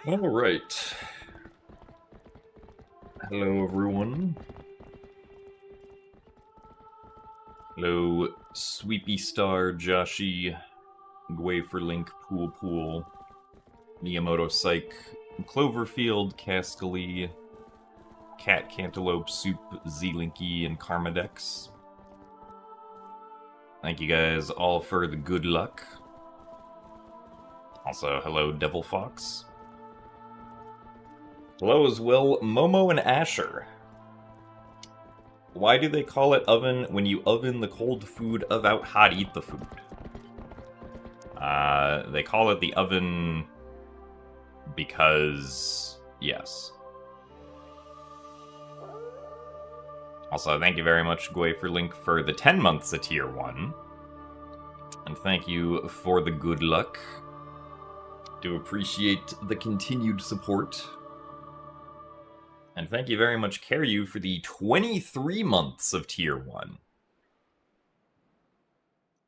Alright. Hello, everyone. Hello, Sweepy Star, Joshi, Gwaferlink, Pool, Miyamoto Psych, Cloverfield, Cascally, Cat Cantaloupe, Soup, Z-Linky, and Karmadex. Thank you guys all for the good luck. Also, hello, Devil Fox. Hello as well, Momo and Asher. Why do they call it oven when you oven the cold food of out hot eat the food? They call it the oven because, yes. Also, thank you very much, Gwaferlink, for the 10 months at Tier 1. And thank you for the good luck. Do appreciate the continued support. And thank you very much, Caryu, for the 23 months of Tier 1.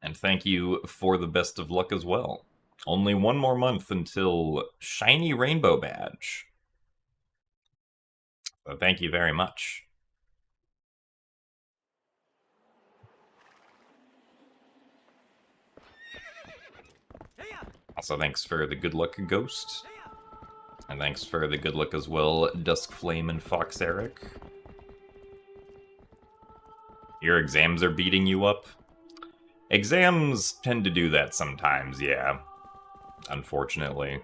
And thank you for the best of luck as well. Only one more month until Shiny Rainbow Badge. So thank you very much. Also, thanks for the good luck, Ghost. And thanks for the good luck as well, Dusk Flame and Fox Eric. Your exams are beating you up? Exams tend to do that sometimes, yeah. Unfortunately.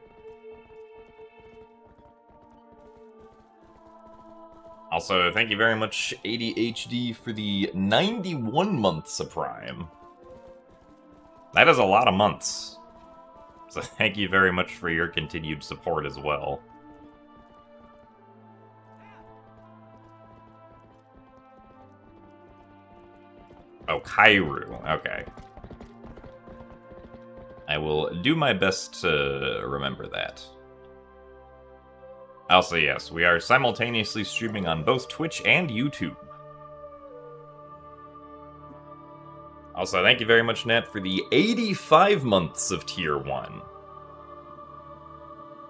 Also, thank you very much, ADHD, for the 91 months of Prime. That is a lot of months. So thank you very much for your continued support as well. Oh, Kairu. Okay. I will do my best to remember that. Also, yes, we are simultaneously streaming on both Twitch and YouTube. Also, thank you very much, Nat, for the 85 months of Tier 1.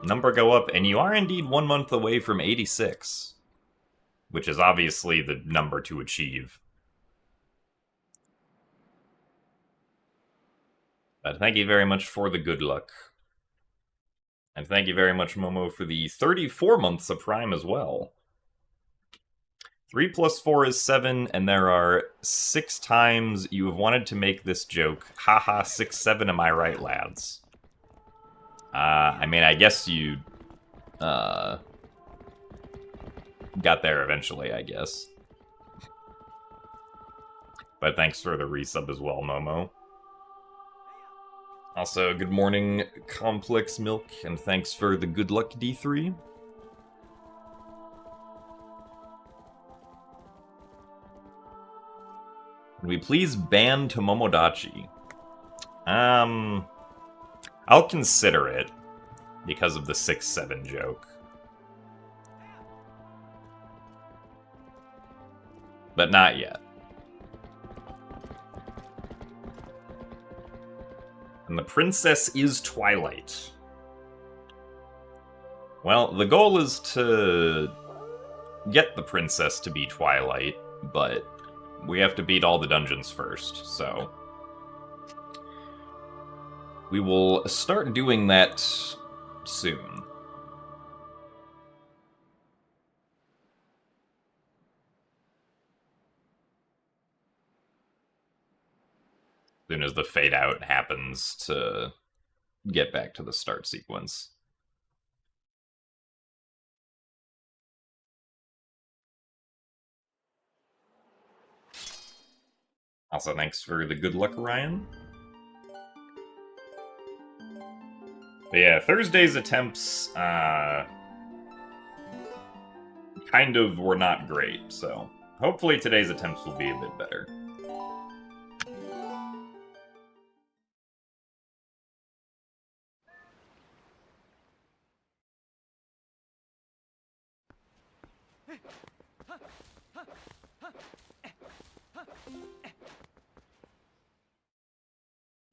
Number go up, and you are indeed 1 month away from 86. Which is obviously the number to achieve. But thank you very much for the good luck. And thank you very much, Momo, for the 34 months of Prime as well. 3 plus 4 is 7, and there are 6 times you have wanted to make this joke. Haha, 6, 7, am I right, lads? I mean, I guess you, got there eventually, I guess. But thanks for the resub as well, Momo. Also, good morning, Complex Milk, and thanks for the good luck, D3. Can we please ban Tomodachi? I'll consider it, because of the 6-7 joke. But not yet. And the princess is Twilight. Well, the goal is to get the princess to be Twilight, but we have to beat all the dungeons first, so we will start doing that soon. As soon as the fade out happens to get back to the start sequence. Also, thanks for the good luck, Ryan. But yeah, Thursday's attempts, kind of were not great, so hopefully today's attempts will be a bit better.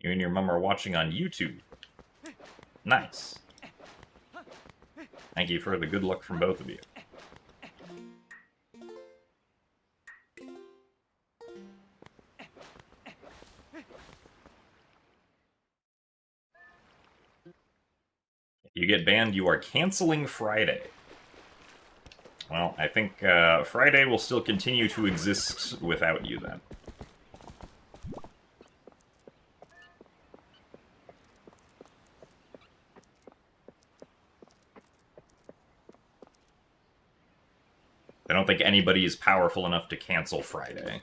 You and your mom are watching on YouTube. Nice. Thank you for the good luck from both of you. If you get banned, you are canceling Friday. Well, I think Friday will still continue to exist without you then. I don't think anybody is powerful enough to cancel Friday.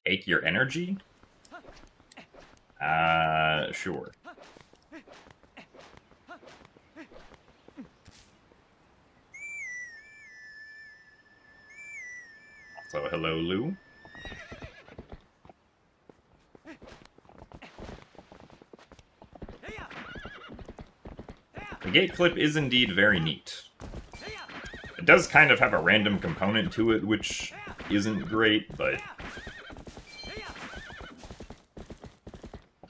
Take your energy? Sure. So, hello, Lou. The gate clip is indeed very neat. It does kind of have a random component to it, which isn't great, but...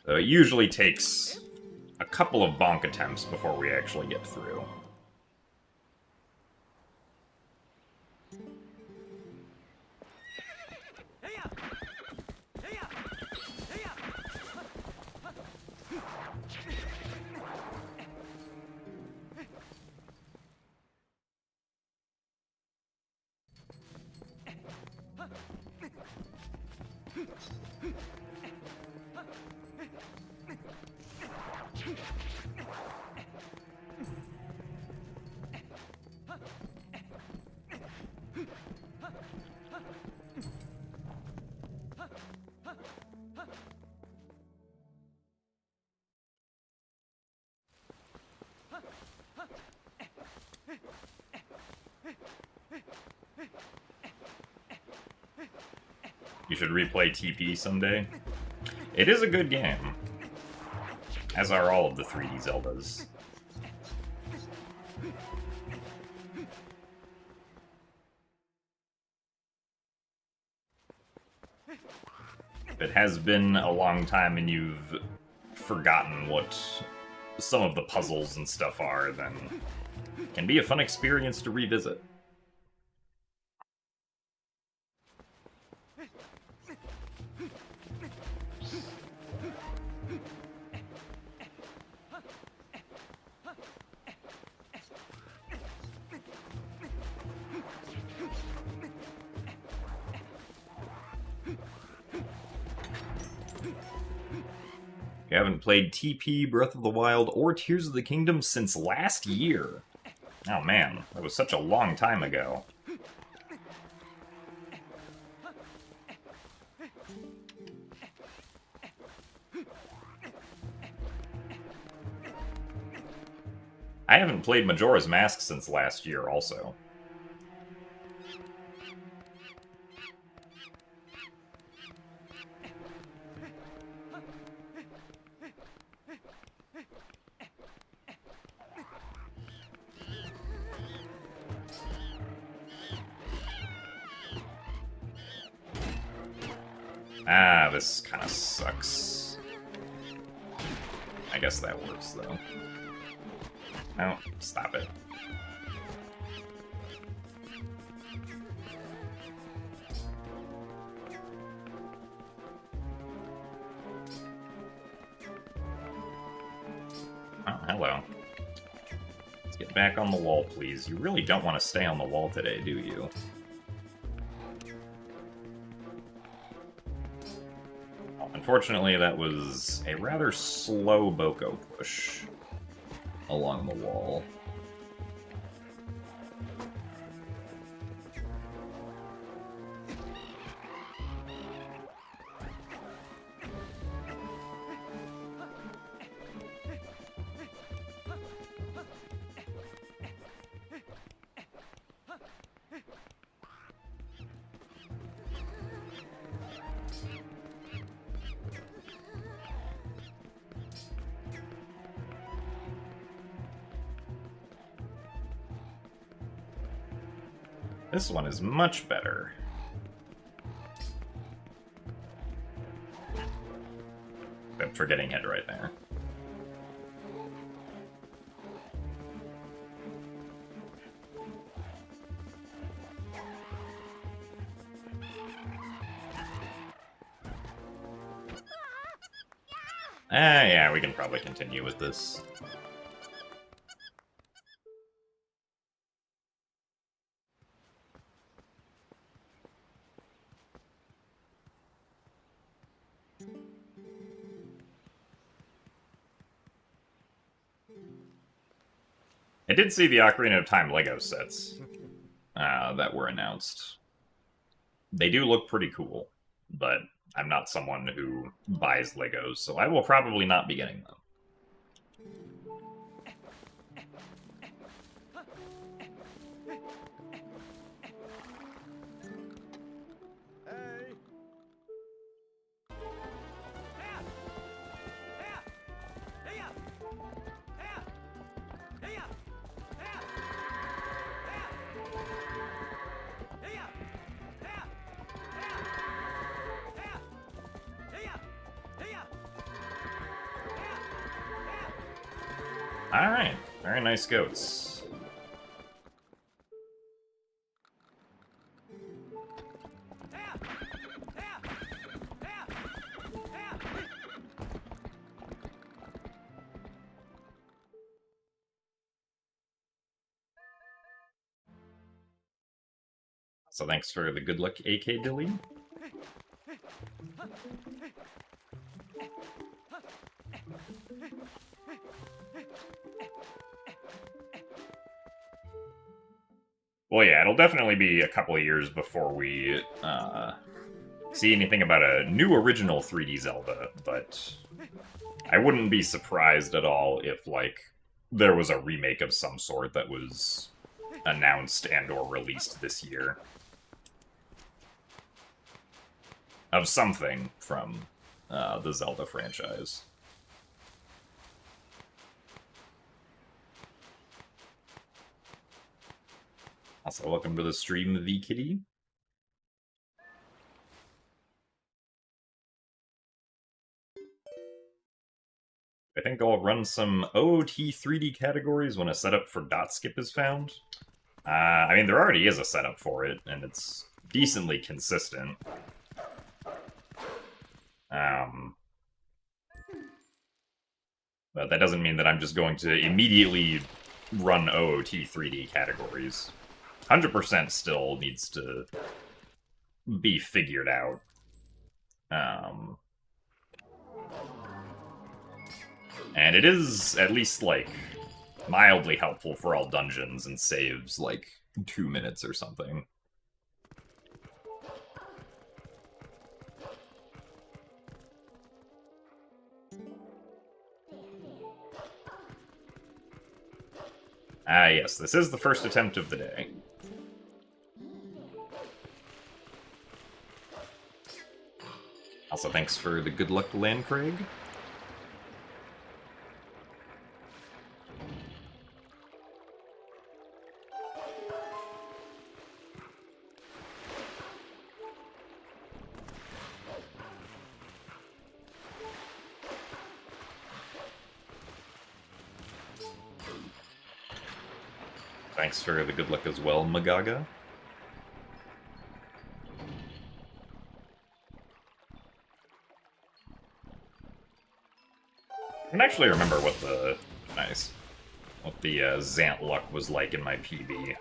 it usually takes a couple of bonk attempts before we actually get through. You should replay TP someday. It is a good game. As are all of the 3D Zeldas. If it has been a long time and you've forgotten what some of the puzzles and stuff are, then it can be a fun experience to revisit. You haven't played TP, Breath of the Wild, or Tears of the Kingdom since last year. Oh man, that was such a long time ago. I haven't played Majora's Mask since last year, also. Ah, this kind of sucks. I guess that works, though. No, stop it. Oh, hello. Let's get back on the wall, please. You really don't want to stay on the wall today, do you? Unfortunately, that was a rather slow Boko push along the wall. This one is much better. Except for getting hit right there. Yeah, we can probably continue with this. I did see the Ocarina of Time Lego sets that were announced. They do look pretty cool, but I'm not someone who buys Legos, so I will probably not be getting them. Alright, very nice goats. So thanks for the good luck, AK Dilly. Well, yeah, it'll definitely be a couple of years before we see anything about a new original 3D Zelda, but I wouldn't be surprised at all if, like, there was a remake of some sort that was announced and or released this year. Of something from the Zelda franchise. Also, welcome to the stream, The Kitty. I think I'll run some OOT 3D categories when a setup for dot skip is found. I mean, there already is a setup for it, and it's decently consistent. But that doesn't mean that I'm just going to immediately run OOT 3D categories. 100% still needs to be figured out. And it is at least, like, mildly helpful for all dungeons and saves, like, 2 minutes or something. Ah, yes, this is the first attempt of the day. Also, thanks for the good luck, Landcraig. Thanks for the good luck as well, Magaga. I can actually remember what the... Nice. What the Zant luck was like in my PB.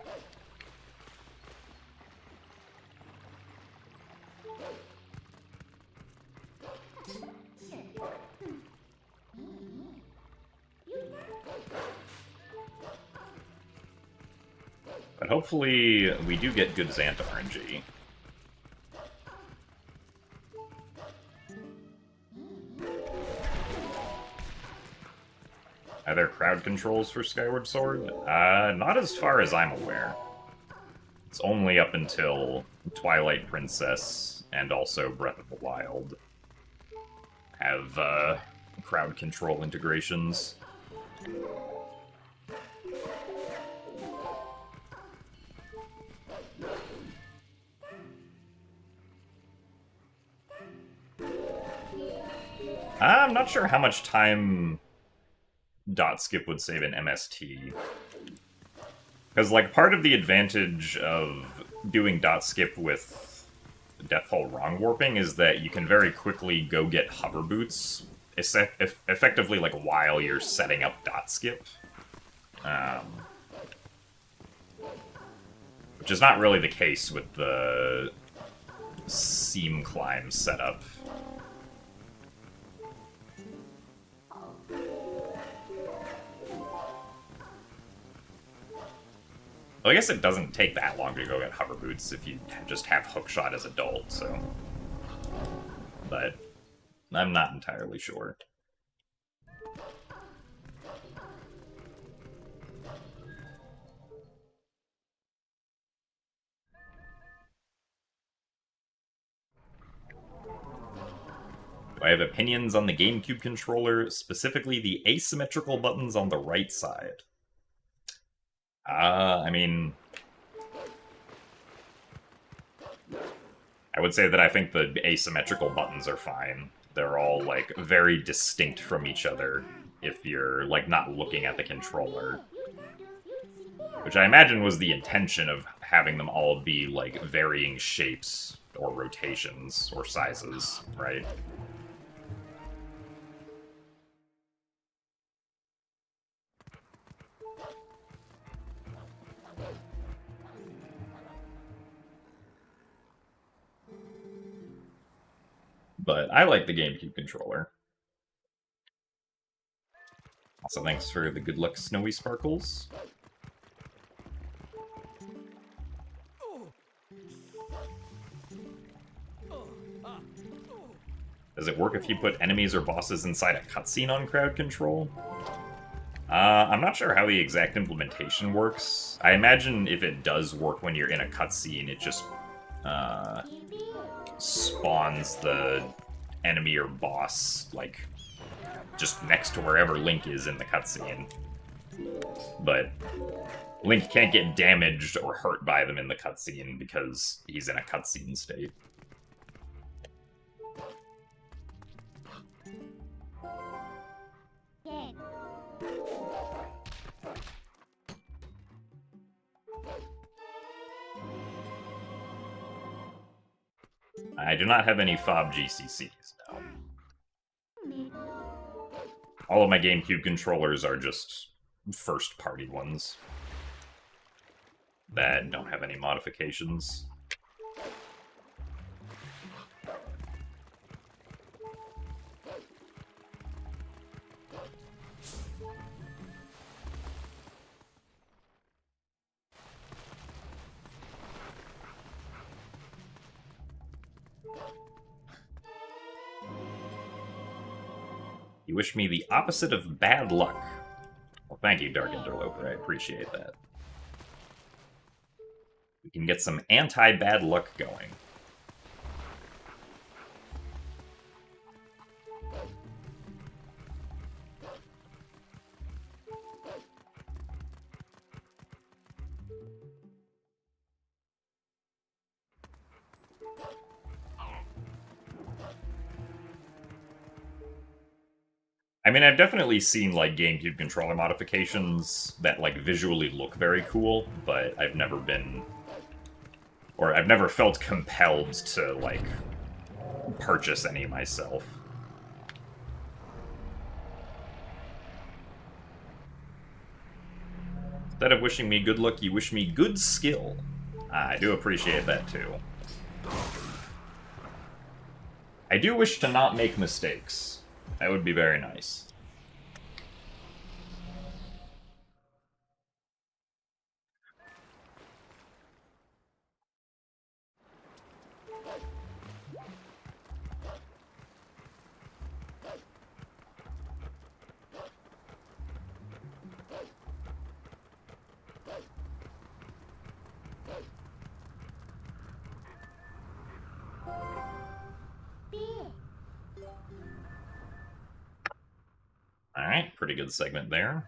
But hopefully we do get good Zant RNG. Are there crowd controls for Skyward Sword? Not as far as I'm aware. It's only up until Twilight Princess and also Breath of the Wild have crowd control integrations. I'm not sure how much time dot skip would save in MST. Because, like, part of the advantage of doing dot skip with Death Hole wrong warping is that you can very quickly go get hover boots, effectively, like, while you're setting up dot skip. Which is not really the case with the seam climb setup. Well, I guess it doesn't take that long to go get hover boots if you just have hookshot as adult, so... But I'm not entirely sure. I have opinions on the GameCube controller, specifically the asymmetrical buttons on the right side. I mean... I would say that I think the asymmetrical buttons are fine. They're all, like, very distinct from each other if you're, like, not looking at the controller. Which I imagine was the intention of having them all be, like, varying shapes or rotations or sizes, right? But I like the GameCube controller. Also, thanks for the good luck, Snowy Sparkles. Does it work if you put enemies or bosses inside a cutscene on crowd control? I'm not sure how the exact implementation works. I imagine if it does work when you're in a cutscene, it just spawns the enemy or boss, like, just next to wherever Link is in the cutscene. But Link can't get damaged or hurt by them in the cutscene because he's in a cutscene state. I do not have any FOB GCCs, no. All of my GameCube controllers are just first-party ones that don't have any modifications. You wish me the opposite of bad luck. Well, thank you, Dark Interloper. I appreciate that. We can get some anti-bad luck going. I mean, I've definitely seen, like, GameCube controller modifications that, like, visually look very cool, but I've never been... or I've never felt compelled to, like, purchase any myself. Instead of wishing me good luck, you wish me good skill. I do appreciate that, too. I do wish to not make mistakes. That would be very nice. Alright, pretty good segment there.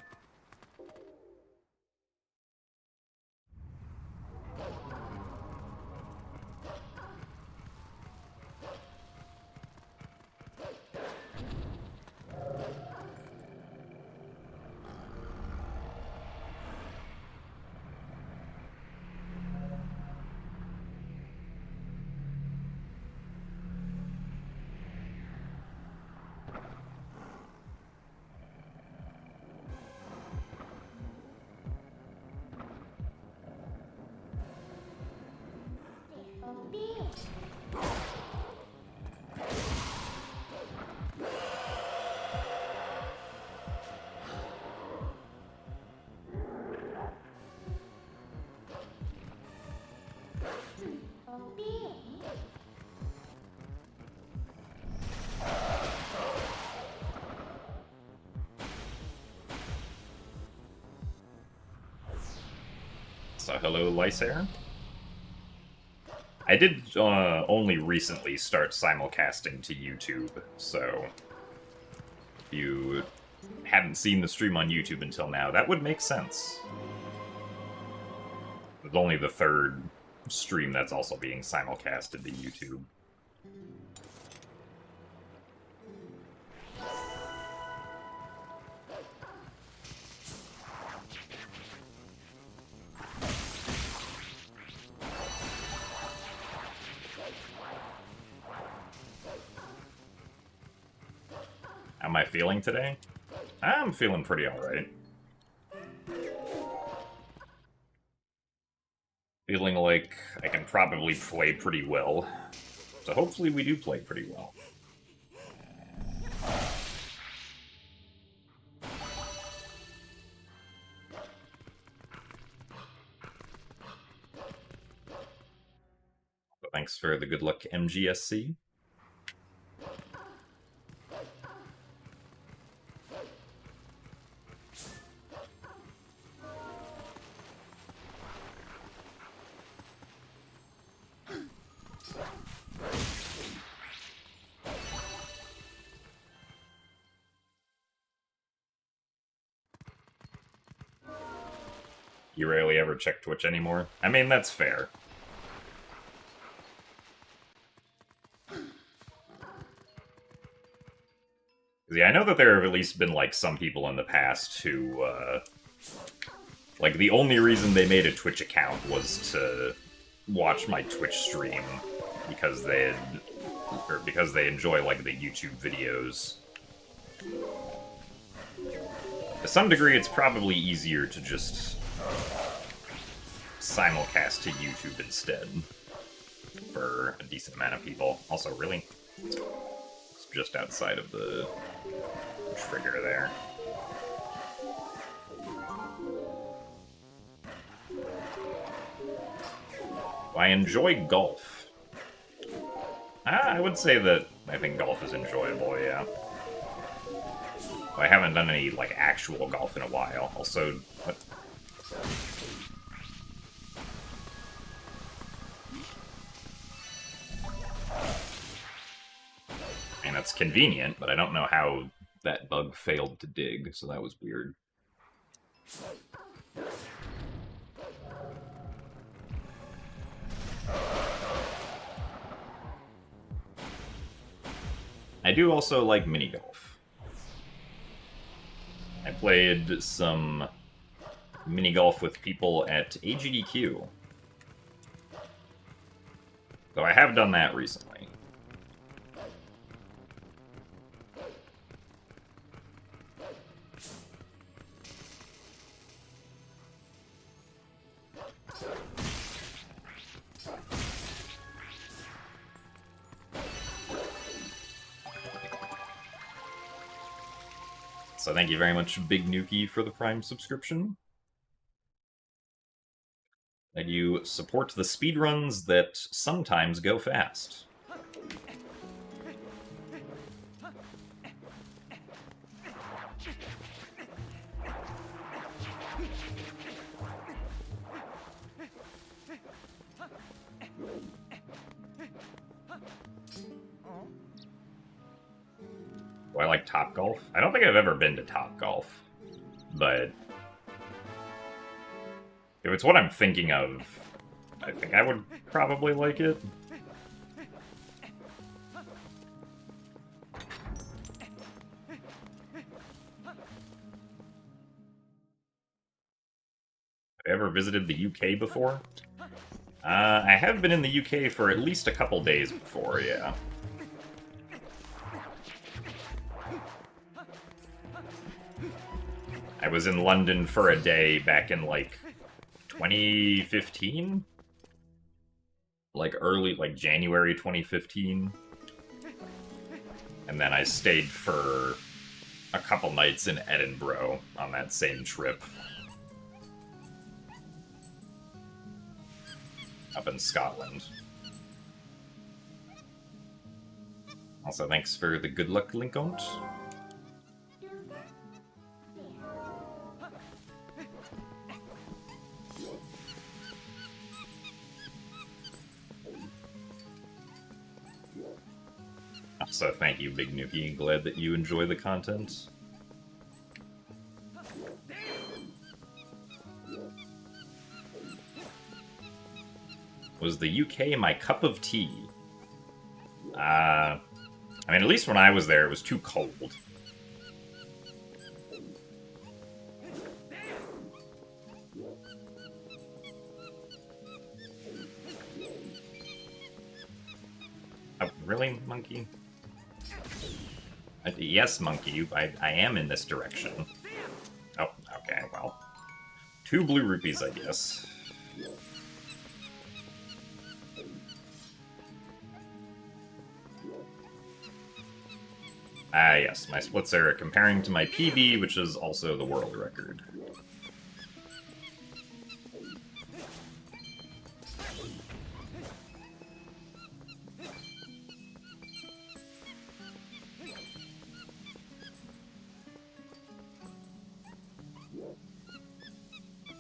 So hello, Lysair. I did only recently start simulcasting to YouTube, so if you hadn't seen the stream on YouTube until now, that would make sense. It's only the third stream that's also being simulcasted to YouTube. How am I feeling today? I'm feeling pretty alright. Feeling like I can probably play pretty well. So hopefully we do play pretty well. So thanks for the good luck, MGSC. You rarely ever check Twitch anymore? I mean, that's fair. Yeah, I know that there have at least been, like, some people in the past who, like, the only reason they made a Twitch account was to watch my Twitch stream because they enjoy, like, the YouTube videos. To some degree, it's probably easier to just simulcast to YouTube instead for a decent amount of people. Also, really, it's just outside of the trigger there. I enjoy golf. I would say that I think golf is enjoyable, yeah. I haven't done any, like, actual golf in a while. Also, what? I mean, that's convenient, but I don't know how that bug failed to dig, so that was weird. I do also like mini golf. I played some mini golf with people at AGDQ. So I have done that recently. So thank you very much, Big Nuki, for the Prime subscription. And you support the speedruns that sometimes go fast. Do I like Topgolf? I don't think I've ever been to Topgolf, but if it's what I'm thinking of, I think I would probably like it. Have you ever visited the UK before? I have been in the UK for at least a couple days before, yeah. I was in London for a day back in, like, 2015? like January 2015. And then I stayed for a couple nights in Edinburgh on that same trip. Up in Scotland. Also, thanks for the good luck, Linkont. So thank you, Big Nuki. Glad that you enjoy the content. Was the UK my cup of tea? I mean, at least when I was there, it was too cold. Oh, really, Monkey? Yes, Monkey, I am in this direction. Oh, okay, well. 2 blue rupees, I guess. Ah, yes, my splits are comparing to my PB, which is also the world record.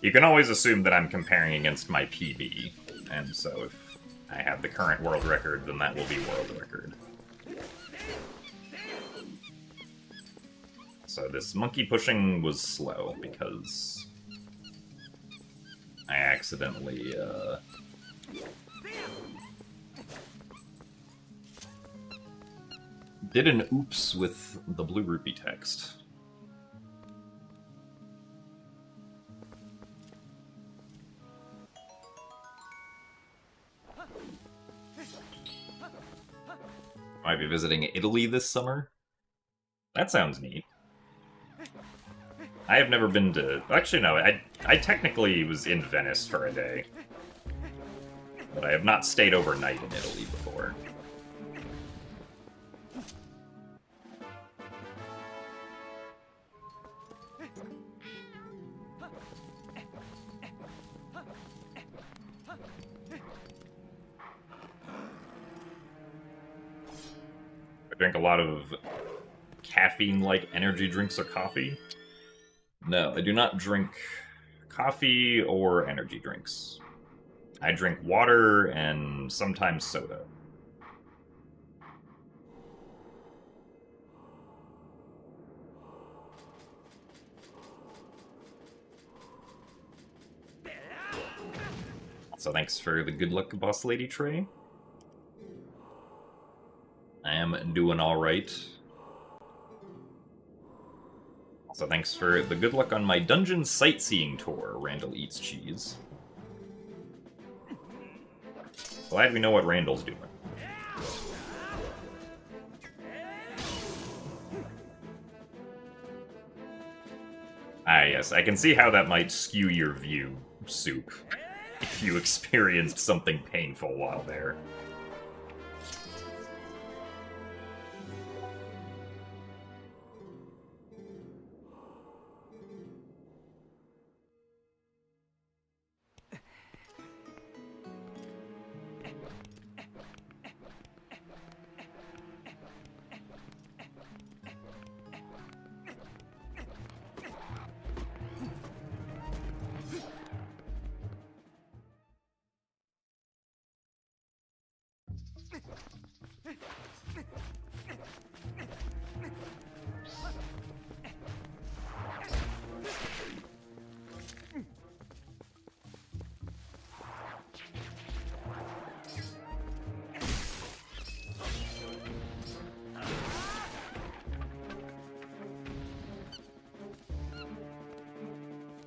You can always assume that I'm comparing against my PB, and so if I have the current world record, then that will be world record. So this monkey pushing was slow, because I accidentally, did an oops with the blue rupee text. Might be visiting Italy this summer? That sounds neat. I have never been to... Actually, no, I technically was in Venice for a day. But I have not stayed overnight in Italy before. I drink a lot of caffeine-like energy drinks or coffee. No, I do not drink coffee or energy drinks. I drink water and sometimes soda. So thanks for the good luck, Boss Lady Trey. I am doing alright. So thanks for the good luck on my dungeon sightseeing tour, Randall Eats Cheese. Glad we know what Randall's doing. Ah yes, I can see how that might skew your view, Soup, if you experienced something painful while there.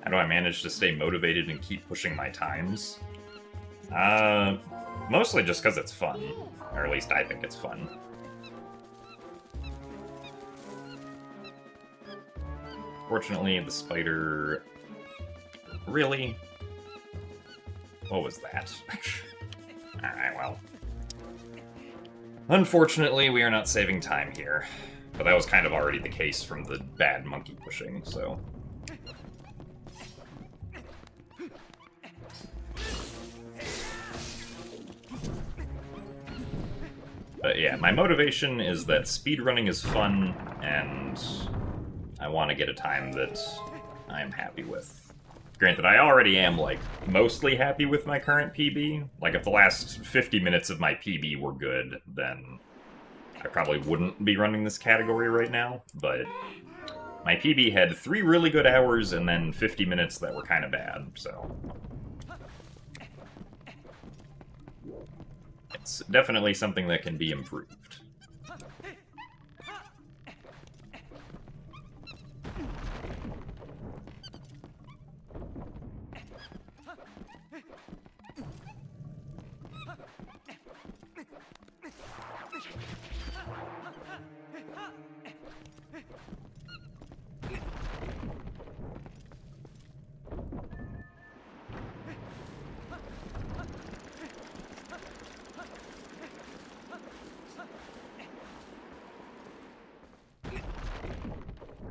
How do I manage to stay motivated and keep pushing my times? Mostly just because it's fun. Or at least I think it's fun. Fortunately, the spider... Really? What was that? Alright, well. Unfortunately, we are not saving time here. But that was kind of already the case from the bad monkey pushing, so... But yeah, my motivation is that speedrunning is fun, and I want to get a time that I'm happy with. Granted, I already am, like, mostly happy with my current PB. Like, if the last 50 minutes of my PB were good, then I probably wouldn't be running this category right now, but my PB had 3 really good hours and then 50 minutes that were kind of bad, so... It's definitely something that can be improved.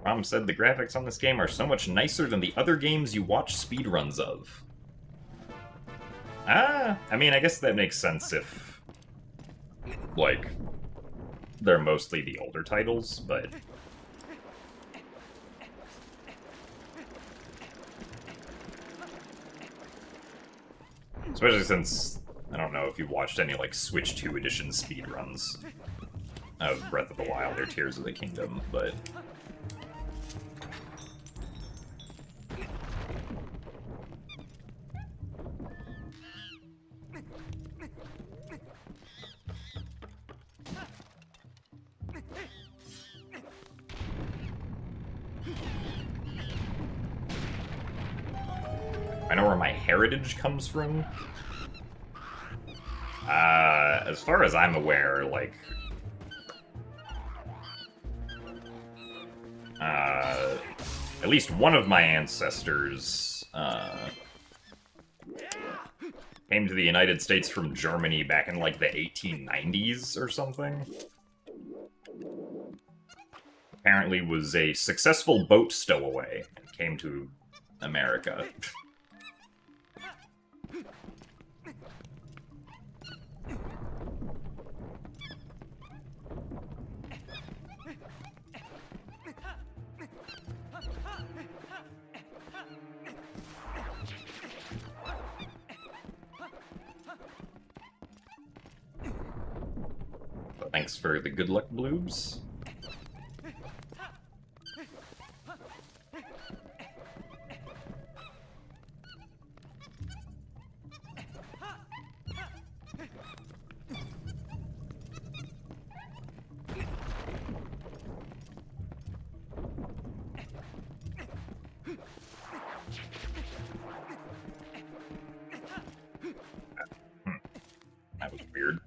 Mom said the graphics on this game are so much nicer than the other games you watch speedruns of. I mean, I guess that makes sense if, like, they're mostly the older titles, but... Especially since, I don't know if you've watched any, like, Switch 2 edition speedruns of Breath of the Wild or Tears of the Kingdom, but... I know where my heritage comes from. As far as I'm aware, like... at least one of my ancestors, came to the United States from Germany back in, like, the 1890s or something. Apparently was a successful boat stowaway and came to America. Thanks for the good luck, bloobs. That was weird.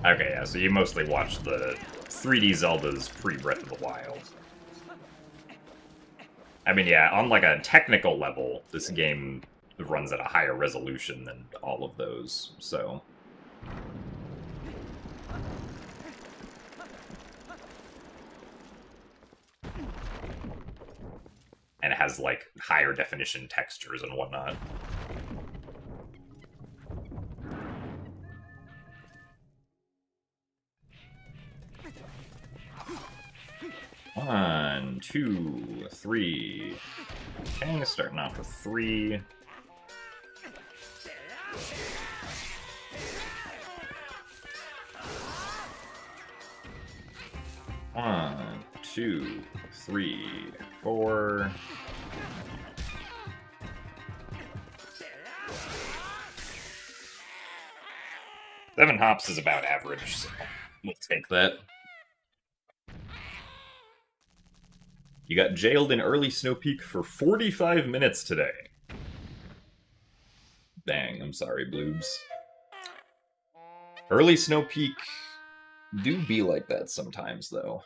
Okay, yeah, so you mostly watched the 3D Zeldas pre-Breath of the Wild. I mean, yeah, on like a technical level, this game runs at a higher resolution than all of those, so... And it has, like, higher definition textures and whatnot. One, two, three. Okay, starting off with 3. One, 2, 3, 4. Seven hops is about average, so we'll take that. You got jailed in early Snow Peak for 45 minutes today. Dang, I'm sorry, Bloobs. Early Snow Peak do be like that sometimes, though.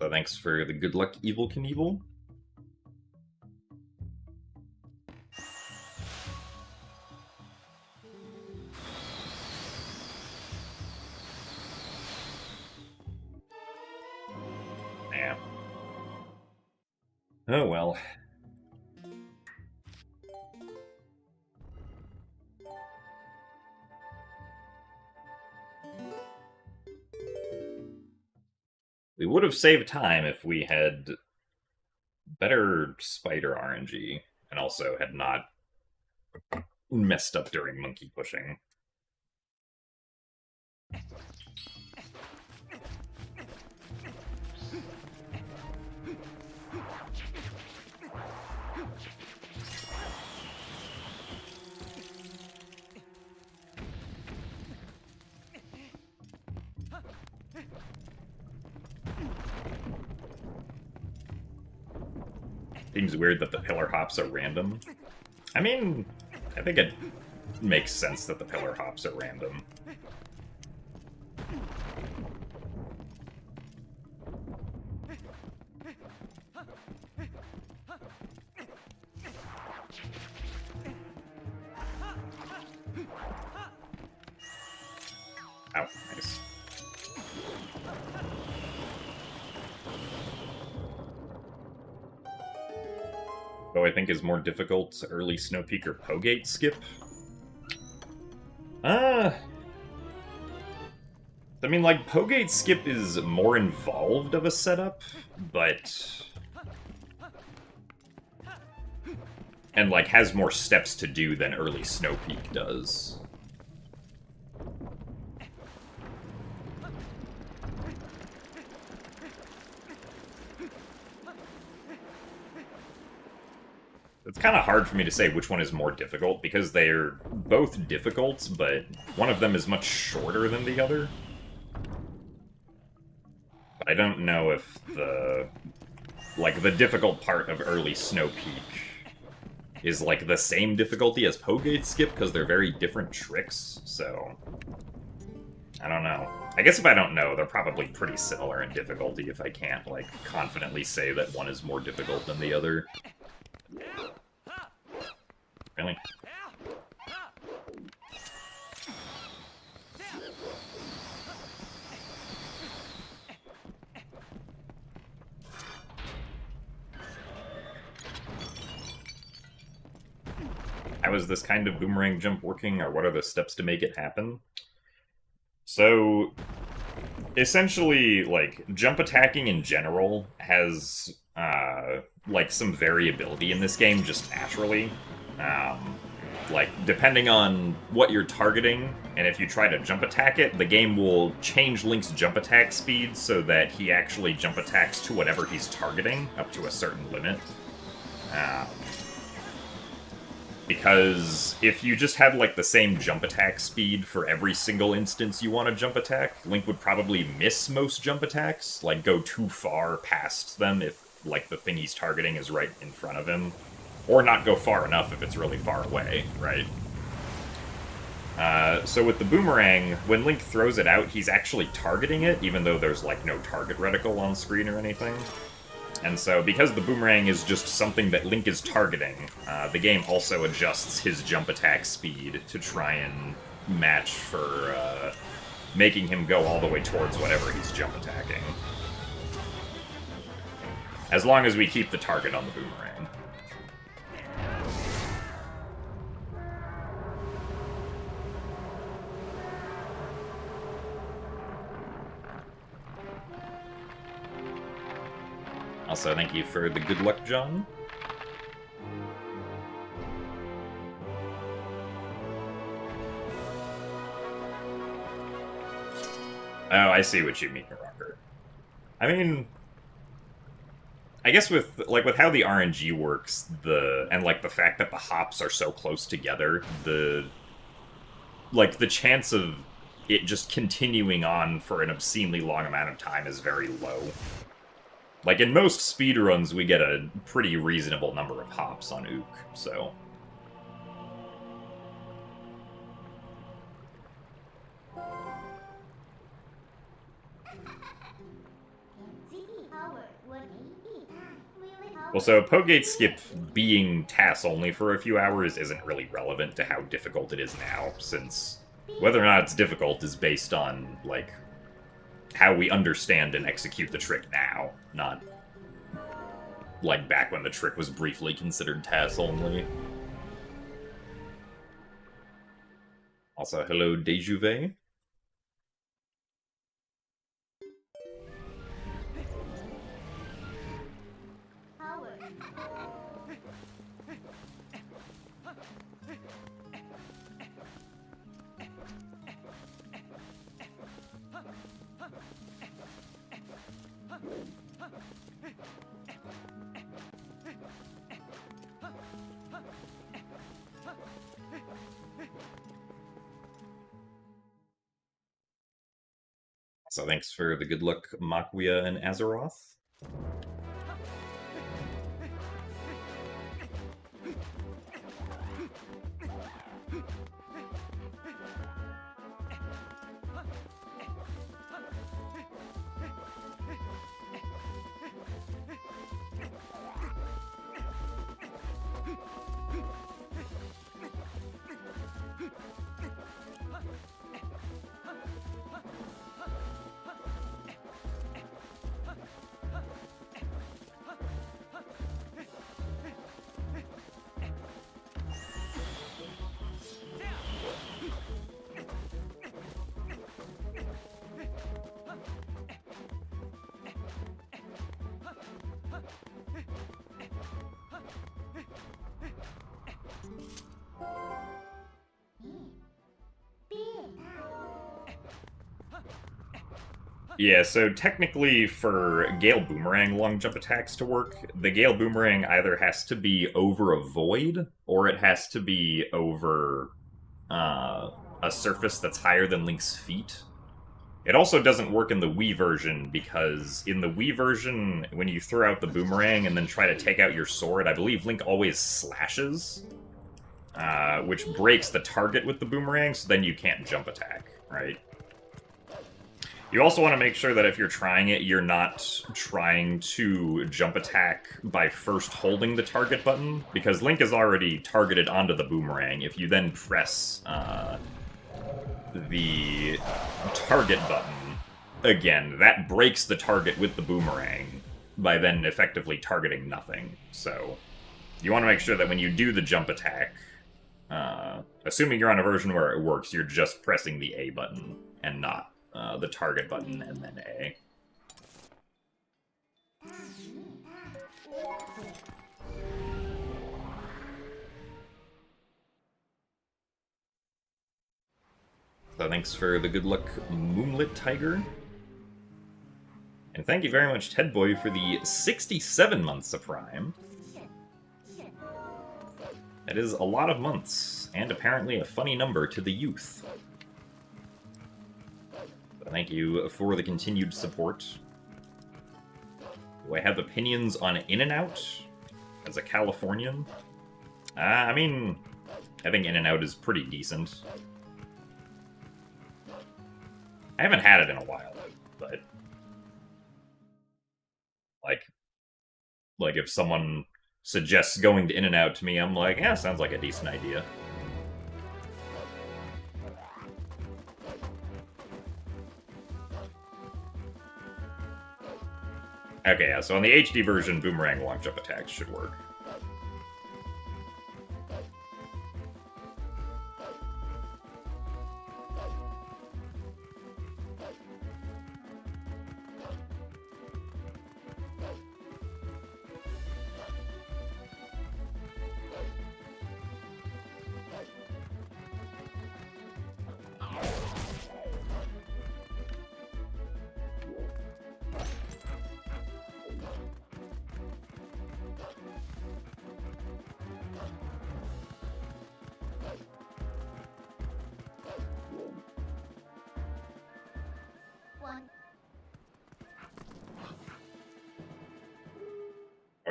So thanks for the good luck, Evil Knievel. Yeah. Oh well. We would have saved time if we had better spider RNG and also had not messed up during monkey pushing. Seems weird that the pillar hops are random. I mean, I think it makes sense that the pillar hops are random. Oh, nice. Though I think is more difficult, early Snow Peak or Pogate skip. I mean, like, Pogate skip is more involved of a setup, but... and, like, has more steps to do than early Snow Peak does. It's kind of hard for me to say which one is more difficult, because they're both difficult, but one of them is much shorter than the other. I don't know if the difficult part of early Snow Peak is, like, the same difficulty as Pogate Skip, because they're very different tricks, so... I don't know. I guess if I don't know, they're probably pretty similar in difficulty if I can't, like, confidently say that one is more difficult than the other. Really? How is this kind of boomerang jump working, or what are the steps to make it happen? So, essentially, like, jump attacking in general has, like, some variability in this game, just naturally. Like, depending on what you're targeting, and if you try to jump attack it, the game will change Link's jump attack speed so that he actually jump attacks to whatever he's targeting, up to a certain limit. Because if you just had, like, the same jump attack speed for every single instance you want to jump attack, Link would probably miss most jump attacks, like, go too far past them if, like, the thing he's targeting is right in front of him. Or not go far enough if it's really far away, right? So with the boomerang, when Link throws it out, he's actually targeting it, even though there's, like, no target reticle on screen or anything. And so, because the boomerang is just something that Link is targeting, the game also adjusts his jump attack speed to try and match for making him go all the way towards whatever he's jump attacking. As long as we keep the target on the boomerang. Also, thank you for the good luck, John. Oh, I see what you mean, Rocker. I mean, I guess with how the RNG works, and like the fact that the hops are so close together, the chance of it just continuing on for an obscenely long amount of time is very low. Like, in most speedruns, we get a pretty reasonable number of hops on Ook, so... Well, so Pogate Skip being TAS only for a few hours isn't really relevant to how difficult it is now, since whether or not it's difficult is based on, like, how we understand and execute the trick now, not, like, back when the trick was briefly considered TAS only. Also, hello, Dejuve. So thanks for the good luck, Makuya and Azeroth. Yeah, so technically for Gale Boomerang long jump attacks to work, the Gale Boomerang either has to be over a void, or it has to be over a surface that's higher than Link's feet. It also doesn't work in the Wii version, because in the Wii version, when you throw out the boomerang and then try to take out your sword, I believe Link always slashes, which breaks the target with the boomerang, so then you can't jump attack, right? You also want to make sure that if you're trying it, you're not trying to jump attack by first holding the target button, because Link is already targeted onto the boomerang. If you then press the target button again, that breaks the target with the boomerang by then effectively targeting nothing. So you want to make sure that when you do the jump attack, assuming you're on a version where it works, you're just pressing the A button and not the target button and then A. So thanks for the good luck, Moonlit Tiger. And thank you very much, Ted Boy, for the 67 months of Prime. That is a lot of months, and apparently a funny number to the youth. So thank you for the continued support. Do I have opinions on In-N-Out as a Californian? I mean, I think In-N-Out is pretty decent. I haven't had it in a while, but like if someone suggests going to In-N-Out to me, I'm like, yeah, sounds like a decent idea. Okay, yeah, so on the HD version, boomerang long jump attacks should work.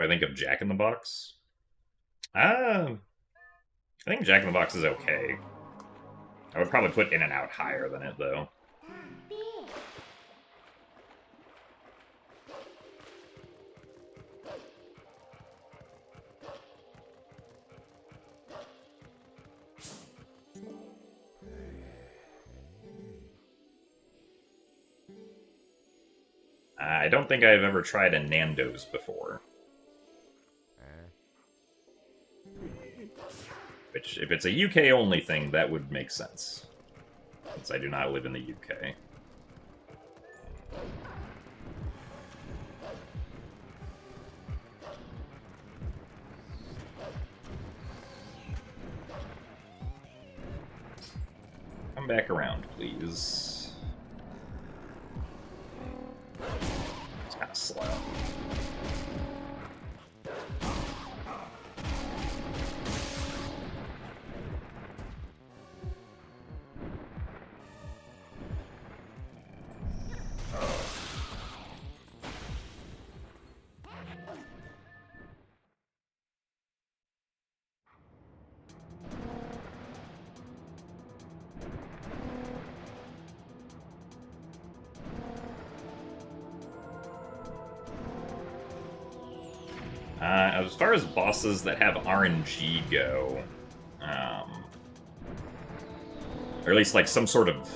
I think of Jack in the Box? I think Jack in the Box is okay. I would probably put In and Out higher than it, though. I don't think I've ever tried a Nando's before. Which, if it's a UK-only thing, that would make sense. Since I do not live in the UK. Come back around, please. It's kind of slow. As far as bosses that have RNG go, or at least like some sort of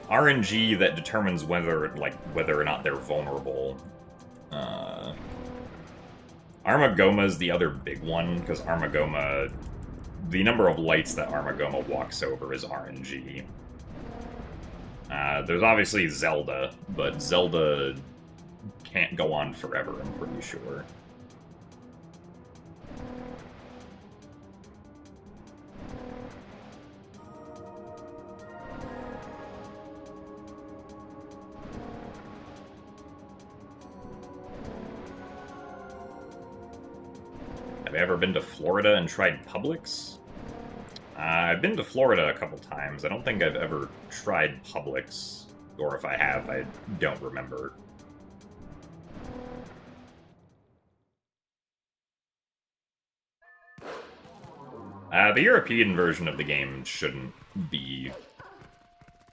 RNG that determines whether or not they're vulnerable. Armagoma is the other big one, because Armagoma, the number of lights that Armagoma walks over is RNG. There's obviously Zelda, but Zelda can't go on forever, I'm pretty sure. Have I ever been to Florida and tried Publix? I've been to Florida a couple times. I don't think I've ever tried Publix, or if I have, I don't remember. The European version of the game shouldn't be,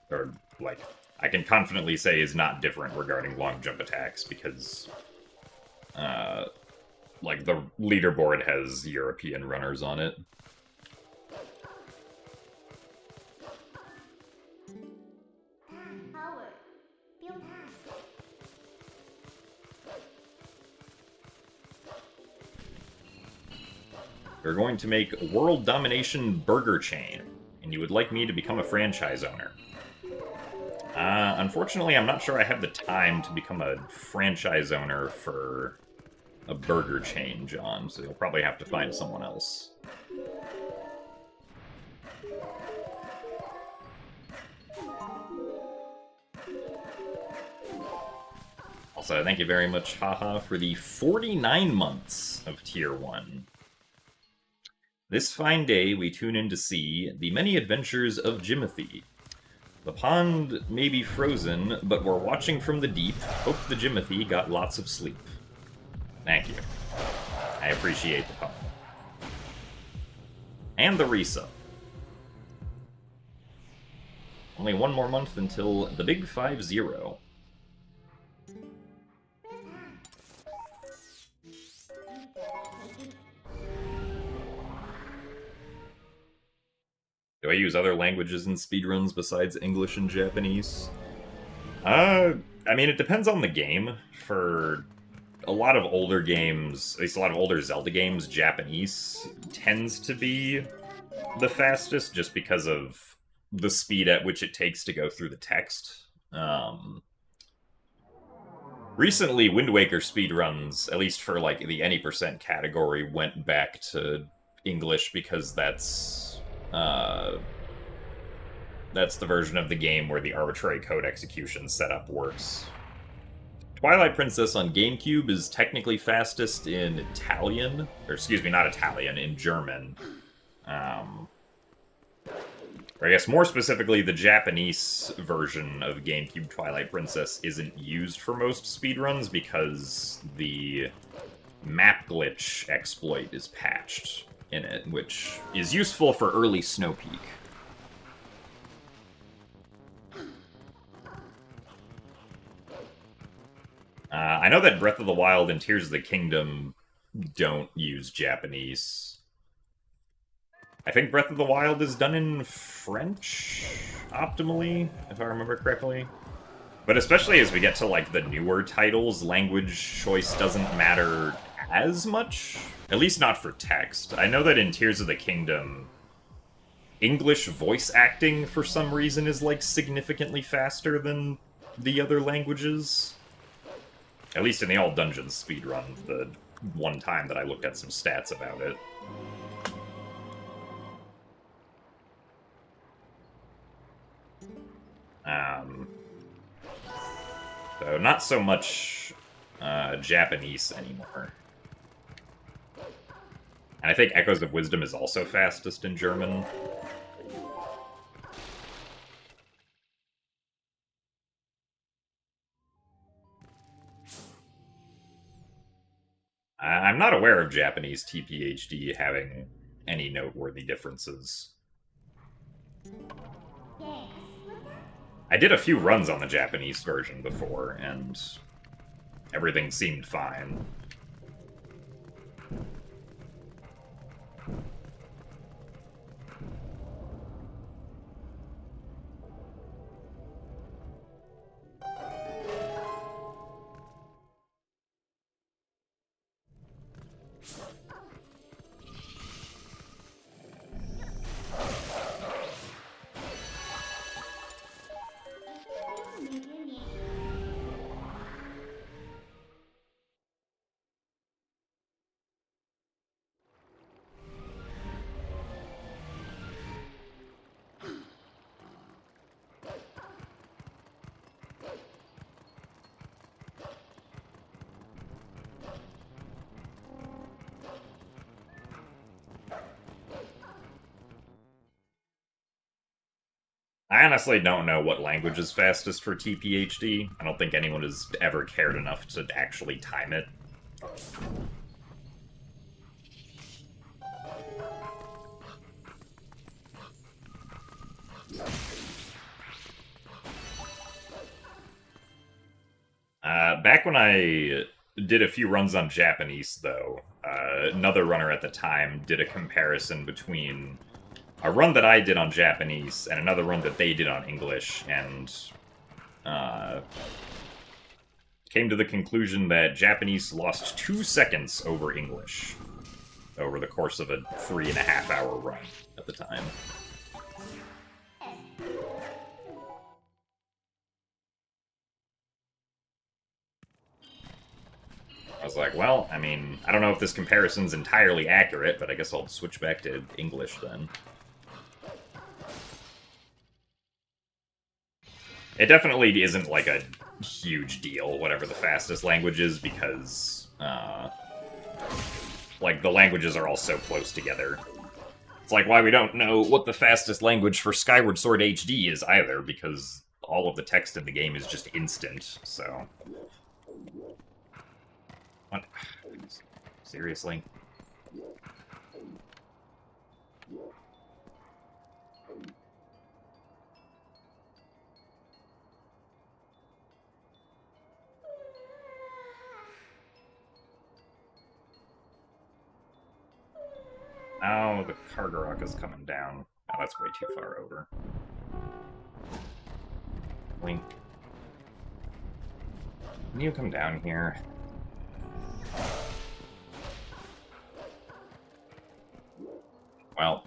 or, like, I can confidently say is not different regarding long jump attacks, because, like, the leaderboard has European runners on it. You're going to make World Domination Burger Chain, and you would like me to become a franchise owner. Unfortunately, I'm not sure I have the time to become a franchise owner for a burger chain, John, so you'll probably have to find someone else. Also, thank you very much, haha, for the 49 months of Tier 1. This fine day, we tune in to see the many adventures of Jimothy. The pond may be frozen, but we're watching from the deep. Hope the Jimothy got lots of sleep. Thank you. I appreciate the poem. And the resub. Only one more month until the big 5-0. Do I use other languages in speedruns besides English and Japanese? I mean, it depends on the game. For a lot of older games, at least a lot of older Zelda games, Japanese tends to be the fastest just because of the speed at which it takes to go through the text. Recently, Wind Waker speedruns, at least for like the any percent category, went back to English because that's the version of the game where the arbitrary code execution setup works. Twilight Princess on GameCube is technically fastest in Italian, or excuse me, not Italian, in German. Or I guess more specifically, the Japanese version of GameCube Twilight Princess isn't used for most speedruns because the map glitch exploit is patched in it, which is useful for early Snow Peak. I know that Breath of the Wild and Tears of the Kingdom don't use Japanese. I think Breath of the Wild is done in French, optimally, if I remember correctly. But especially as we get to, like, the newer titles, language choice doesn't matter as much. At least not for text. I know that in Tears of the Kingdom, English voice acting, for some reason, is, like, significantly faster than the other languages. At least in the All Dungeons speedrun, the one time that I looked at some stats about it. So not so much Japanese anymore. And I think Echoes of Wisdom is also fastest in German. I'm not aware of Japanese TPHD having any noteworthy differences. I did a few runs on the Japanese version before, and everything seemed fine. I honestly don't know what language is fastest for TPHD. I don't think anyone has ever cared enough to actually time it. Back when I did a few runs on Japanese, though, another runner at the time did a comparison between a run that I did on Japanese and another run that they did on English, and came to the conclusion that Japanese lost 2 seconds over English over the course of a 3.5-hour run at the time. I was like, well, I mean, I don't know if this comparison's entirely accurate, but I guess I'll switch back to English then. It definitely isn't, like, a huge deal, whatever the fastest language is, because, like, the languages are all so close together. It's like why we don't know what the fastest language for Skyward Sword HD is either, because all of the text in the game is just instant, so... What? Seriously? Oh, the Kargarok is coming down. Oh, that's way too far over. Link. Can you come down here? Well.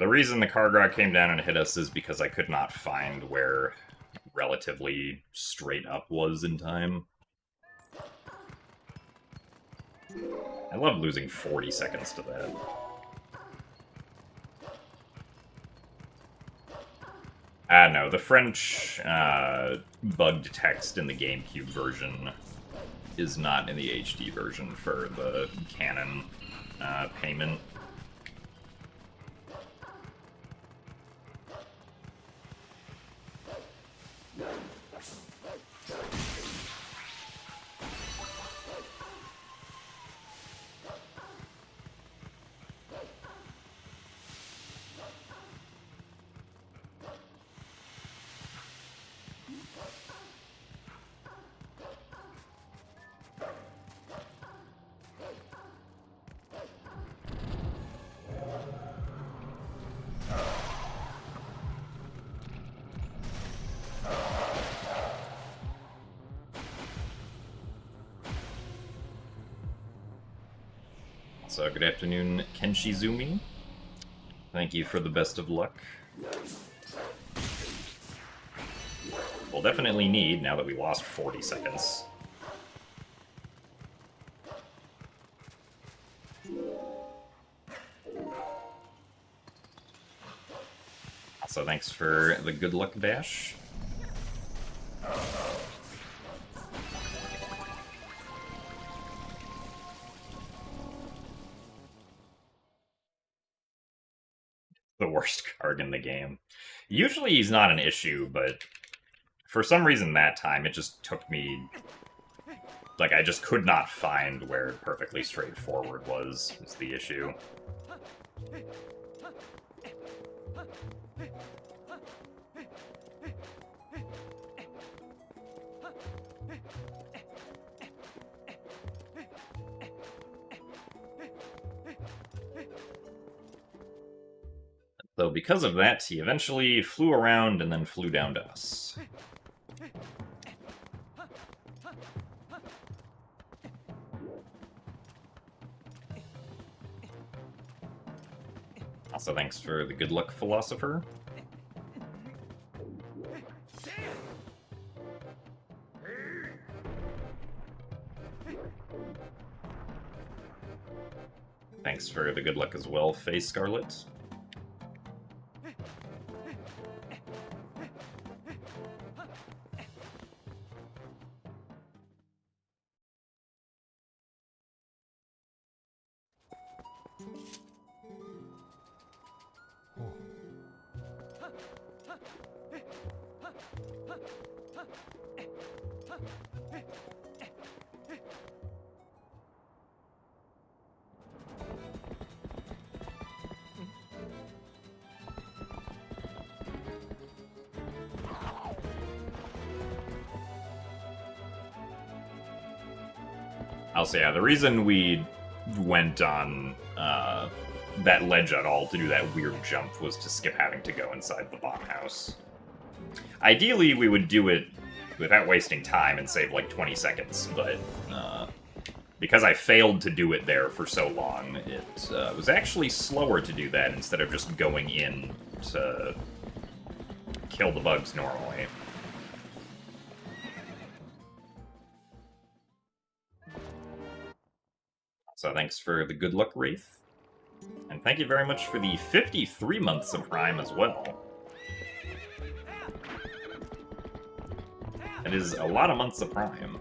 the reason the Kargra came down and hit us is because I could not find where relatively straight up was in time. I love losing 40 seconds to that. No, the French bugged text in the GameCube version is not in the HD version for the canon payment. So, good afternoon, Kenshizumi. Thank you for the best of luck. We'll definitely need, now that we lost 40 seconds. So thanks for the good luck dash. The worst card in the game. Usually he's not an issue, but for some reason that time it just took me... Like, I just could not find where perfectly straightforward was the issue. So because of that, he eventually flew around and then flew down to us. Also, thanks for the good luck, Philosopher. Thanks for the good luck as well, Face Scarlet. I'll say, yeah, the reason we went on that ledge at all to do that weird jump was to skip having to go inside the bomb house. Ideally, we would do it without wasting time and save like 20 seconds, but because I failed to do it there for so long, it was actually slower to do that instead of just going in to kill the bugs normally. So thanks for the good luck, Wraith. And thank you very much for the 53 months of Prime as well. That is a lot of months of Prime.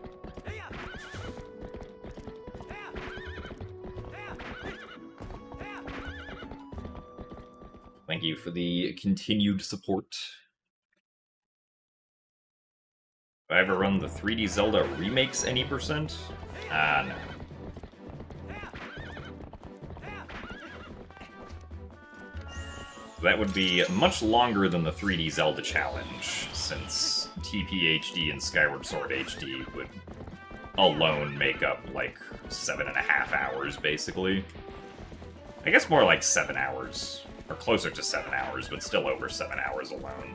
Thank you for the continued support. Have I ever run the 3D Zelda remakes any percent? No. That would be much longer than the 3D Zelda challenge, since TP HD and Skyward Sword HD would alone make up like 7.5 hours, basically. I guess more like 7 hours, or closer to 7 hours, but still over 7 hours alone.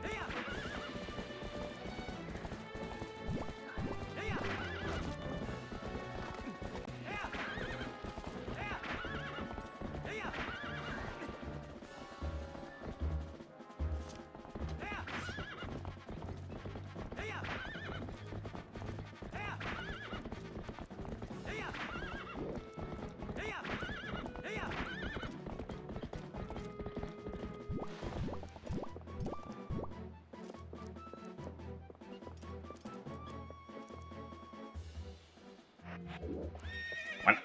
What?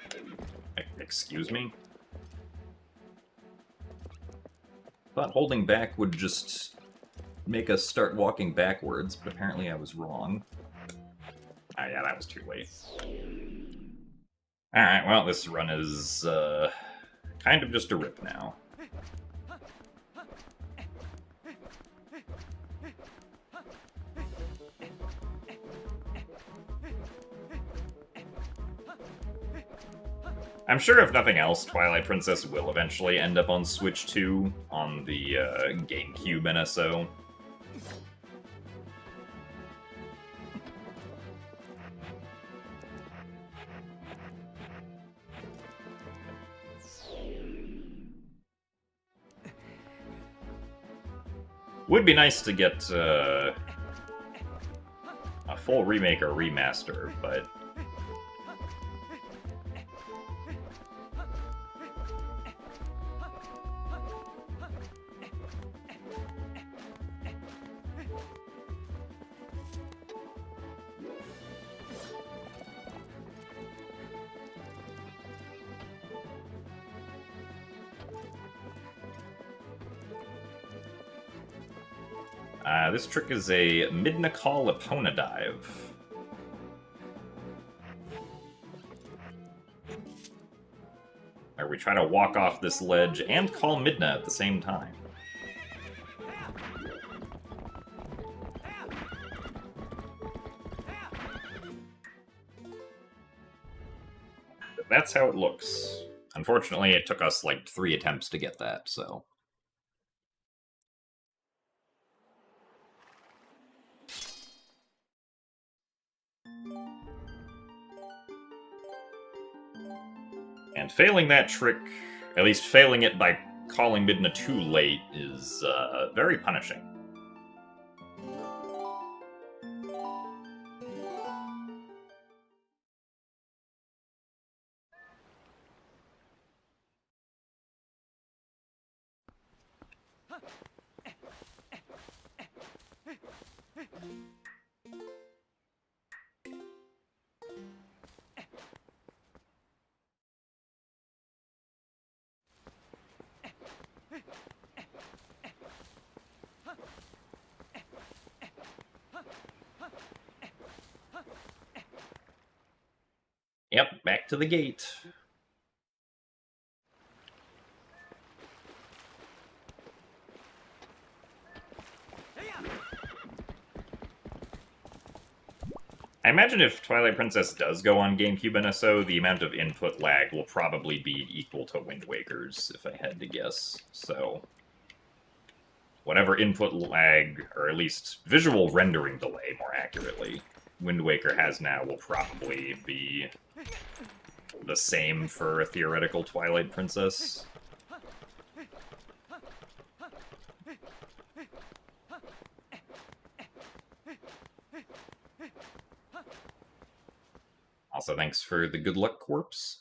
Excuse me? Thought holding back would just make us start walking backwards, but apparently I was wrong. Ah, yeah, that was too late. Alright, well, this run is, kind of just a rip now. I'm sure if nothing else, Twilight Princess will eventually end up on Switch 2 on the GameCube NSO. Would be nice to get a full remake or remaster, but this trick is a mid-Nakal Epona dive. Where we try to walk off this ledge and call Midna at the same time. That's how it looks. Unfortunately, it took us like 3 attempts to get that, so... And failing that trick, at least failing it by calling Midna too late, is very punishing. Yep, back to the gate. I imagine if Twilight Princess does go on GameCube NSO, the amount of input lag will probably be equal to Wind Waker's, if I had to guess. So, whatever input lag, or at least visual rendering delay, more accurately, Wind Waker has now will probably be the same for a theoretical Twilight Princess. Also, thanks for the good luck corpse.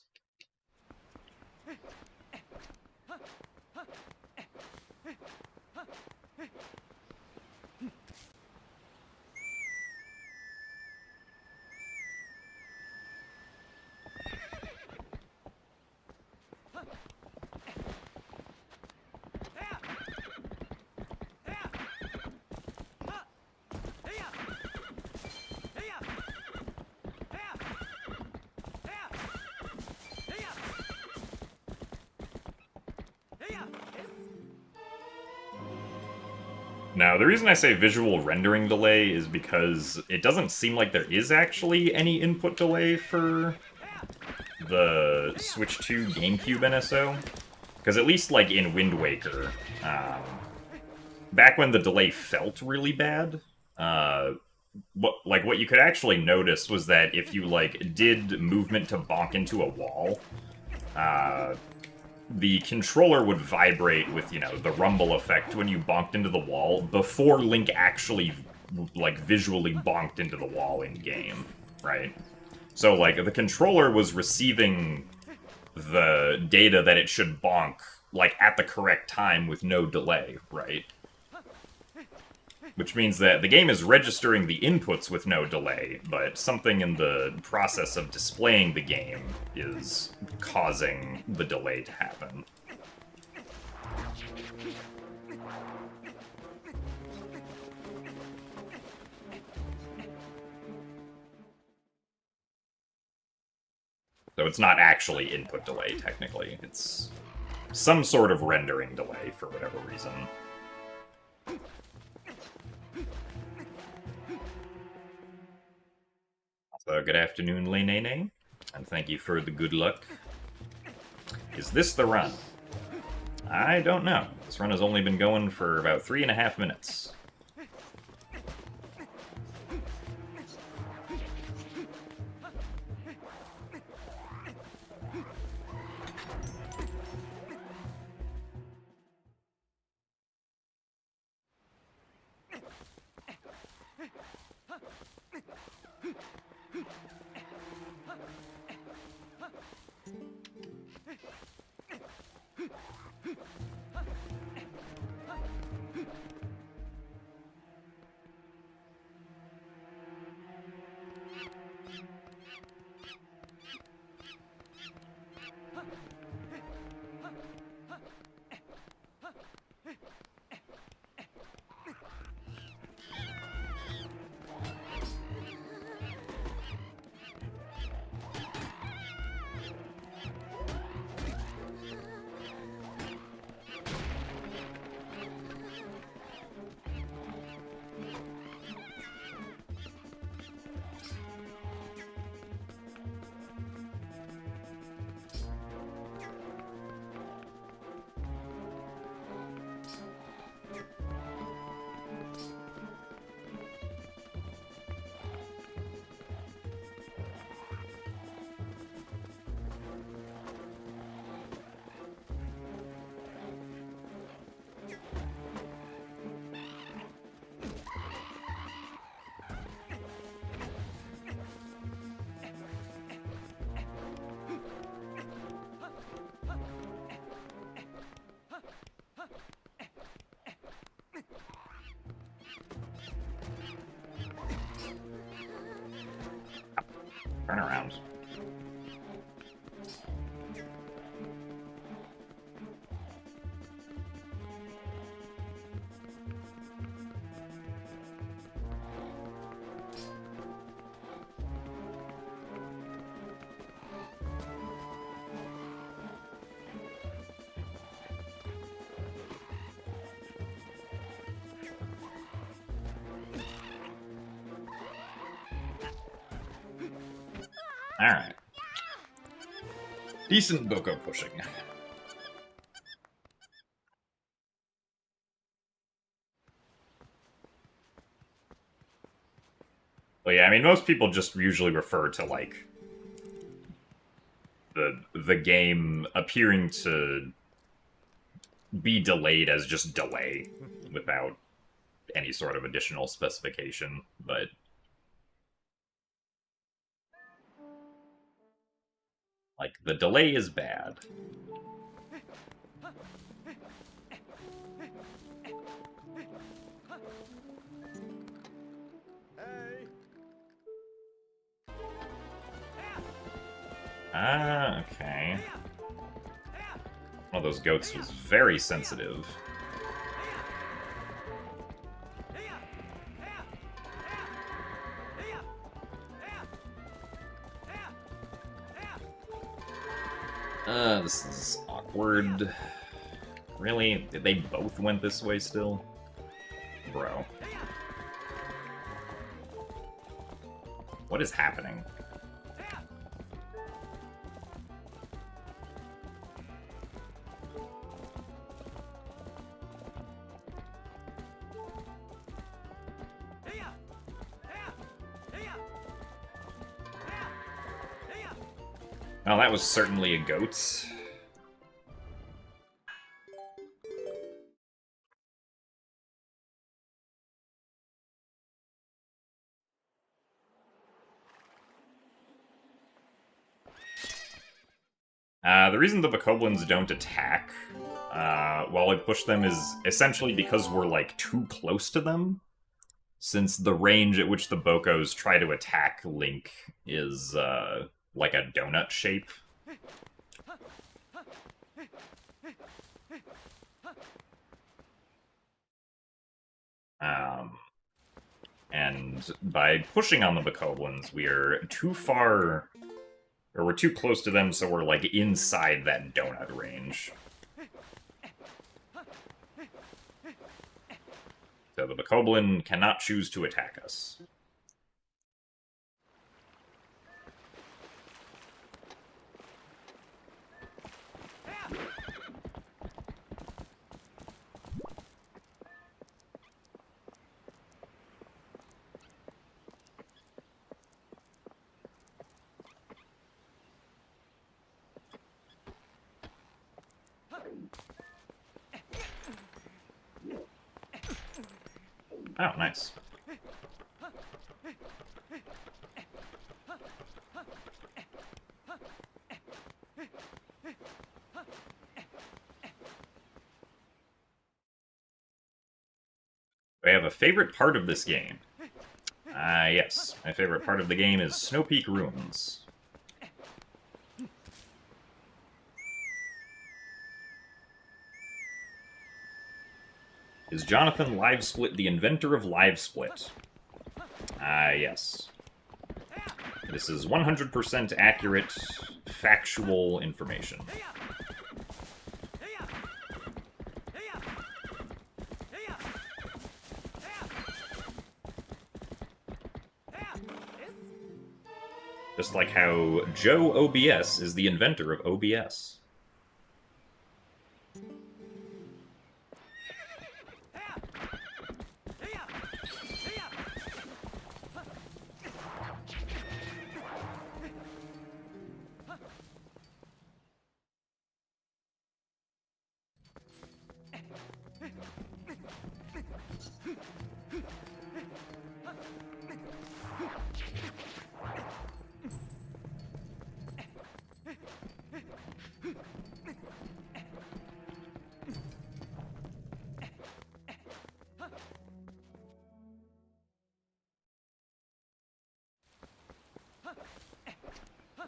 Now, the reason I say visual rendering delay is because it doesn't seem like there is actually any input delay for the Switch 2 GameCube NSO. Because at least, like, in Wind Waker, back when the delay felt really bad, what you could actually notice was that if you, like, did movement to bonk into a wall, the controller would vibrate with, you know, the rumble effect when you bonked into the wall before Link actually, like, visually bonked into the wall in-game, right? So, like, the controller was receiving the data that it should bonk, like, at the correct time with no delay, right? which means that the game is registering the inputs with no delay, but something in the process of displaying the game is causing the delay to happen. So it's not actually input delay, technically. It's some sort of rendering delay for whatever reason. So good afternoon, Lenene, and thank you for the good luck. Is this the run? I don't know. This run has only been going for about 3.5 minutes. Turn around. Alright. Decent Boko pushing. Well, yeah, I mean, most people just usually refer to, like, the game appearing to be delayed as just delay without any sort of additional specification, but like, the delay is bad. Ah, okay. One of those goats was very sensitive. This is awkward. Really? They both went this way still? Bro. What is happening? Well, that was certainly a goat. The reason the Bokoblins don't attack while I push them is essentially because we're, like, too close to them. since the range at which the Bokos try to attack Link is like a donut shape. And by pushing on the Bokoblins, we're too far, or we're too close to them, so we're like inside that donut range. So the Bokoblin cannot choose to attack us. Oh, nice. I have a favorite part of this game. Yes. My favorite part of the game is Snow Peak Ruins. Is Jonathan Livesplit the inventor of Livesplit? Yes. This is 100% accurate, factual information. Just like how Joe OBS is the inventor of OBS.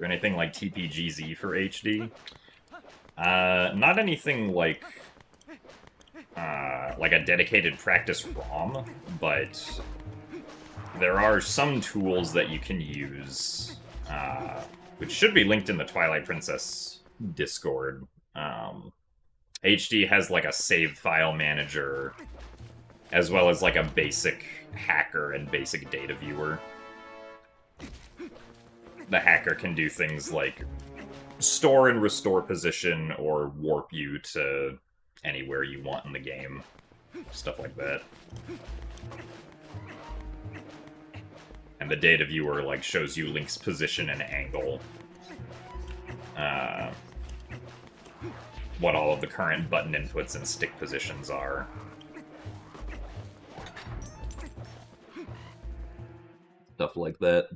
Or anything like TPGZ for HD? Not anything like a dedicated practice ROM, but there are some tools that you can use, which should be linked in the Twilight Princess Discord. HD has like a save file manager, as well as like a basic hacker and basic data viewer. The hacker can do things like store and restore position or warp you to anywhere you want in the game. Stuff like that. And the data viewer like shows you Link's position and angle. What all of the current button inputs and stick positions are. Stuff like that.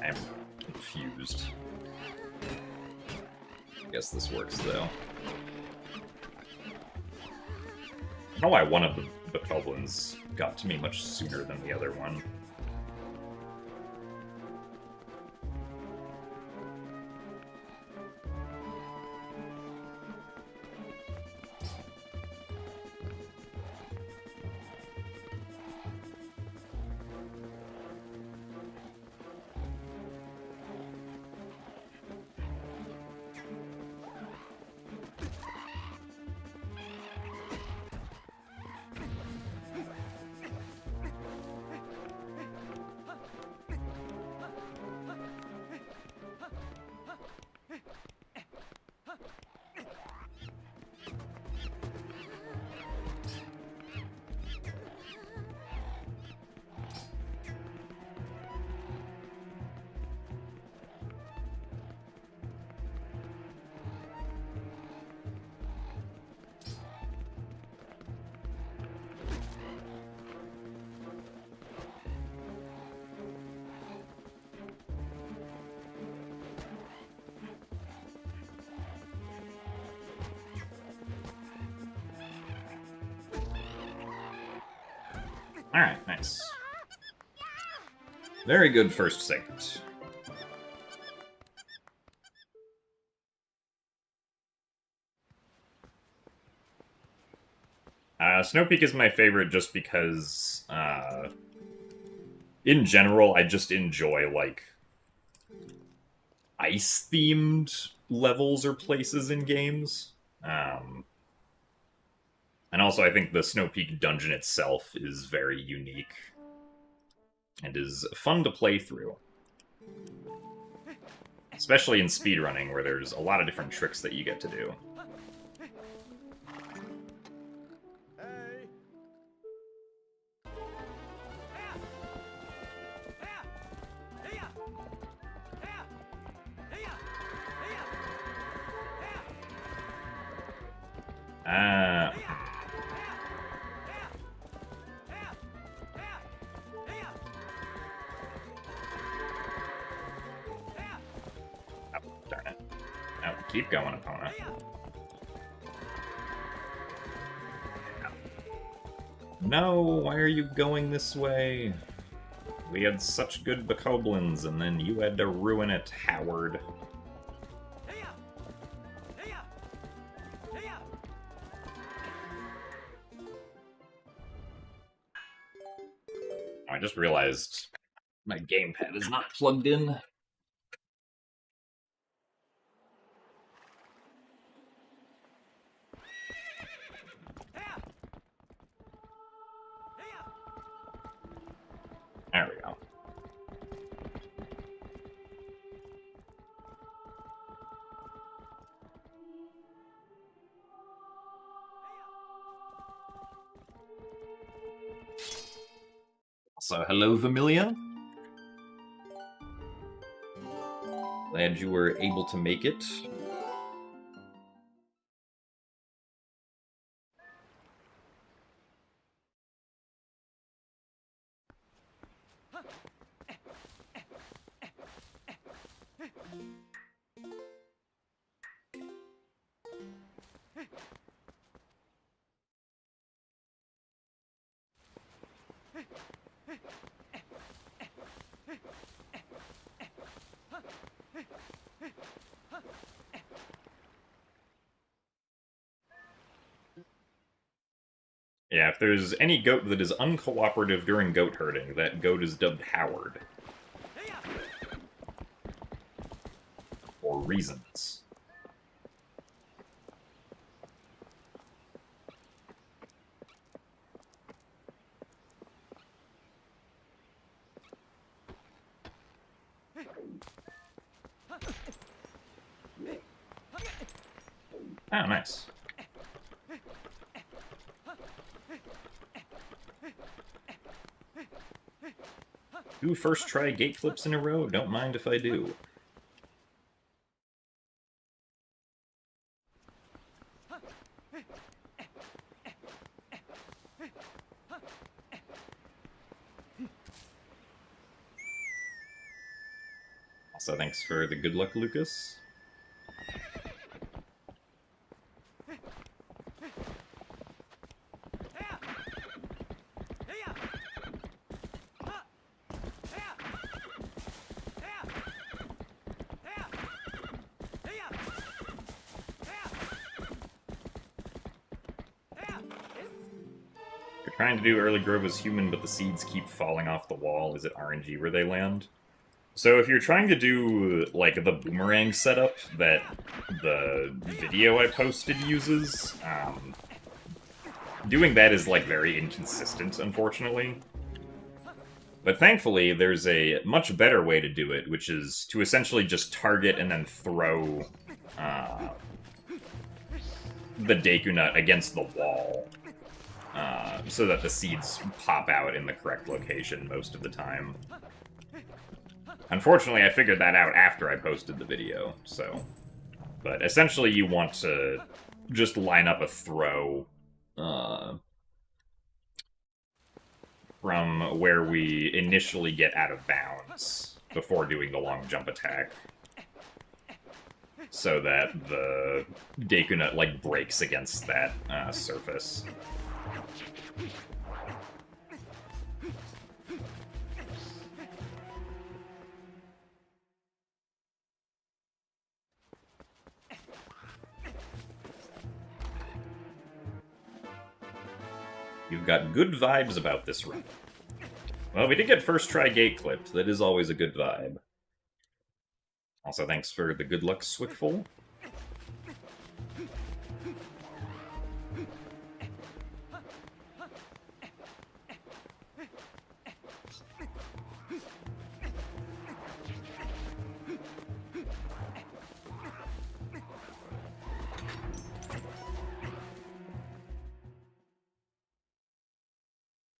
I'm confused. I guess this works, though. I don't know why one of the Bokoblins got to me much sooner than the other one. Alright, nice. Very good first segment. Snow Peak is my favorite just because, in general, I just enjoy, like, ice-themed levels or places in games. And also, I think the Snow Peak dungeon itself is very unique and is fun to play through. Especially in speedrunning, where there's a lot of different tricks that you get to do. Oh, darn it. Oh, keep going, opponent. No, why are you going this way? We had such good bokoblins, and then you had to ruin it, Howard. I just realized my gamepad is not plugged in. There we go. So, hello, Vermilia. Glad you were able to make it. Yeah, if there's any goat that is uncooperative during goat herding, that goat is dubbed Howard. For reasons. Oh, nice. Two first try gate flips in a row? Don't mind if I do. Also, thanks for the good luck, Lucas. Trying to do early growth as human, but the seeds keep falling off the wall. Is it RNG where they land? So if you're trying to do, like, the boomerang setup that the video I posted uses, doing that is, like, very inconsistent, unfortunately. But thankfully, there's a much better way to do it, which is to essentially just target and then throw the Deku Nut against the wall. So that the seeds pop out in the correct location most of the time. Unfortunately, I figured that out after I posted the video, so... But essentially, you want to just line up a throw from where we initially get out of bounds before doing the long jump attack. So that the Deku Nut, like, breaks against that surface. You've got good vibes about this run. Well, we did get first try gate clipped. That is always a good vibe. Also, thanks for the good luck, Swickful.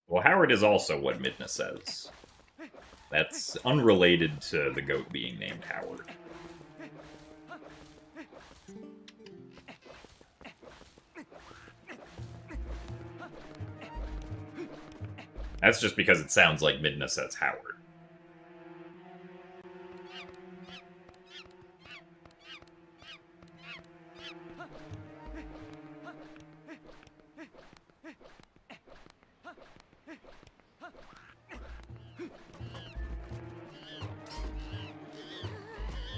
Well, Howard is also what Midna says. That's unrelated to the goat being named Howard. That's just because it sounds like Midna says Howard.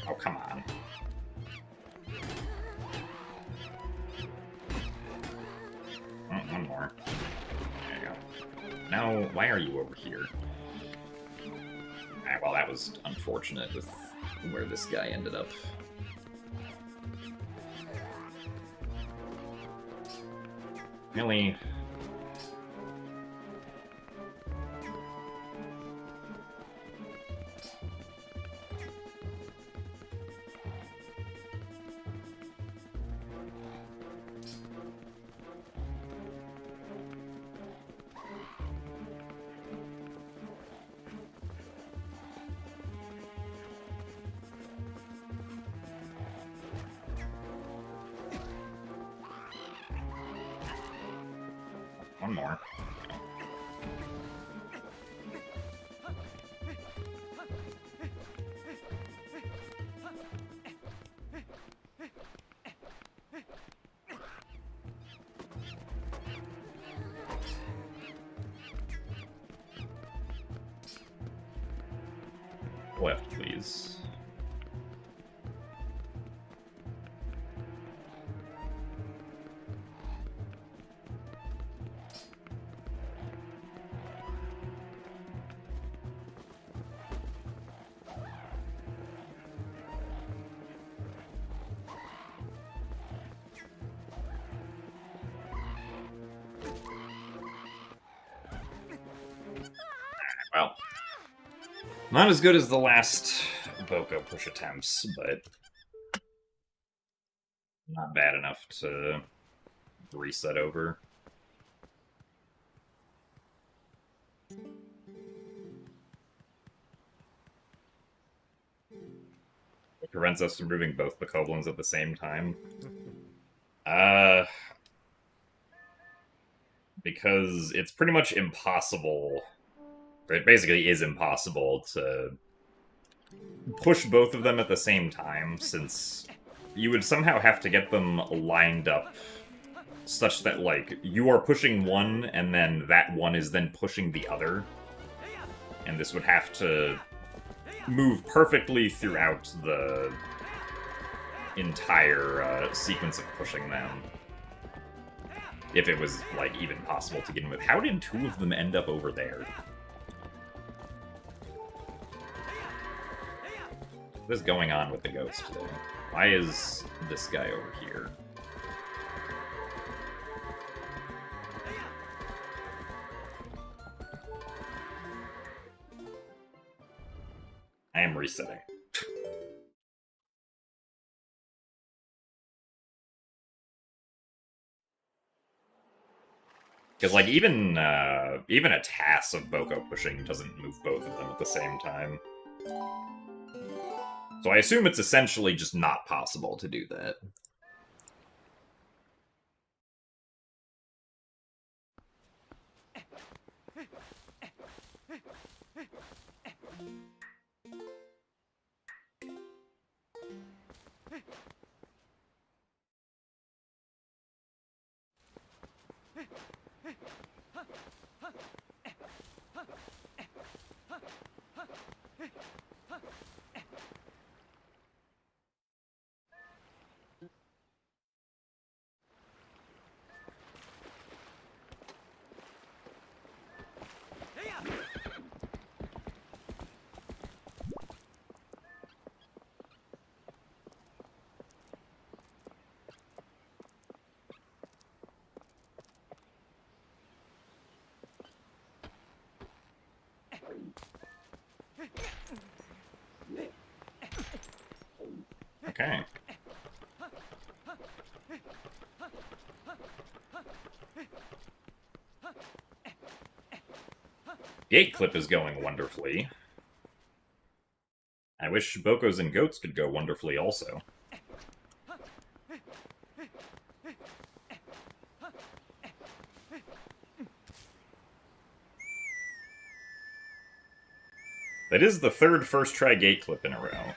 Oh, come on. Oh, one more. There you go. Now, why are you over here? Ah, well, that was unfortunate with where this guy ended up. Really? One more. Left, please. Well, not as good as the last Boko push attempts, but not bad enough to reset over. It prevents us from moving both Bokoblins at the same time. Because it's pretty much impossible. It basically is impossible to push both of them at the same time, since you would somehow have to get them lined up such that, like, you are pushing one, and then that one is then pushing the other. And this would have to move perfectly throughout the entire sequence of pushing them. If it was, like, even possible to get in with. How did two of them end up over there? What is going on with the ghost today? Why is this guy over here? I am resetting. Because, like, even a TAS of Boko pushing doesn't move both of them at the same time. So I assume it's essentially just not possible to do that. Okay. Gate clip is going wonderfully. I wish Bokos and Goats could go wonderfully also. That is the third first try gate clip in a row.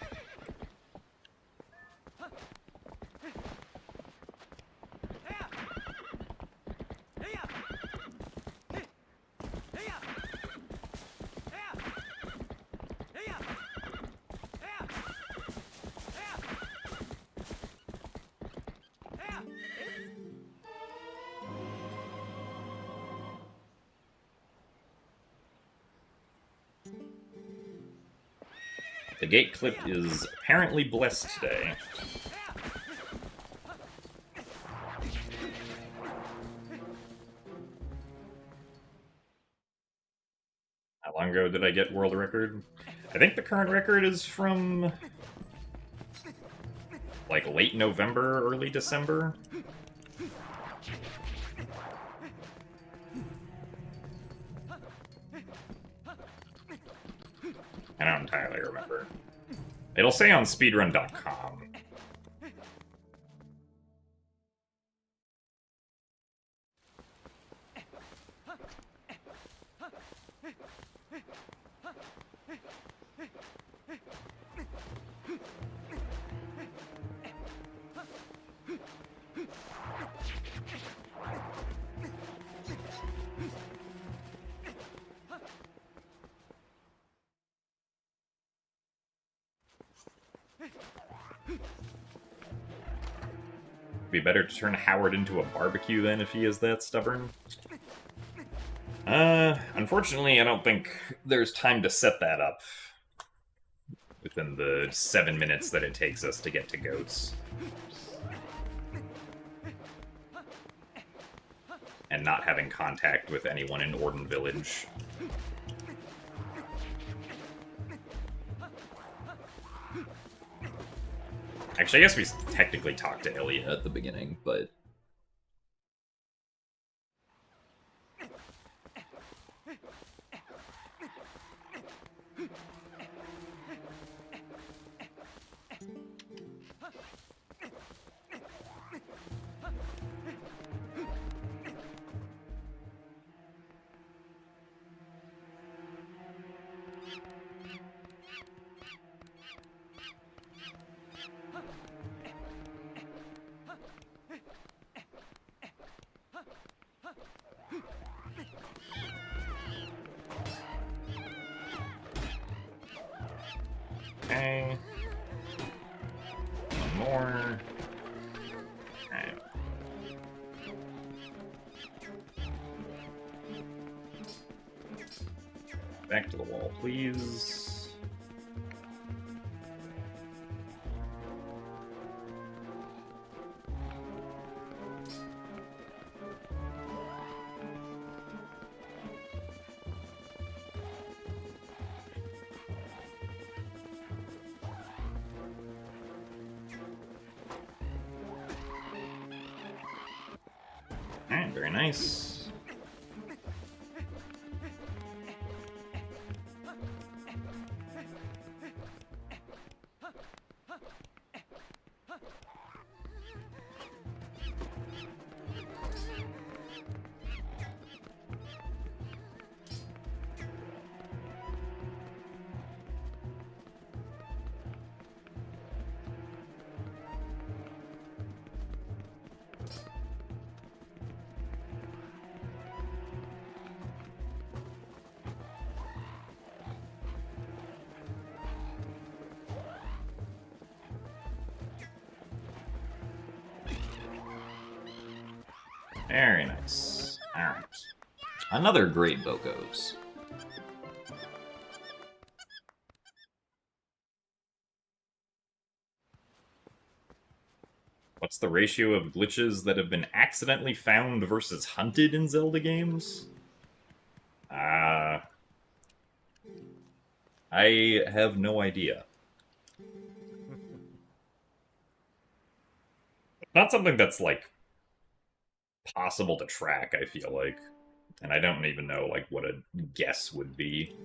The gate clip is apparently blessed today. How long ago did I get world record? I think the current record is from like late November, early December. I don't entirely remember. It'll say on speedrun.com. Be better to turn Howard into a barbecue then if he is that stubborn. Unfortunately, I don't think there's time to set that up within the 7 minutes that it takes us to get to Goats. And not having contact with anyone in Orden Village. Actually, I guess we technically talked to Elia at the beginning, but... Okay. One more. Alright. Back to the wall, please. Alright, very nice. Very nice. Alright. Another great Bokos. What's the ratio of glitches that have been accidentally found versus hunted in Zelda games? I have no idea. Not something that's, like, possible to track, I feel like. And I don't even know, like, what a guess would be.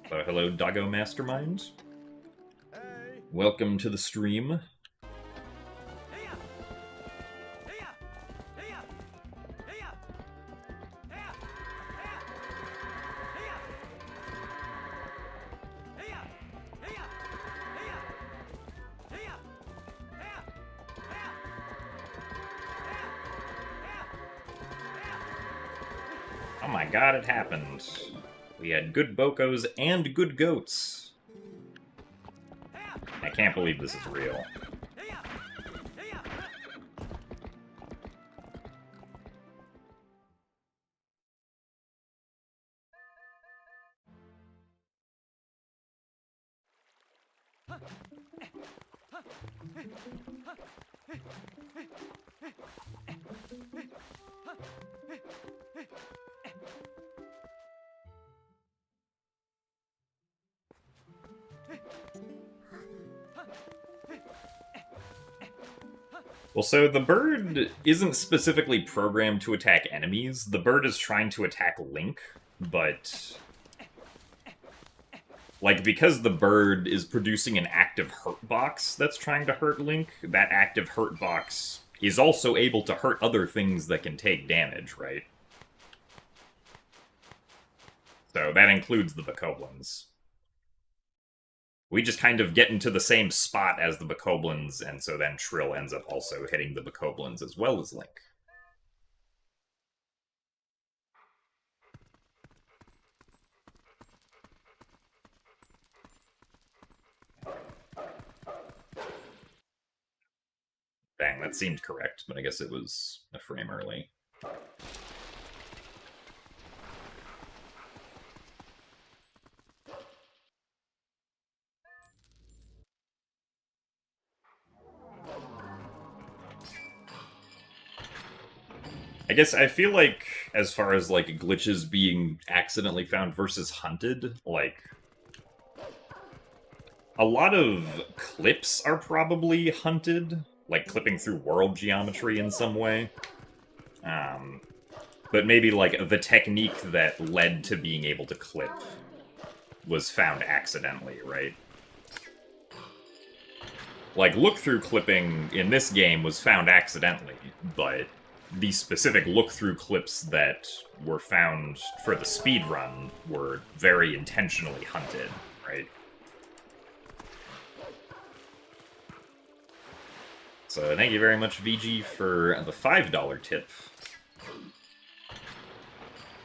So, hello, Doggo Mastermind. Hey. Welcome to the stream. Oh my god, it happened. We had good Bokos and good goats. I can't believe this is real. Well, so the bird isn't specifically programmed to attack enemies. The bird is trying to attack Link, but... like, because the bird is producing an active hurt box that's trying to hurt Link, that active hurt box is also able to hurt other things that can take damage, right? So that includes the Bokoblins. We just kind of get into the same spot as the Bokoblins, and so then Trill ends up also hitting the Bokoblins as well as Link. Bang, that seemed correct, but I guess it was a frame early. I guess I feel like, as far as, like, glitches being accidentally found versus hunted, like, a lot of clips are probably hunted, like clipping through world geometry in some way. But maybe, like, the technique that led to being able to clip was found accidentally, right? Like, look-through clipping in this game was found accidentally, but the specific look-through clips that were found for the speedrun were very intentionally hunted, right? So thank you very much, VG, for the $5 tip.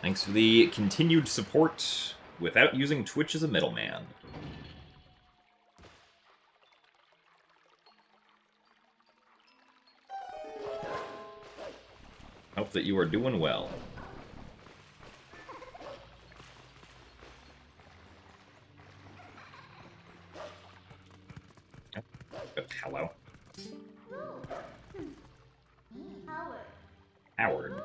Thanks for the continued support without using Twitch as a middleman. Hope that you are doing well. Oh, hello. Howard.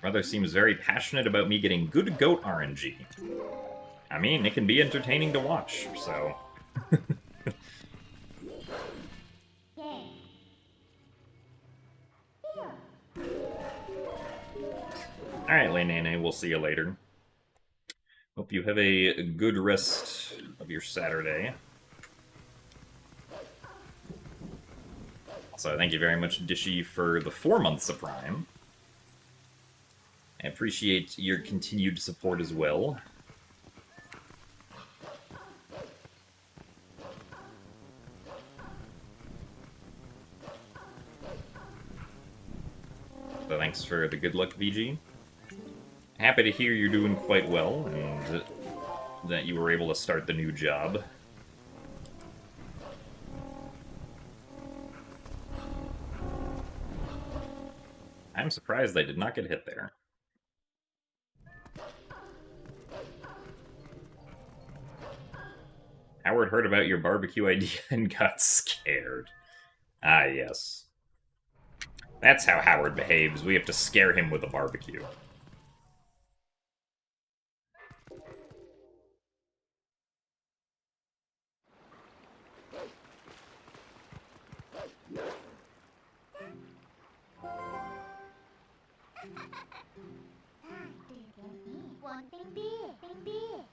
Brother seems very passionate about me getting good goat RNG. I mean, it can be entertaining to watch, so... Alright, Leynene, we'll see you later. Hope you have a good rest of your Saturday. Also, thank you very much, Dishy, for the 4 months of Prime. I appreciate your continued support as well. So thanks for the good luck, VG. Happy to hear you're doing quite well, and that you were able to start the new job. I'm surprised I did not get hit there. Howard heard about your barbecue idea and got scared. Ah, yes. That's how Howard behaves. We have to scare him with a barbecue.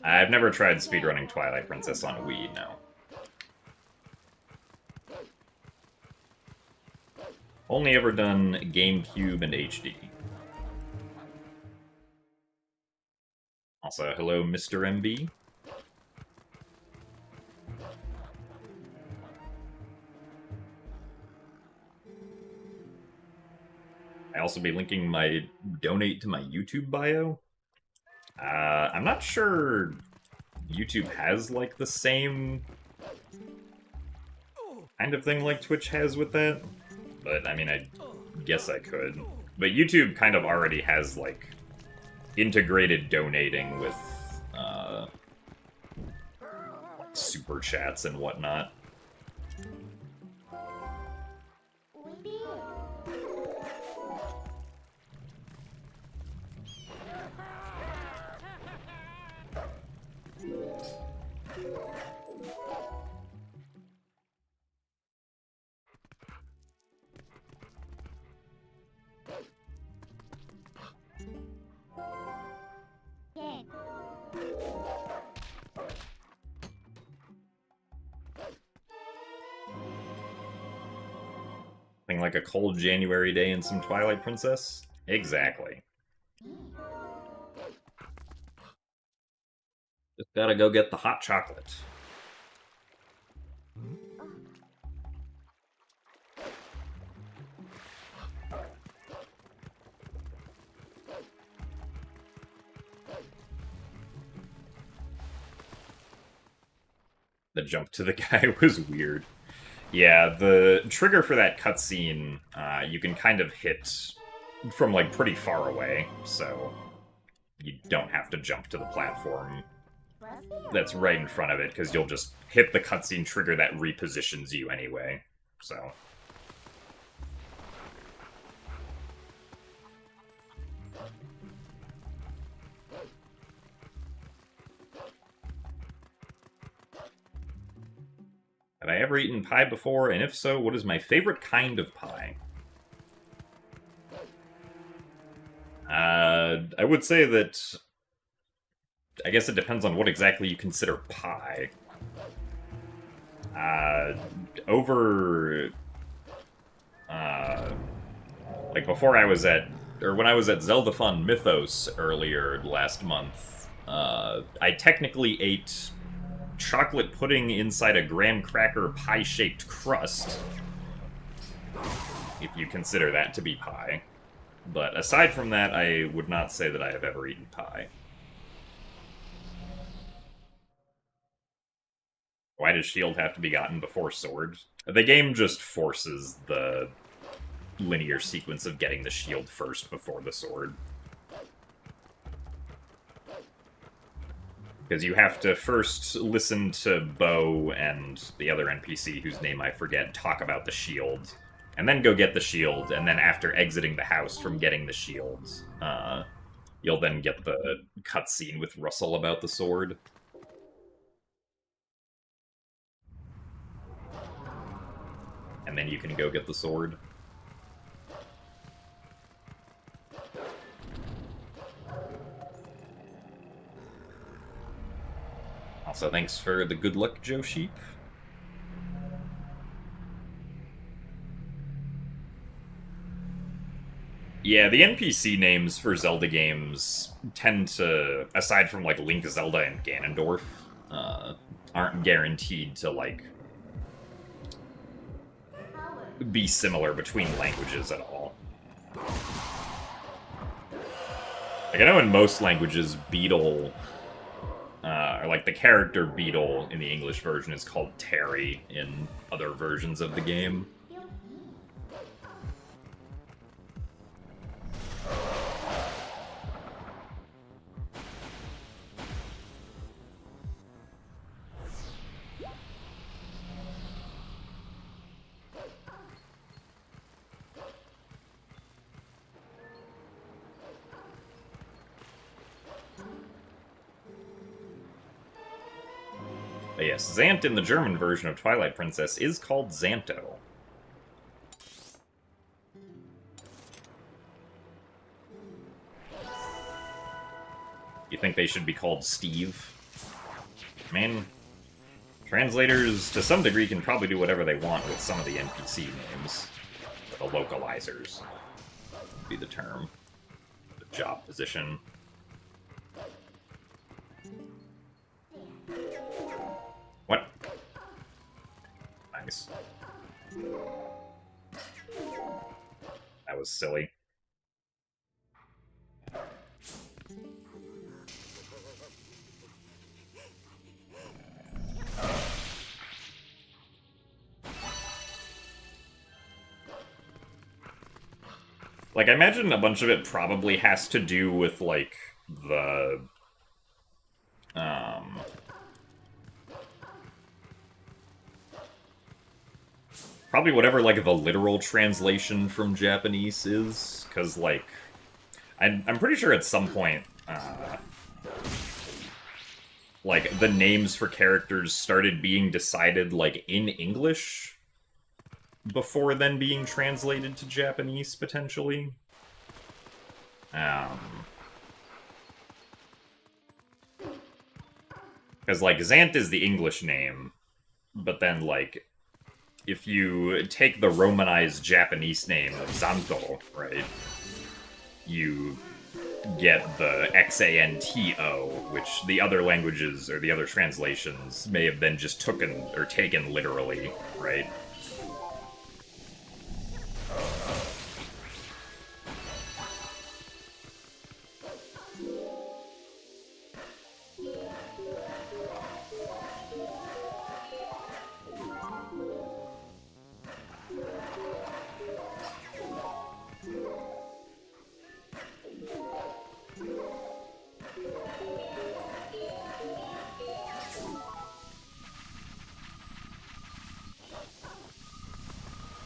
I've never tried speedrunning Twilight Princess on Wii, no. Only ever done GameCube and HD. Also, hello, Mr. MB. I'll also be linking my donate to my YouTube bio. I'm not sure YouTube has, like, the same kind of thing like Twitch has with that. But, I mean, I guess I could. But YouTube kind of already has, like, integrated donating with, like super chats and whatnot. Something like a cold January day in some Twilight Princess? Exactly. Just gotta go get the hot chocolate. The jump to the guy was weird. Yeah, the trigger for that cutscene, you can kind of hit from, like, pretty far away, so you don't have to jump to the platform that's right in front of it, because you'll just hit the cutscene trigger that repositions you anyway, so... Have I ever eaten pie before, and if so, what is my favorite kind of pie? I would say that... I guess it depends on what exactly you consider pie. Like, before I was at... Or when I was at Zelda Fun Mythos earlier last month, I technically ate chocolate pudding inside a graham cracker pie-shaped crust, if you consider that to be pie. But aside from that, I would not say that I have ever eaten pie. Why does shield have to be gotten before sword? The game just forces the linear sequence of getting the shield first before the sword. Because you have to first listen to Bo and the other NPC, whose name I forget, talk about the shield, and then go get the shield, and then after exiting the house from getting the shield, you'll then get the cutscene with Russell about the sword. And then you can go get the sword. Also, thanks for the good luck, Joe Sheep. Yeah, the NPC names for Zelda games tend to, aside from, like, Link, Zelda, and Ganondorf, aren't guaranteed to, like, be similar between languages at all. Like, I know in most languages, Beetle, or like, the character beetle in the English version is called Terry in other versions of the game. But yes, Zant in the German version of Twilight Princess is called Zanto. You think they should be called Steve? I mean, translators, to some degree, can probably do whatever they want with some of the NPC names. The localizers would be the term. The job position. What? Nice. That was silly. Like, I imagine a bunch of it probably has to do with, like, the... probably whatever, like, the literal translation from Japanese is, because, like... I'm pretty sure at some point, like, the names for characters started being decided, like, in English before then being translated to Japanese, potentially. Because, like, Zant is the English name, but then, like, if you take the Romanized Japanese name of Zanto, right, you get the Xanto, which the other languages, or the other translations, may have then just taken literally, right?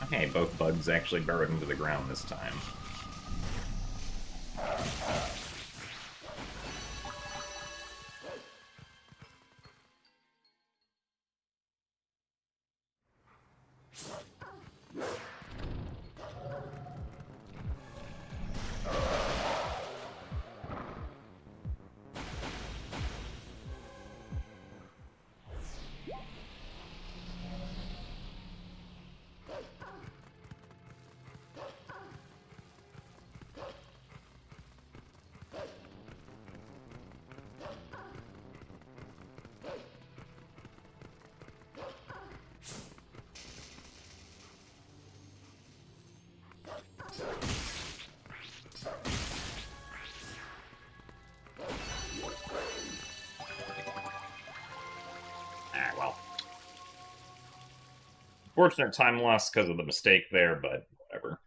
Okay, both bugs actually burrowed into the ground this time. Fortunate time loss because of the mistake there, but whatever.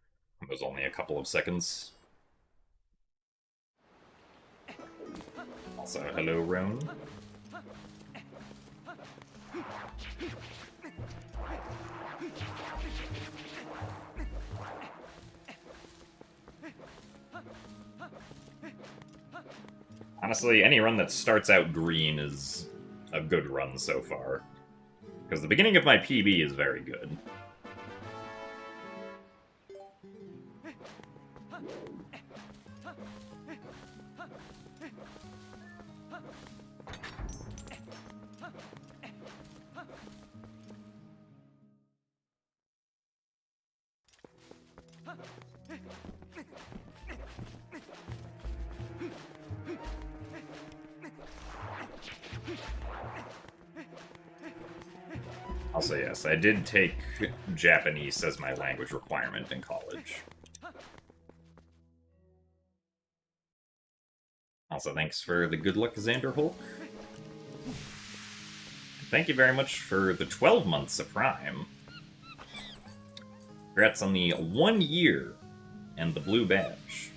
It was only a couple of seconds. Also, hello, Roan. Honestly, any run that starts out green is a good run so far. Because the beginning of my PB is very good. Also, yes, I did take Japanese as my language requirement in college. Also, thanks for the good luck, Xander Hulk. thank you very much for the 12 months of Prime. Congrats on the 1 year and the blue badge.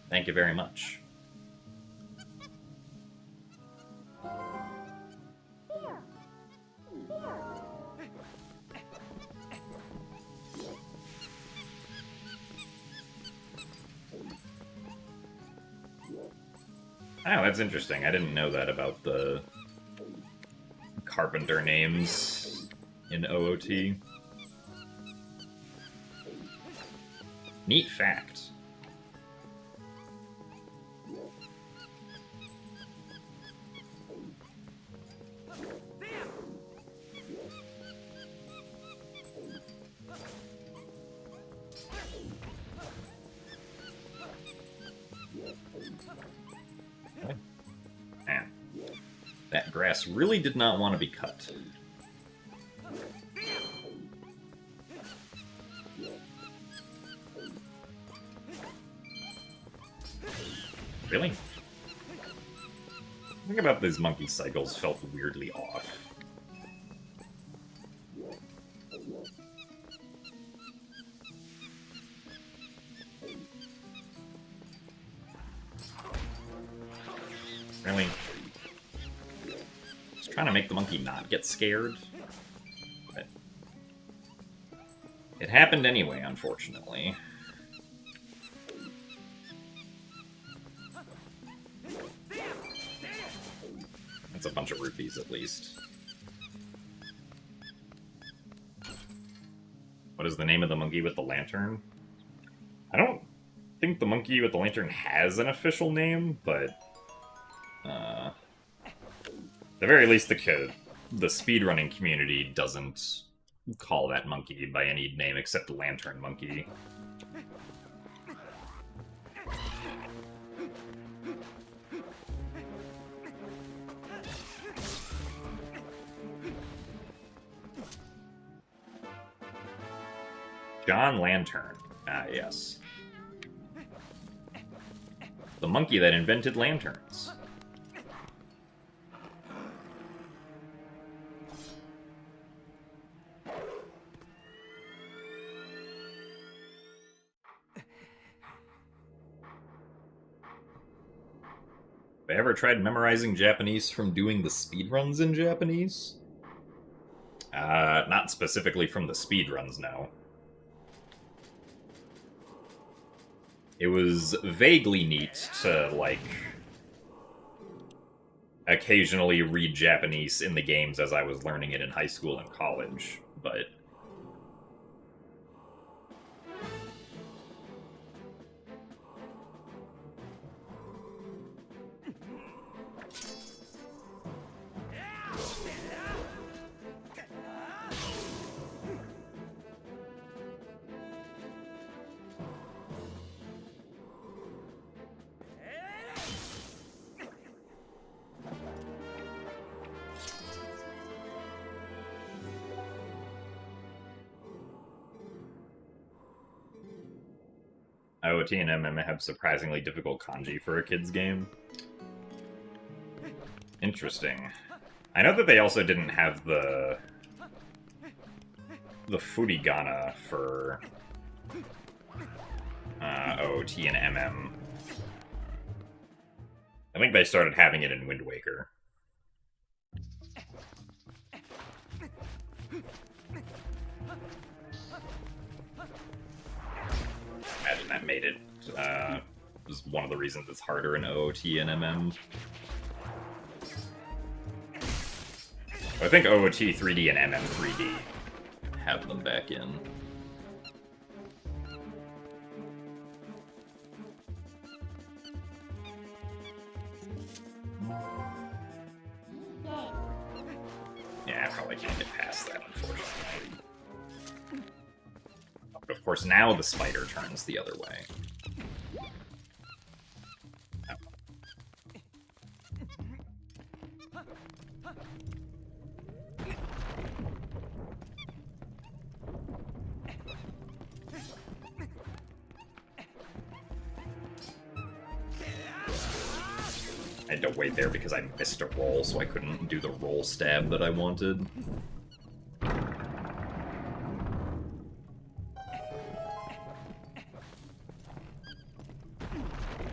Thank you very much. Oh, that's interesting. I didn't know that about the carpenter names in OOT. Neat fact. Man, that grass really did not want to be cut. Really? Something about these monkey cycles felt weirdly off. Really? Just trying to make the monkey not get scared. But it happened anyway, unfortunately. That's a bunch of rupees, at least. What is the name of the monkey with the lantern? I don't think the monkey with the lantern has an official name, but... at the very least, the speedrunning community doesn't call that monkey by any name except Lantern Monkey. John Lantern. Ah, yes. The monkey that invented lanterns. Have I ever tried memorizing Japanese from doing the speedruns in Japanese? Not specifically from the speedruns, no. It was vaguely neat to, like, occasionally read Japanese in the games as I was learning it in high school and college, but... OOT and MM have surprisingly difficult kanji for a kid's game. Interesting. I know that they also didn't have the furigana for OOT and MM. I think they started having it in Wind Waker. Imagine that made it, was one of the reasons it's harder in OOT and MM. I think OOT 3D and MM 3D have them back in. Yeah, I probably can't get past that, unfortunately. But of course, now the spider turns the other way. Oh. I had to wait there because I missed a roll, so I couldn't do the roll stab that I wanted.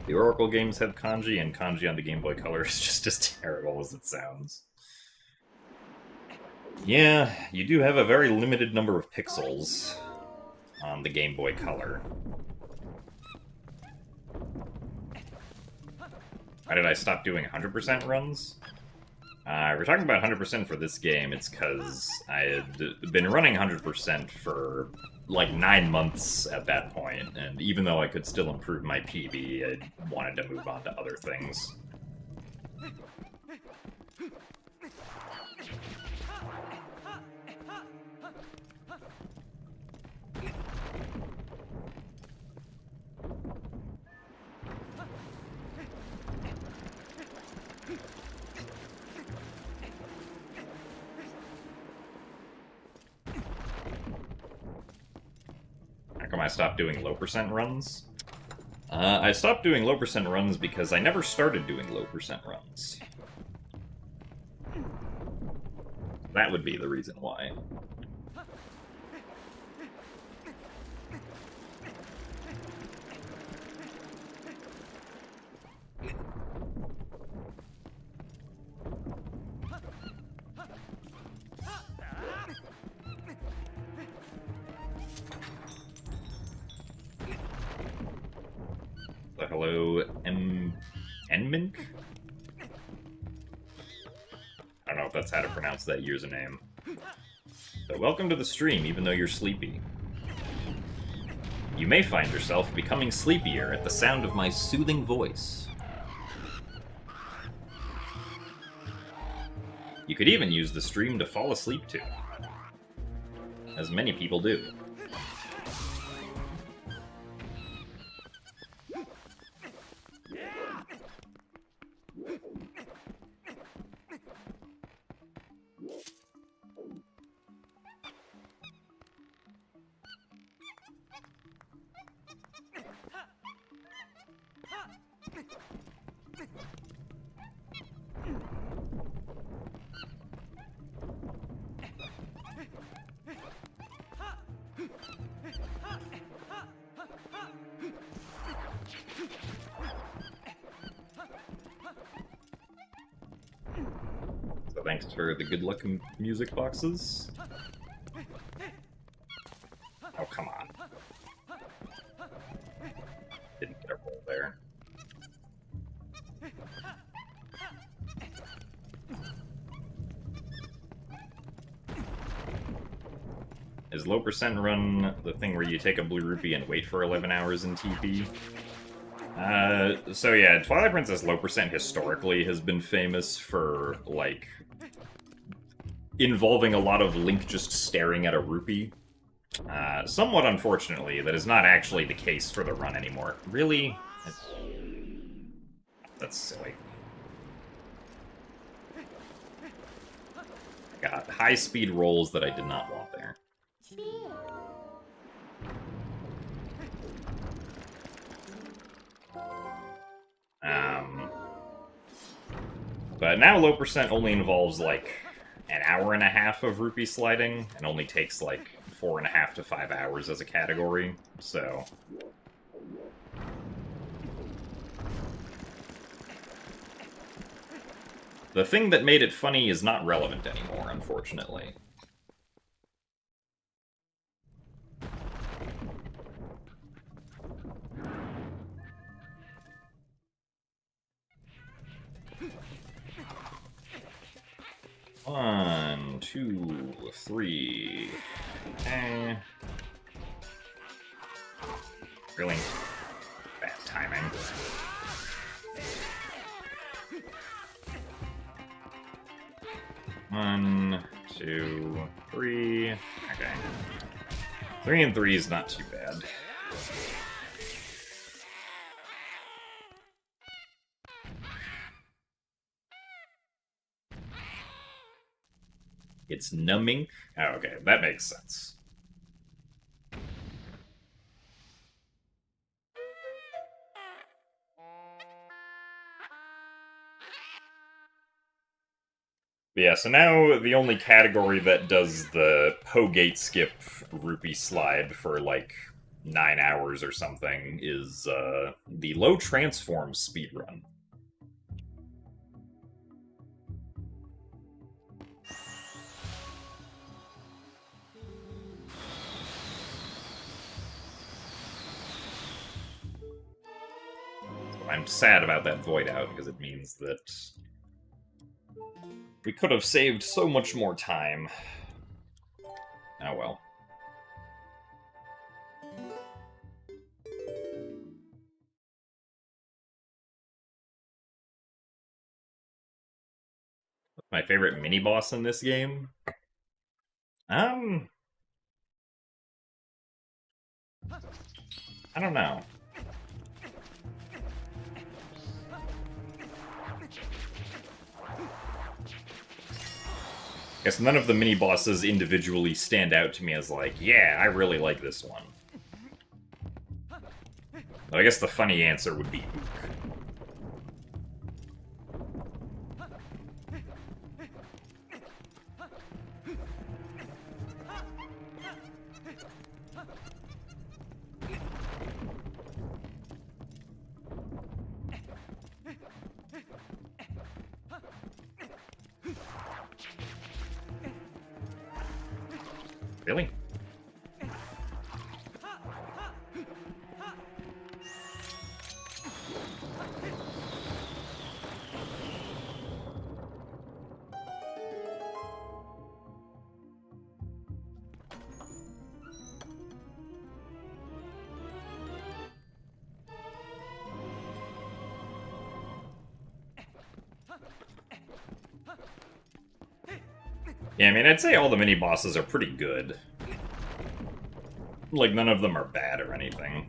The Oracle games have kanji, and kanji on the Game Boy Color is just as terrible as it sounds. Yeah, you do have a very limited number of pixels on the Game Boy Color. Why did I stop doing 100% runs? We're talking about 100% for this game, it's because I had been running 100% for like 9 months at that point, and even though I could still improve my PB, I wanted to move on to other things. How come I stopped doing low percent runs? I stopped doing low percent runs because I never started doing low percent runs. That would be the reason why. So hello, Enmink? I don't know if that's how to pronounce that username. So welcome to the stream, even though you're sleepy. You may find yourself becoming sleepier at the sound of my soothing voice. You could even use the stream to fall asleep to, as many people do. So thanks for the good luck music boxes. Oh, come on. Didn't get a roll there. Is low percent run the thing where you take a blue rupee and wait for 11 hours in TP? So yeah, Twilight Princess low percent historically has been famous for, like, involving a lot of Link just staring at a rupee. Somewhat unfortunately, that is not actually the case for the run anymore. Really? That's silly. I got high-speed rolls that I did not want there. But now low percent only involves, like, an hour and a half of rupee sliding, and only takes, like, 4.5 to 5 hours as a category, so... The thing that made it funny is not relevant anymore, unfortunately. One, two, three. Really bad timing. One, two, three. Okay. 3 and 3 is not too bad. It's numbing? Oh, okay, that makes sense. But yeah, so now the only category that does the Ho-Gate skip rupee slide for like 9 hours or something is the low transform speedrun. I'm sad about that void out because it means that we could have saved so much more time. Oh well. My favorite mini boss in this game? I don't know. Guess none of the mini bosses individually stand out to me as like, yeah, I really like this one. Well, I guess the funny answer would be Ook. Really? Yeah, I mean, I'd say all the mini-bosses are pretty good. Like, none of them are bad or anything.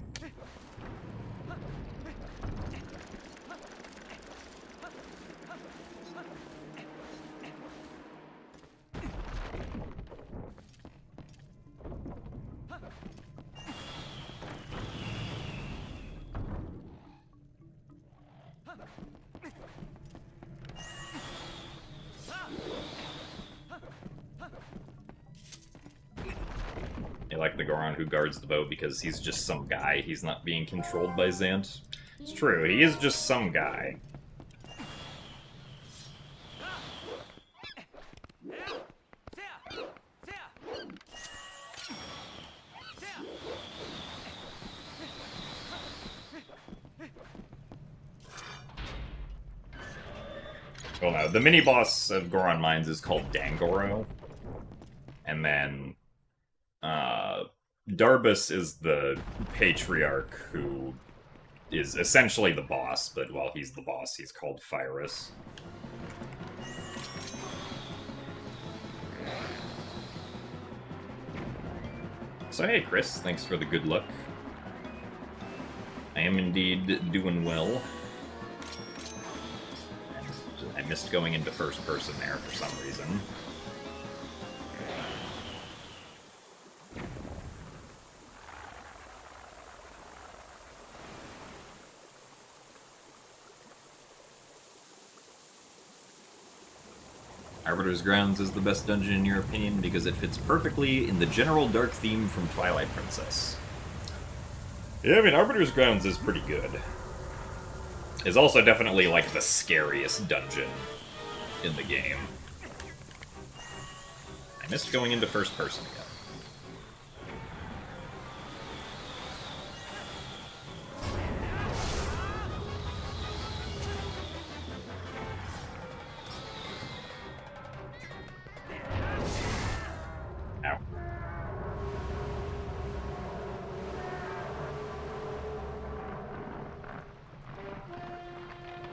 Like the Goron who guards the bow because he's just some guy. He's not being controlled by Zant. It's true, he is just some guy. Well, no, the mini-boss of Goron Mines is called Dangoro. And then Darbus is the patriarch who is essentially the boss, but while he's the boss, he's called Phyrus. So hey, Chris, thanks for the good luck. I am indeed doing well. I missed going into first person there for some reason. Arbiter's Grounds is the best dungeon in your opinion because it fits perfectly in the general dark theme from Twilight Princess. Yeah, I mean, Arbiter's Grounds is pretty good. It's also definitely, like, the scariest dungeon in the game. I missed going into first person again.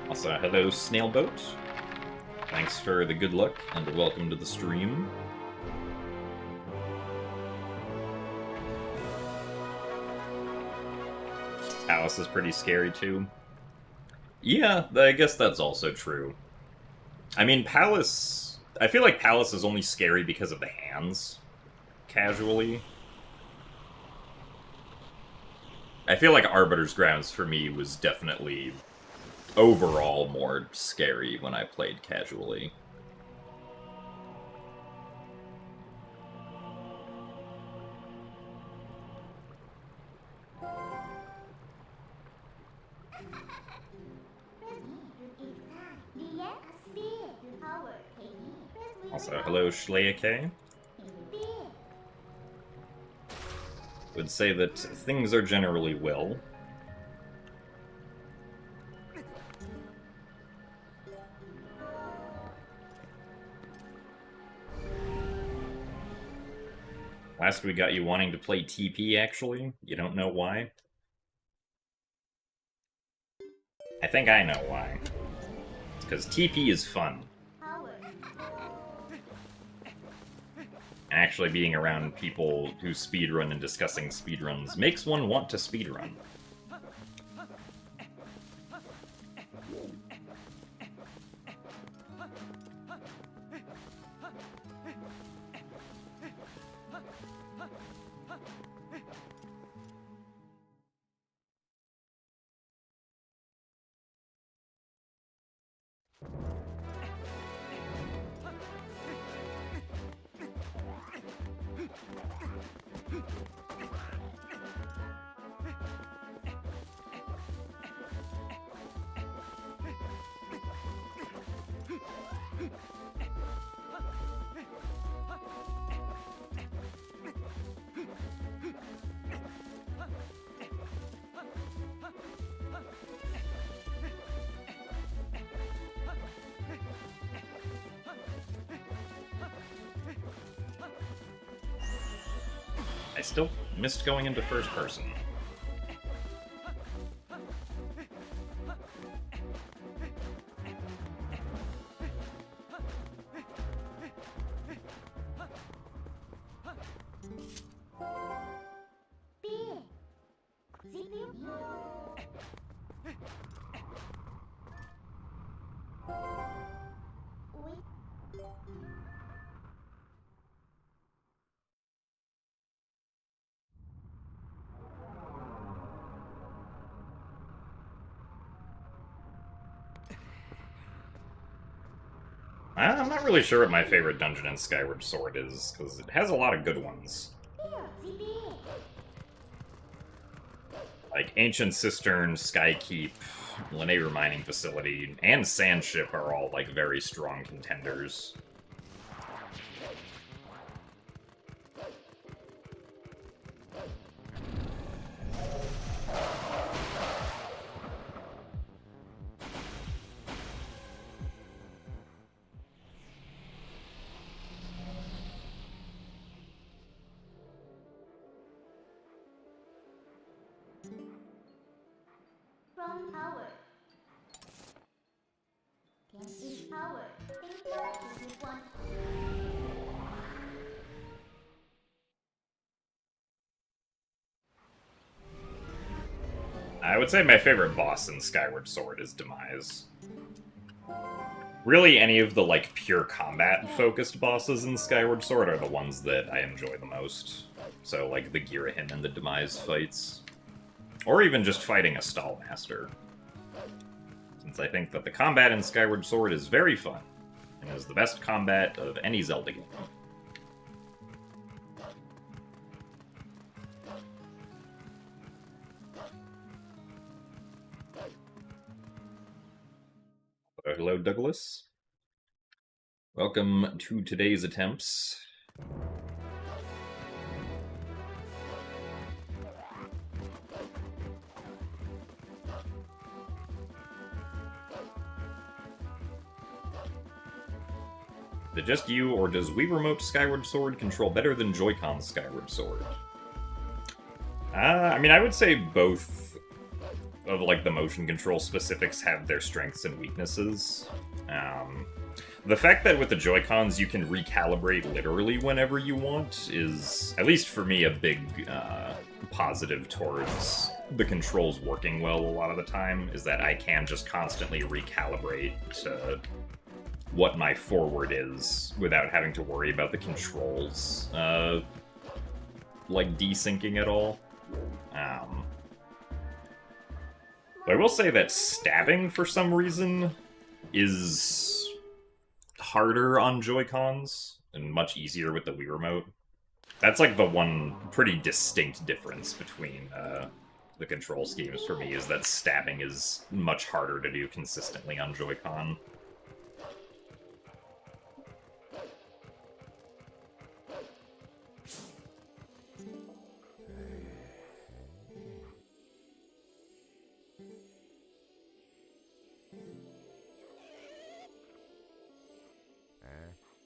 Also, hello, Snailboat. Thanks for the good luck, and welcome to the stream. Palace is pretty scary, too. Yeah, I guess that's also true. I mean, Palace... I feel like Palace is only scary because of the hands, casually. I feel like Arbiter's Grounds, for me, was definitely overall more scary when I played casually. Also, hello, Schleike. Would say that things are generally well. Last we got you wanting to play TP, actually. You don't know why? I think I know why. It's because TP is fun. And actually being around people who speedrun and discussing speedruns makes one want to speedrun. I still missed going into first person. I'm not really sure what my favorite dungeon in Skyward Sword is, because it has a lot of good ones. Like Ancient Cistern, Skykeep, Linear Mining Facility, and Sandship are all, like, very strong contenders. I would say my favorite boss in Skyward Sword is Demise. Really, any of the, like, pure combat-focused bosses in Skyward Sword are the ones that I enjoy the most. So, like, the Girahim and the Demise fights. Or even just fighting a Stallmaster. Since I think that the combat in Skyward Sword is very fun, and is the best combat of any Zelda game. Hello, Douglas. Welcome to today's attempts. Is it just you, or does Wii Remote Skyward Sword control better than Joy-Con Skyward Sword? I mean, I would say both of, like, the motion control specifics have their strengths and weaknesses. The fact that with the Joy-Cons you can recalibrate literally whenever you want is, at least for me, a big positive towards the controls working well a lot of the time, is that I can just constantly recalibrate to what my forward is without having to worry about the controls, like, desyncing at all. But I will say that stabbing, for some reason, is harder on Joy-Cons and much easier with the Wii Remote. That's, like, the one pretty distinct difference between the control schemes for me, is that stabbing is much harder to do consistently on Joy-Con.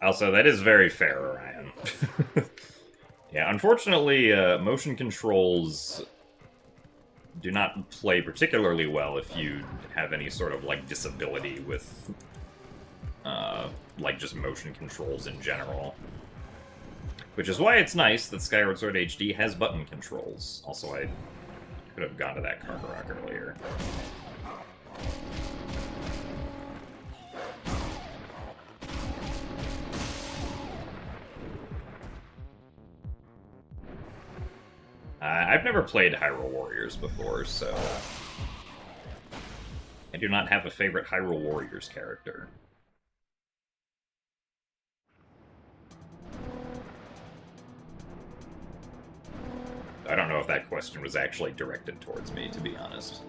Also, that is very fair, Ryan. Yeah, unfortunately, motion controls do not play particularly well if you have any sort of, like, disability with, like, just motion controls in general. Which is why it's nice that Skyward Sword HD has button controls. Also, I could have gone to that Cargarock earlier. I've never played Hyrule Warriors before, so I do not have a favorite Hyrule Warriors character. I don't know if that question was actually directed towards me, to be honest.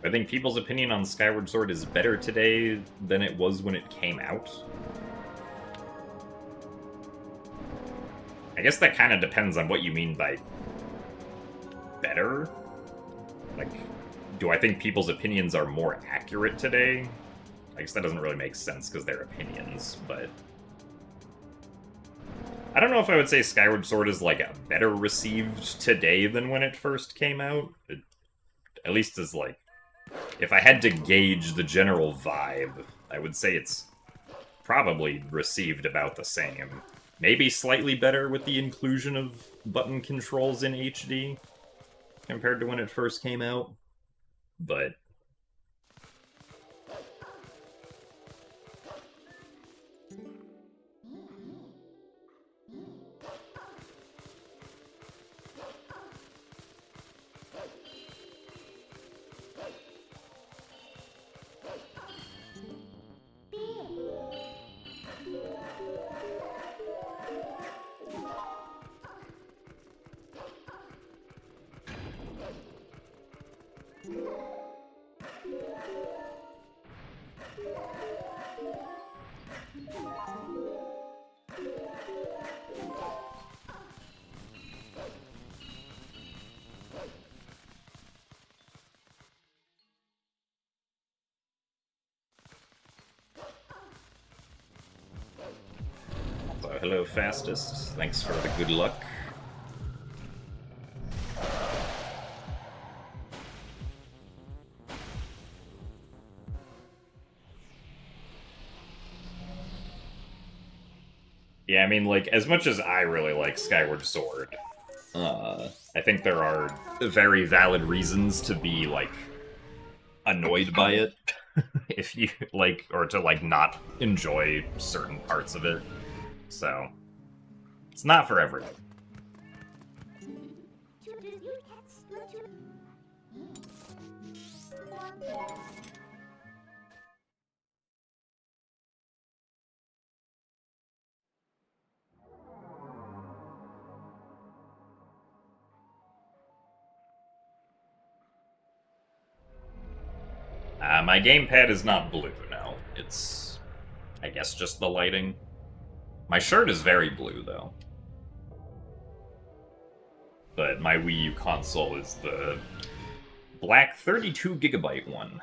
I think people's opinion on Skyward Sword is better today than it was when it came out. I guess that kind of depends on what you mean by better. Like, do I think people's opinions are more accurate today? I guess that doesn't really make sense because they're opinions, but... I don't know if I would say Skyward Sword is, like, better received today than when it first came out. At least as, like... If I had to gauge the general vibe, I would say it's probably received about the same. Maybe slightly better with the inclusion of button controls in HD compared to when it first came out, but... So, hello, Fastest. Thanks for the good luck. Yeah, I mean, like, as much as I really like Skyward Sword, I think there are very valid reasons to be, like, annoyed by it. If you, like, or to, like, not enjoy certain parts of it. So, it's not for everyone. My gamepad is not blue, no. It's, I guess, just the lighting. My shirt is very blue, though. But my Wii U console is the black 32GB one.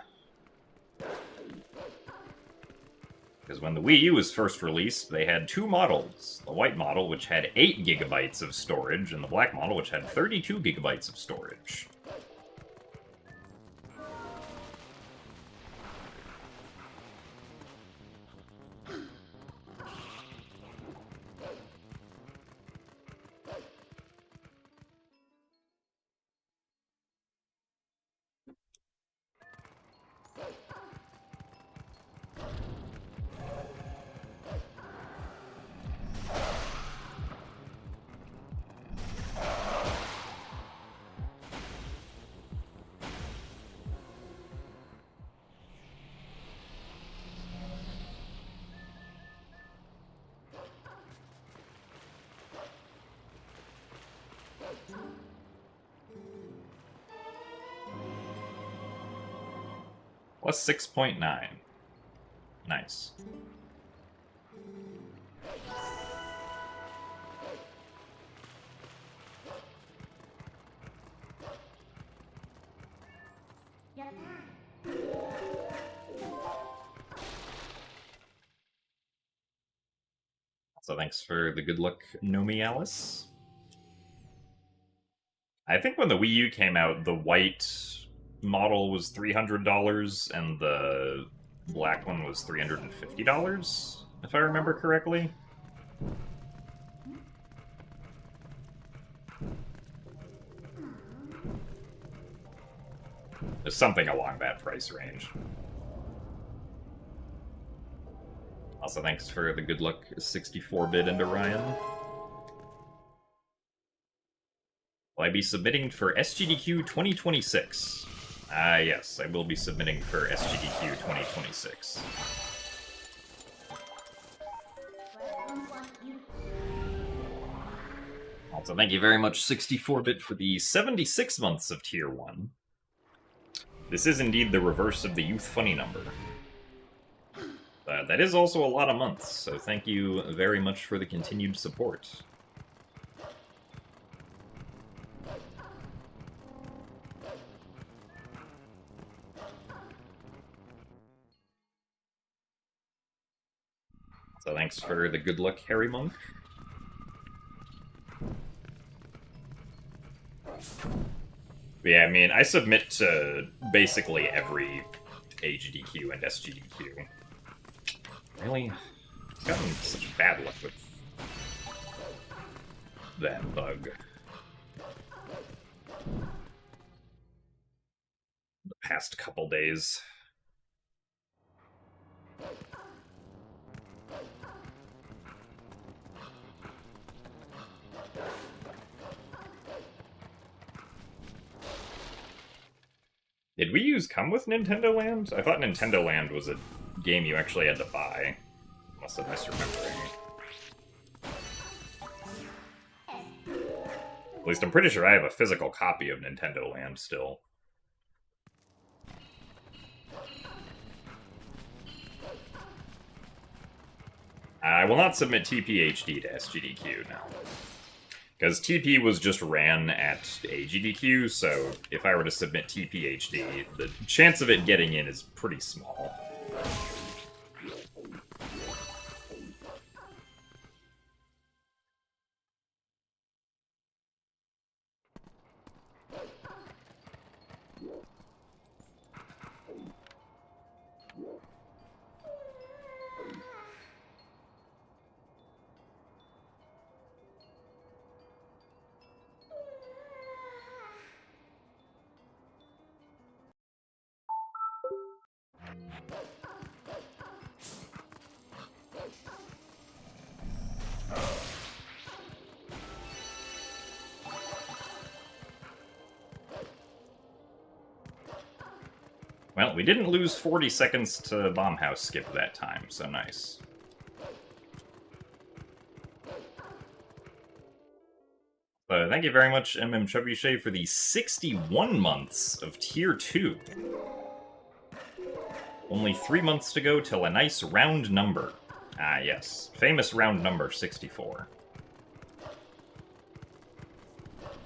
Because when the Wii U was first released, they had two models. The white model, which had 8GB of storage, and the black model, which had 32GB of storage. Plus 6.9. Nice. So thanks for the good luck, Nomi Alice. I think when the Wii U came out, the white model was $300 and the black one was $350, if I remember correctly. There's something along that price range. Also, thanks for the good luck 64-bit into Ryan. Will I be submitting for SGDQ 2026? Yes, I will be submitting for SGDQ 2026. Also, thank you very much, 64-bit, for the 76 months of Tier 1. This is indeed the reverse of the Youth Funny number. That is also a lot of months, so thank you very much for the continued support. So thanks for the good luck, Harry Monk. But yeah, I mean, I submit to basically every HDQ and SGDQ. Really? I've gotten such bad luck with that bug. The past couple days. Did Wii U's come with Nintendo Land? I thought Nintendo Land was a game you actually had to buy. Unless I'm misremembering. At least I'm pretty sure I have a physical copy of Nintendo Land still. I will not submit TPHD to SGDQ now. Because TP was just ran at AGDQ, so if I were to submit TPHD, the chance of it getting in is pretty small. Well, we didn't lose 40 seconds to Bomb House skip that time, so nice. Thank you very much, Trebuchet, for the 61 months of Tier 2. Only 3 months to go till a nice round number. Ah, yes. Famous round number 64.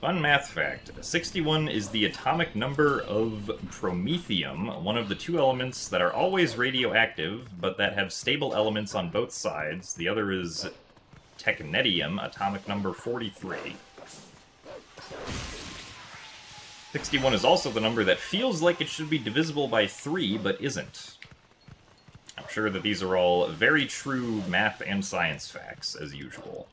Fun math fact. 61 is the atomic number of promethium, one of the two elements that are always radioactive, but that have stable elements on both sides. The other is technetium, atomic number 43. 61 is also the number that feels like it should be divisible by 3, but isn't. I'm sure that these are all very true math and science facts, as usual.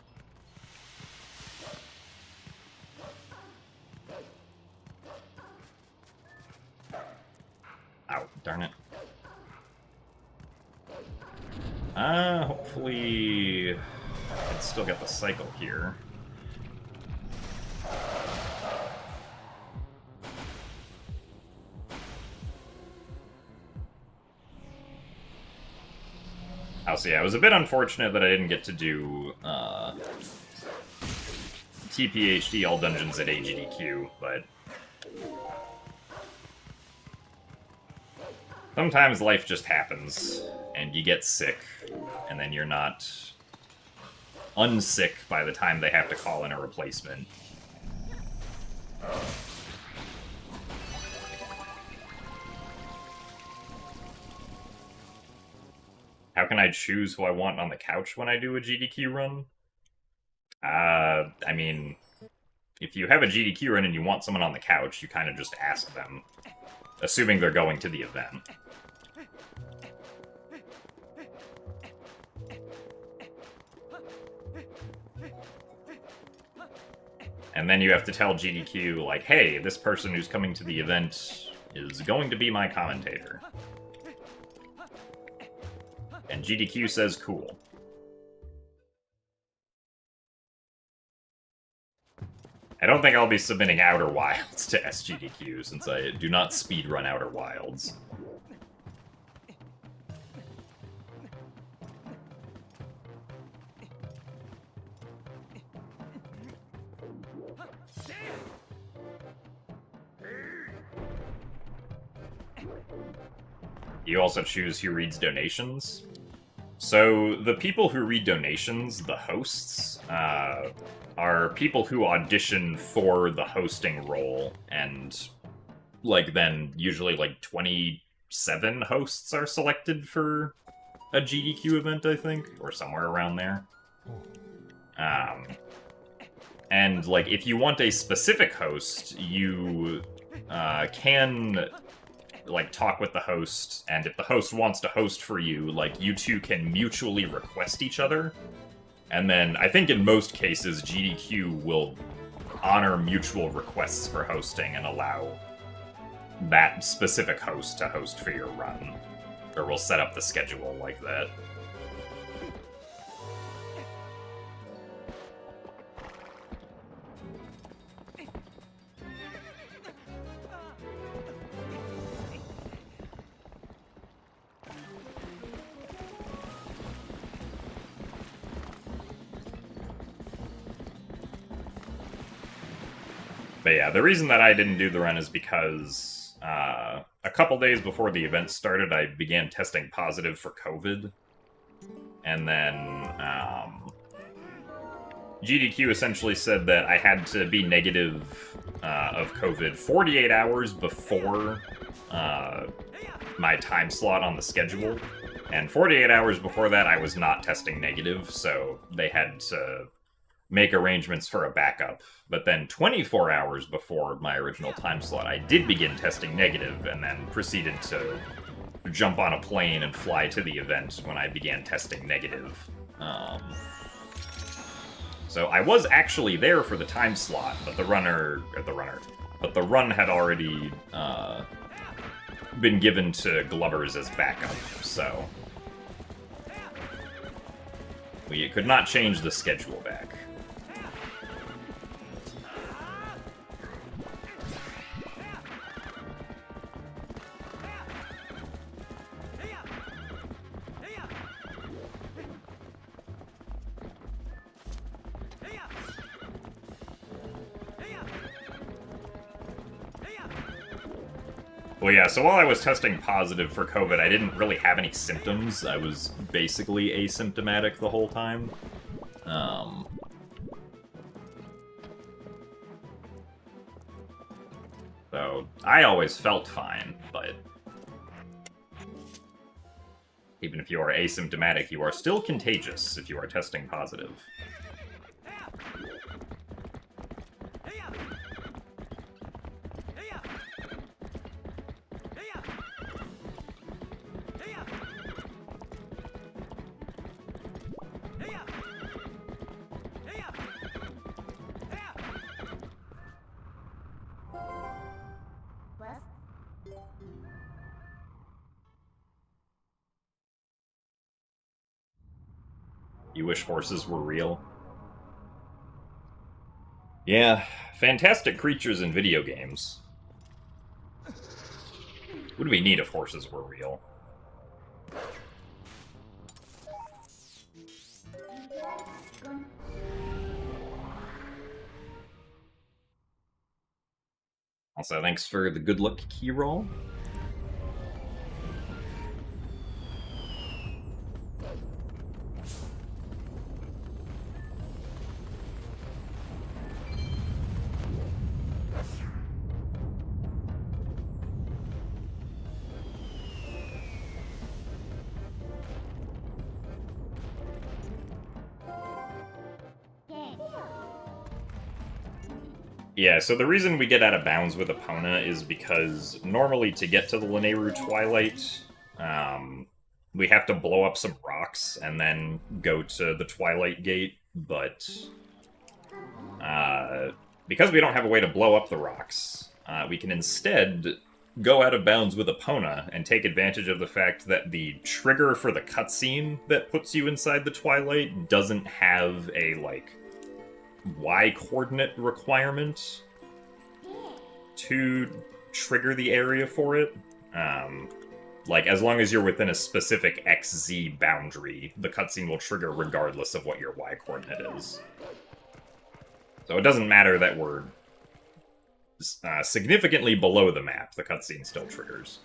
Ow, darn it. Hopefully I can still get the cycle here. Oh, so yeah, it was a bit unfortunate that I didn't get to do TPHD all dungeons at AGDQ, but sometimes life just happens, and you get sick, and then you're not unsick by the time they have to call in a replacement. How can I choose who I want on the couch when I do a GDQ run? I mean, if you have a GDQ run and you want someone on the couch, you kind of just ask them, assuming they're going to the event. And then you have to tell GDQ, like, hey, this person who's coming to the event is going to be my commentator. And GDQ says, cool. I don't think I'll be submitting Outer Wilds to SGDQ, since I do not speedrun Outer Wilds. You also choose who reads donations. So the people who read donations, the hosts, are people who audition for the hosting role, and then usually 27 hosts are selected for a GDQ event, I think, or somewhere around there. And if you want a specific host, you can talk with the host, and if the host wants to host for you, you two can mutually request each other. And then, I think in most cases, GDQ will honor mutual requests for hosting and allow that specific host to host for your run. Or we'll set up the schedule like that. But yeah, the reason that I didn't do the run is because a couple days before the event started, I began testing positive for COVID. And then GDQ essentially said that I had to be negative of COVID 48 hours before my time slot on the schedule. And 48 hours before that, I was not testing negative, so they had to make arrangements for a backup. But then 24 hours before my original time slot, I did begin testing negative, and then proceeded to jump on a plane and fly to the event when I began testing negative. So I was actually there for the time slot, but the run had already been given to Glubbers as backup, so we could not change the schedule back. Well, yeah, so while I was testing positive for COVID, I didn't really have any symptoms. I was basically asymptomatic the whole time. So, I always felt fine, but even if you are asymptomatic, you are still contagious if you are testing positive. You wish horses were real? Yeah, fantastic creatures in video games. Would be neat if horses were real. Also, thanks for the good luck key roll. Yeah, so the reason we get out of bounds with Epona is because normally to get to the Lanayru Twilight, we have to blow up some rocks and then go to the Twilight Gate, but because we don't have a way to blow up the rocks, we can instead go out of bounds with Epona and take advantage of the fact that the trigger for the cutscene that puts you inside the Twilight doesn't have a, like, Y-coordinate requirement to trigger the area for it. Like, as long as you're within a specific XZ boundary, the cutscene will trigger regardless of what your Y-coordinate is. So it doesn't matter that we're significantly below the map, the cutscene still triggers.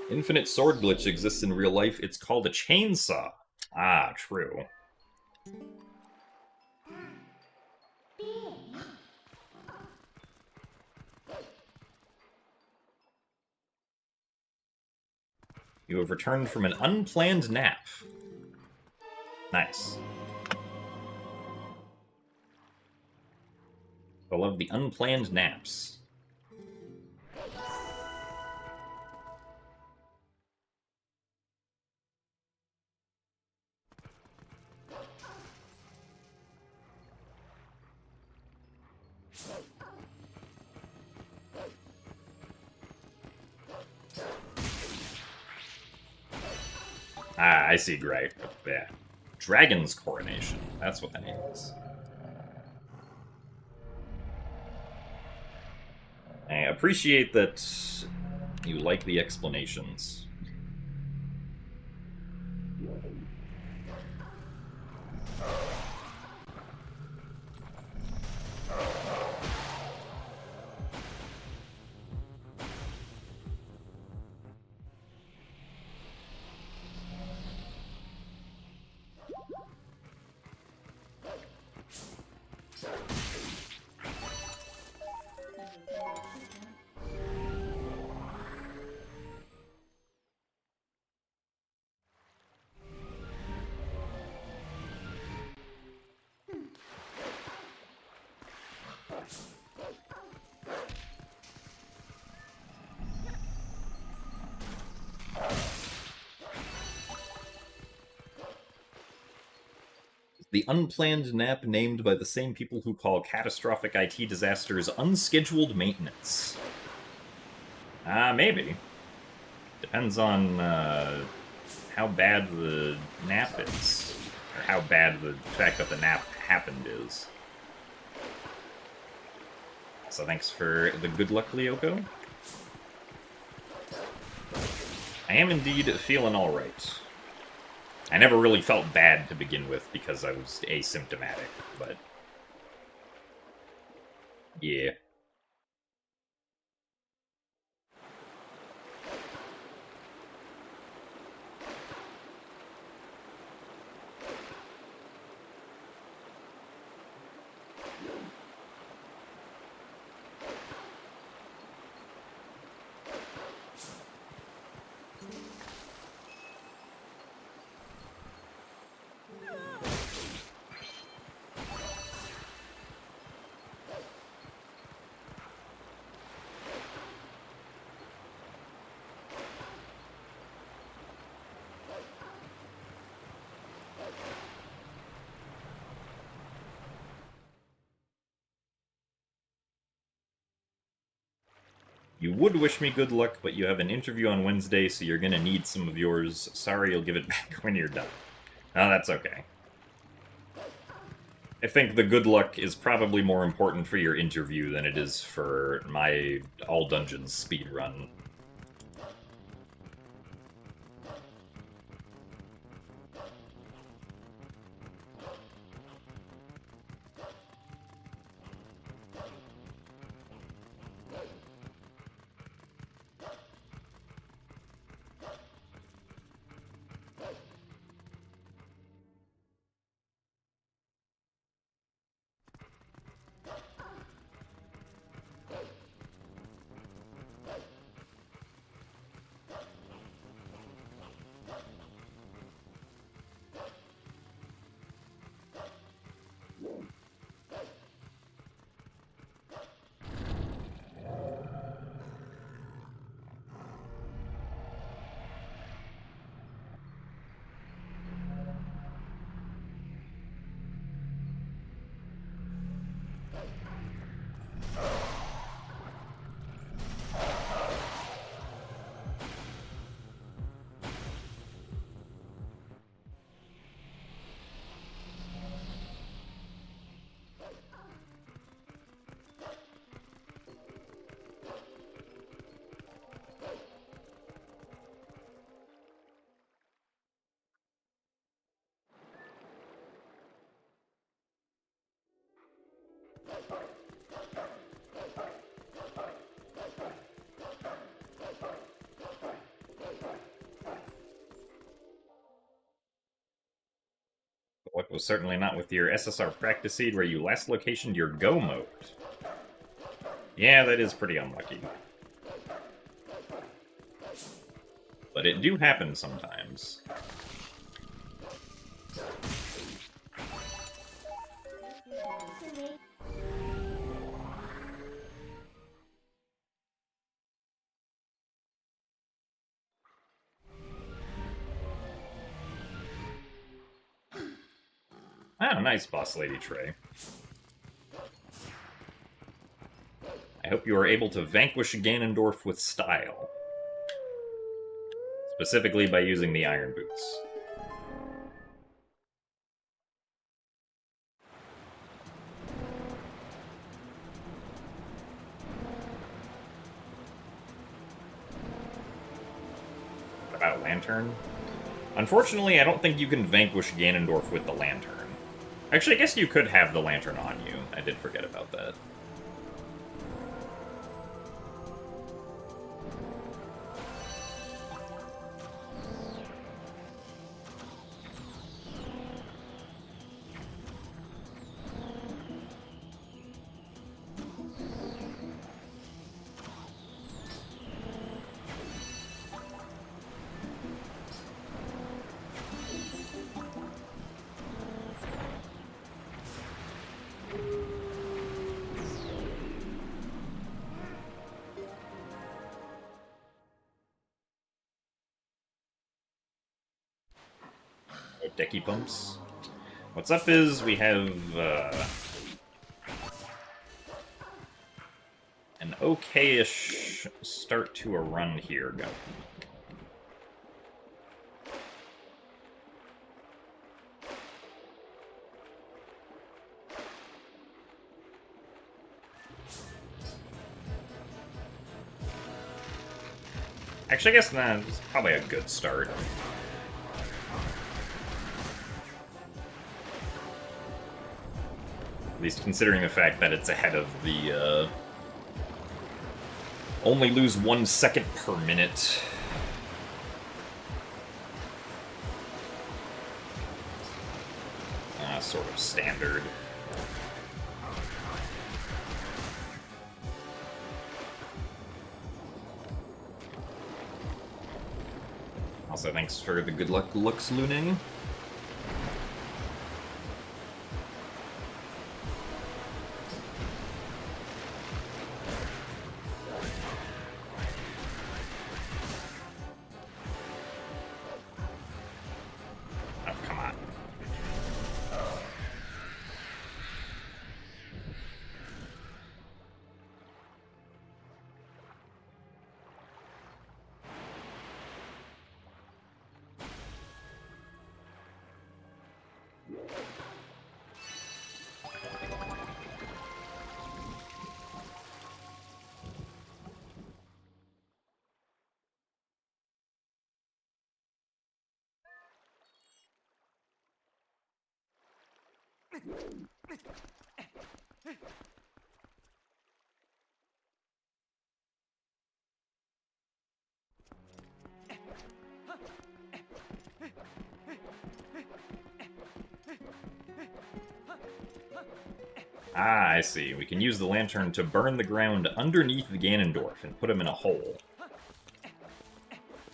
Infinite sword glitch exists in real life. It's called a chainsaw. Ah, true. You have returned from an unplanned nap. Nice. I love the unplanned naps. Ah, I see, right. Yeah. Dragon's Coronation. That's what that is. I appreciate that you like the explanations. The unplanned nap named by the same people who call catastrophic IT disasters unscheduled maintenance. Maybe. Depends on how bad the nap is. Or how bad the fact that the nap happened is. So thanks for the good luck, Lyoko. I am indeed feeling alright. I never really felt bad to begin with because I was asymptomatic, but yeah. You would wish me good luck, but you have an interview on Wednesday, so you're gonna need some of yours. Sorry, you'll give it back when you're done. No, that's okay. I think the good luck is probably more important for your interview than it is for my all dungeons speedrun. But was certainly not with your SSR practice seed where you last locationed your go mode. Yeah, that is pretty unlucky. But it do happen sometimes. Ah, nice, Boss Lady Trey. I hope you are able to vanquish Ganondorf with style. Specifically by using the Iron Boots. What about Lantern? Unfortunately, I don't think you can vanquish Ganondorf with the Lantern. Actually, I guess you could have the Lantern on you. I did forget about that. Decky pumps. What's up is we have an okay-ish start to a run here going. Actually, I guess that's probably a good start. At least considering the fact that it's ahead of the, only lose 1 second per minute. Sort of standard. Also, thanks for the good luck looks, Lune. Ah, I see. We can use the lantern to burn the ground underneath the Ganondorf and put him in a hole.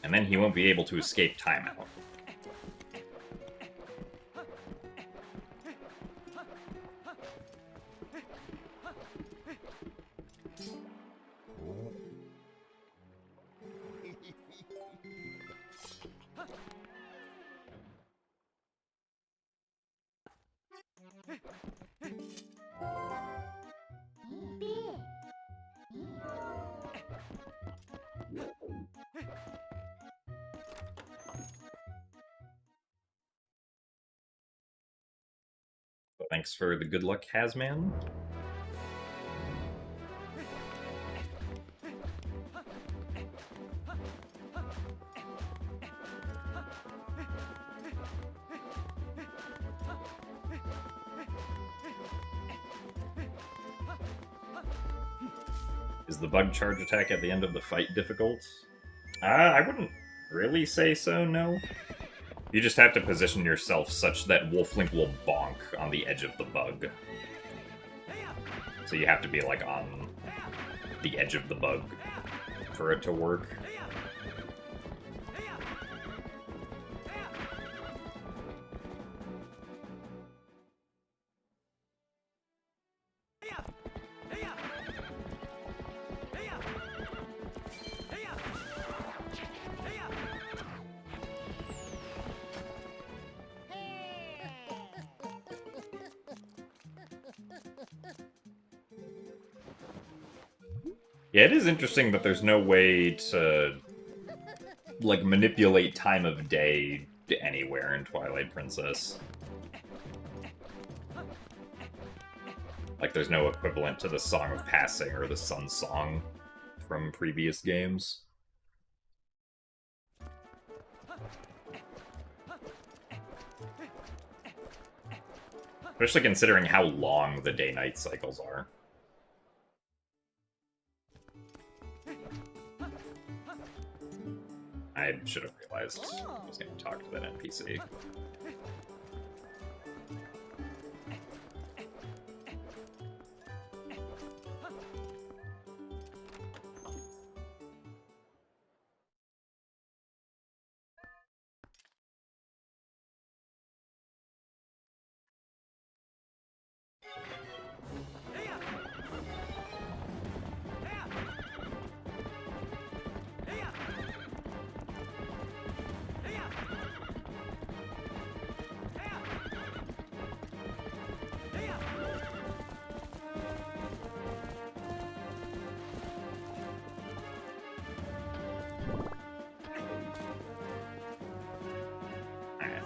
And then he won't be able to escape timeout. So thanks for the good luck, Hazman. Is the bug charge attack at the end of the fight difficult? I wouldn't really say so, no. You just have to position yourself such that Wolflink will bonk on the edge of the bug. So you have to be, like, on the edge of the bug for it to work. Yeah, it is interesting that there's no way to, like, manipulate time of day anywhere in Twilight Princess. Like, there's no equivalent to the Song of Passing or the Sun Song from previous games. Especially considering how long the day-night cycles are. I should have realized I was going to talk to that NPC.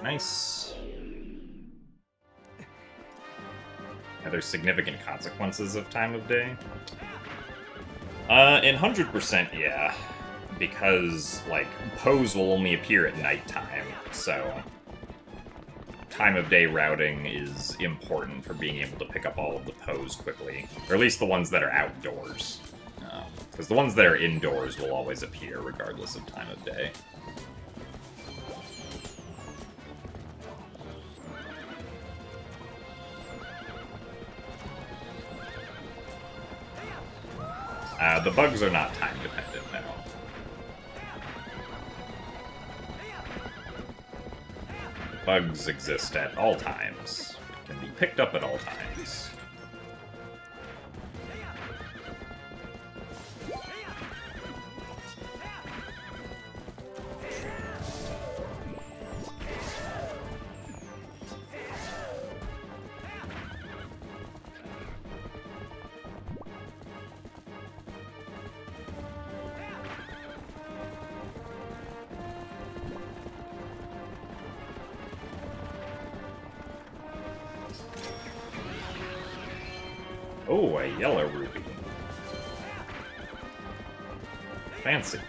Nice. Yeah, there's significant consequences of time of day. In 100%, yeah. Because, like, pose will only appear at nighttime, so time of day routing is important for being able to pick up all of the pose quickly. Or at least the ones that are outdoors. Because the ones that are indoors will always appear regardless of time of day. The bugs are not time-dependent now. Bugs exist at all times. It can be picked up at all times. Oh, a yellow ruby. Fancy.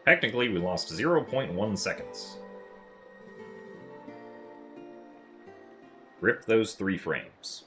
Technically, we lost 0.1 seconds. Rip those 3 frames.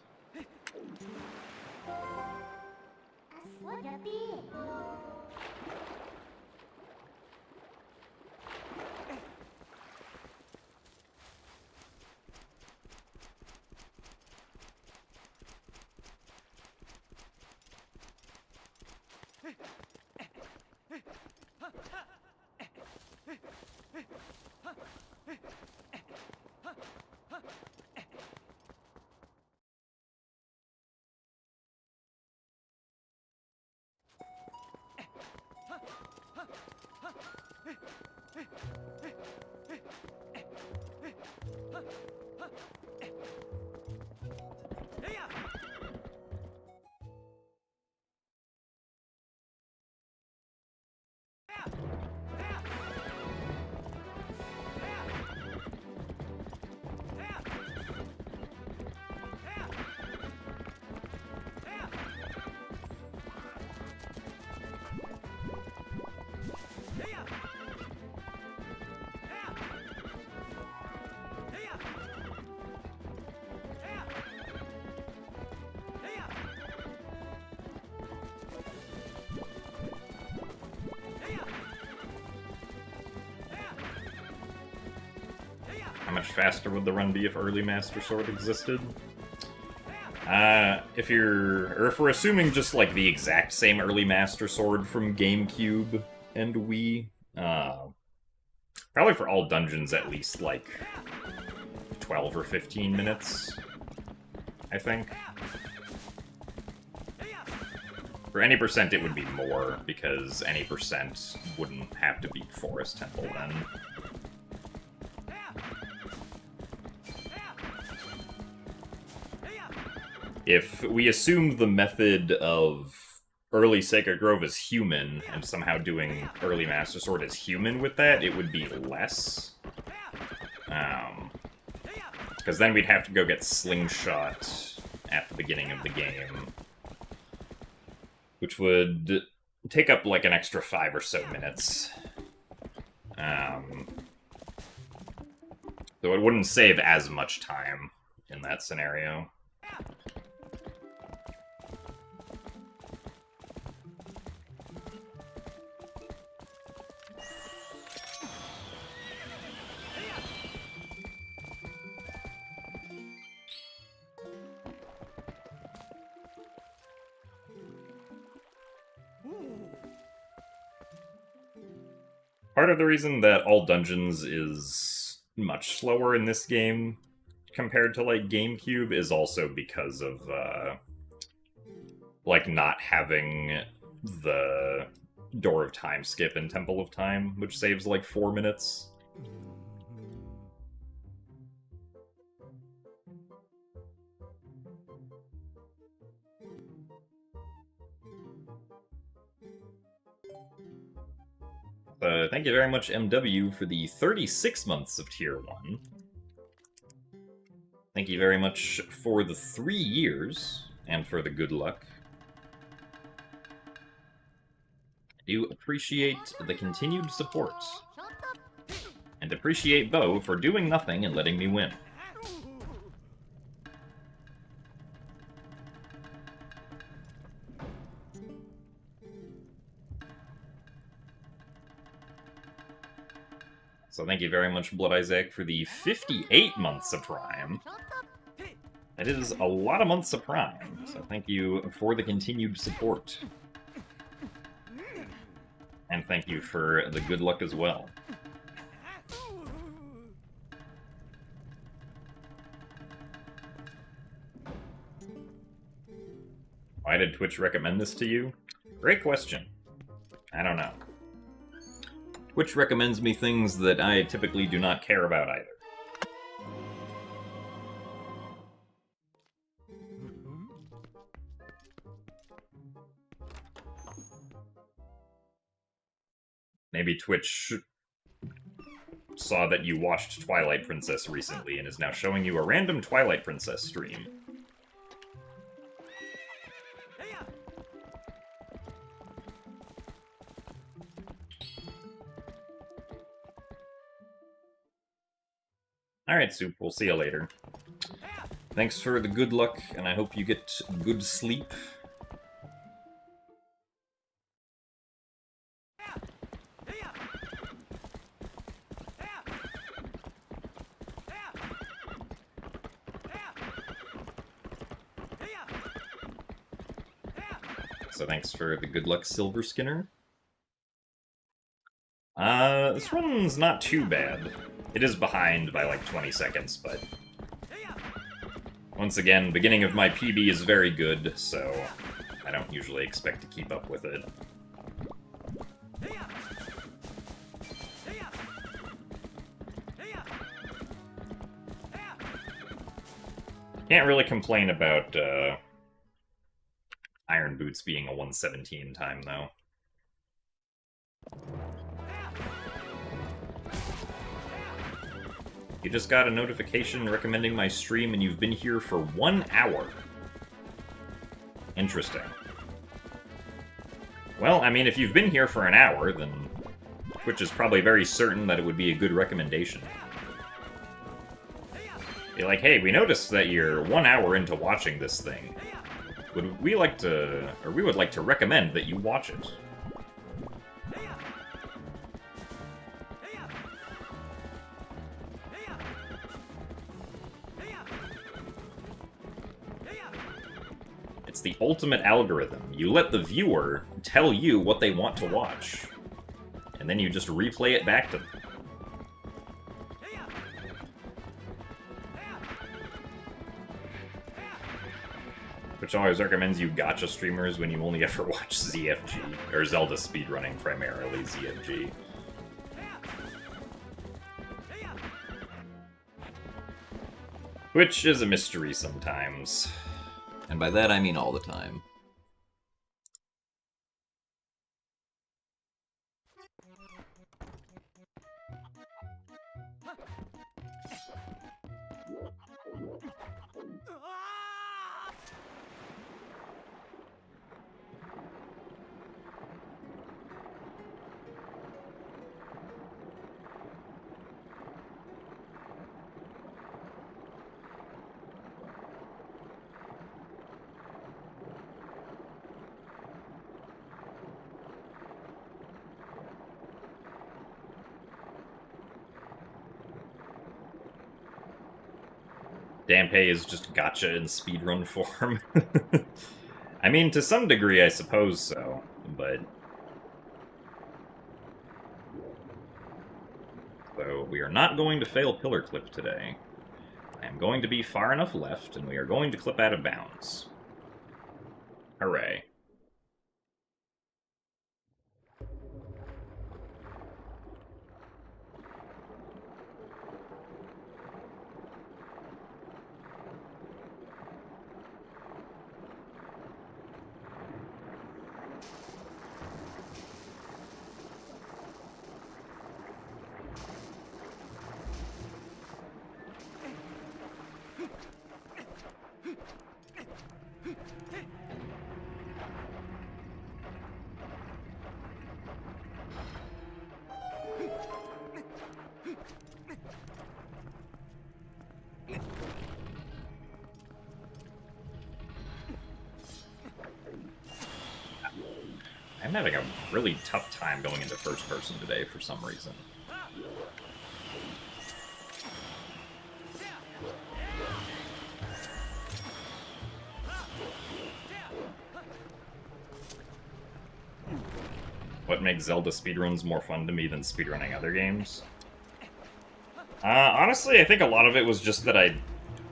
How much faster would the run be if early Master Sword existed? If we're assuming just like the exact same early Master Sword from GameCube and Wii, probably for all dungeons at least like 12 or 15 minutes, I think. For any percent it would be more, because any percent wouldn't have to beat Forest Temple then. If we assume the method of early Sacred Grove is human, and somehow doing early Master Sword as human with that, it would be less. Because then we'd have to go get Slingshot at the beginning of the game, which would take up like an extra 5 or so minutes. So it wouldn't save as much time in that scenario. Part of the reason that all dungeons is much slower in this game compared to, like, GameCube is also because of, like, not having the Door of Time skip in Temple of Time, which saves, like, 4 minutes. Thank you very much, MW, for the 36 months of Tier 1. Thank you very much for the 3 years, and for the good luck. I do appreciate the continued support. And appreciate Bo for doing nothing and letting me win. So thank you very much, Blood Isaac, for the 58 months of Prime. That is a lot of months of Prime, so thank you for the continued support. And thank you for the good luck as well. Why did Twitch recommend this to you? Great question. I don't know. Twitch recommends me things that I typically do not care about either. Maybe Twitch saw that you watched Twilight Princess recently and is now showing you a random Twilight Princess stream. Alright, Soup, we'll see you later. Thanks for the good luck, and I hope you get good sleep. So thanks for the good luck, Silver Skinner. This one's not too bad. It is behind by like 20 seconds, but... Once again, beginning of my PB is very good, so I don't usually expect to keep up with it. Can't really complain about Iron Boots being a 117 time, though. You just got a notification recommending my stream and you've been here for 1 hour. Interesting. Well, I mean, if you've been here for an hour, then Twitch is probably very certain that it would be a good recommendation. Be like, hey, we noticed that you're 1 hour into watching this thing. We would like to recommend that you watch it. It's the ultimate algorithm. You let the viewer tell you what they want to watch. And then you just replay it back to them. Which always recommends you gacha streamers when you only ever watch ZFG, or Zelda speedrunning, primarily ZFG. Which is a mystery sometimes. And by that I mean all the time. Dampé is just gacha in speedrun form. I mean, to some degree, I suppose so, but... So, we are not going to fail Pillar Clip today. I am going to be far enough left, and we are going to clip out of bounds. Hooray. I'm having a really tough time going into first person today for some reason. What makes Zelda speedruns more fun to me than speedrunning other games? Honestly, I think a lot of it was just that I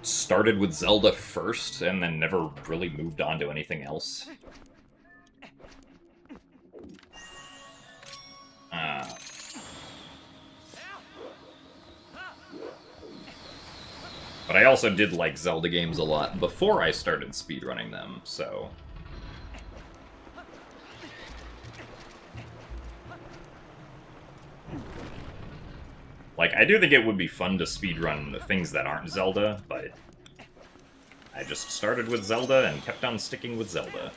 started with Zelda first and then never really moved on to anything else. But I also did like Zelda games a lot before I started speedrunning them, so... Like, I do think it would be fun to speedrun things that aren't Zelda, but... I just started with Zelda and kept on sticking with Zelda.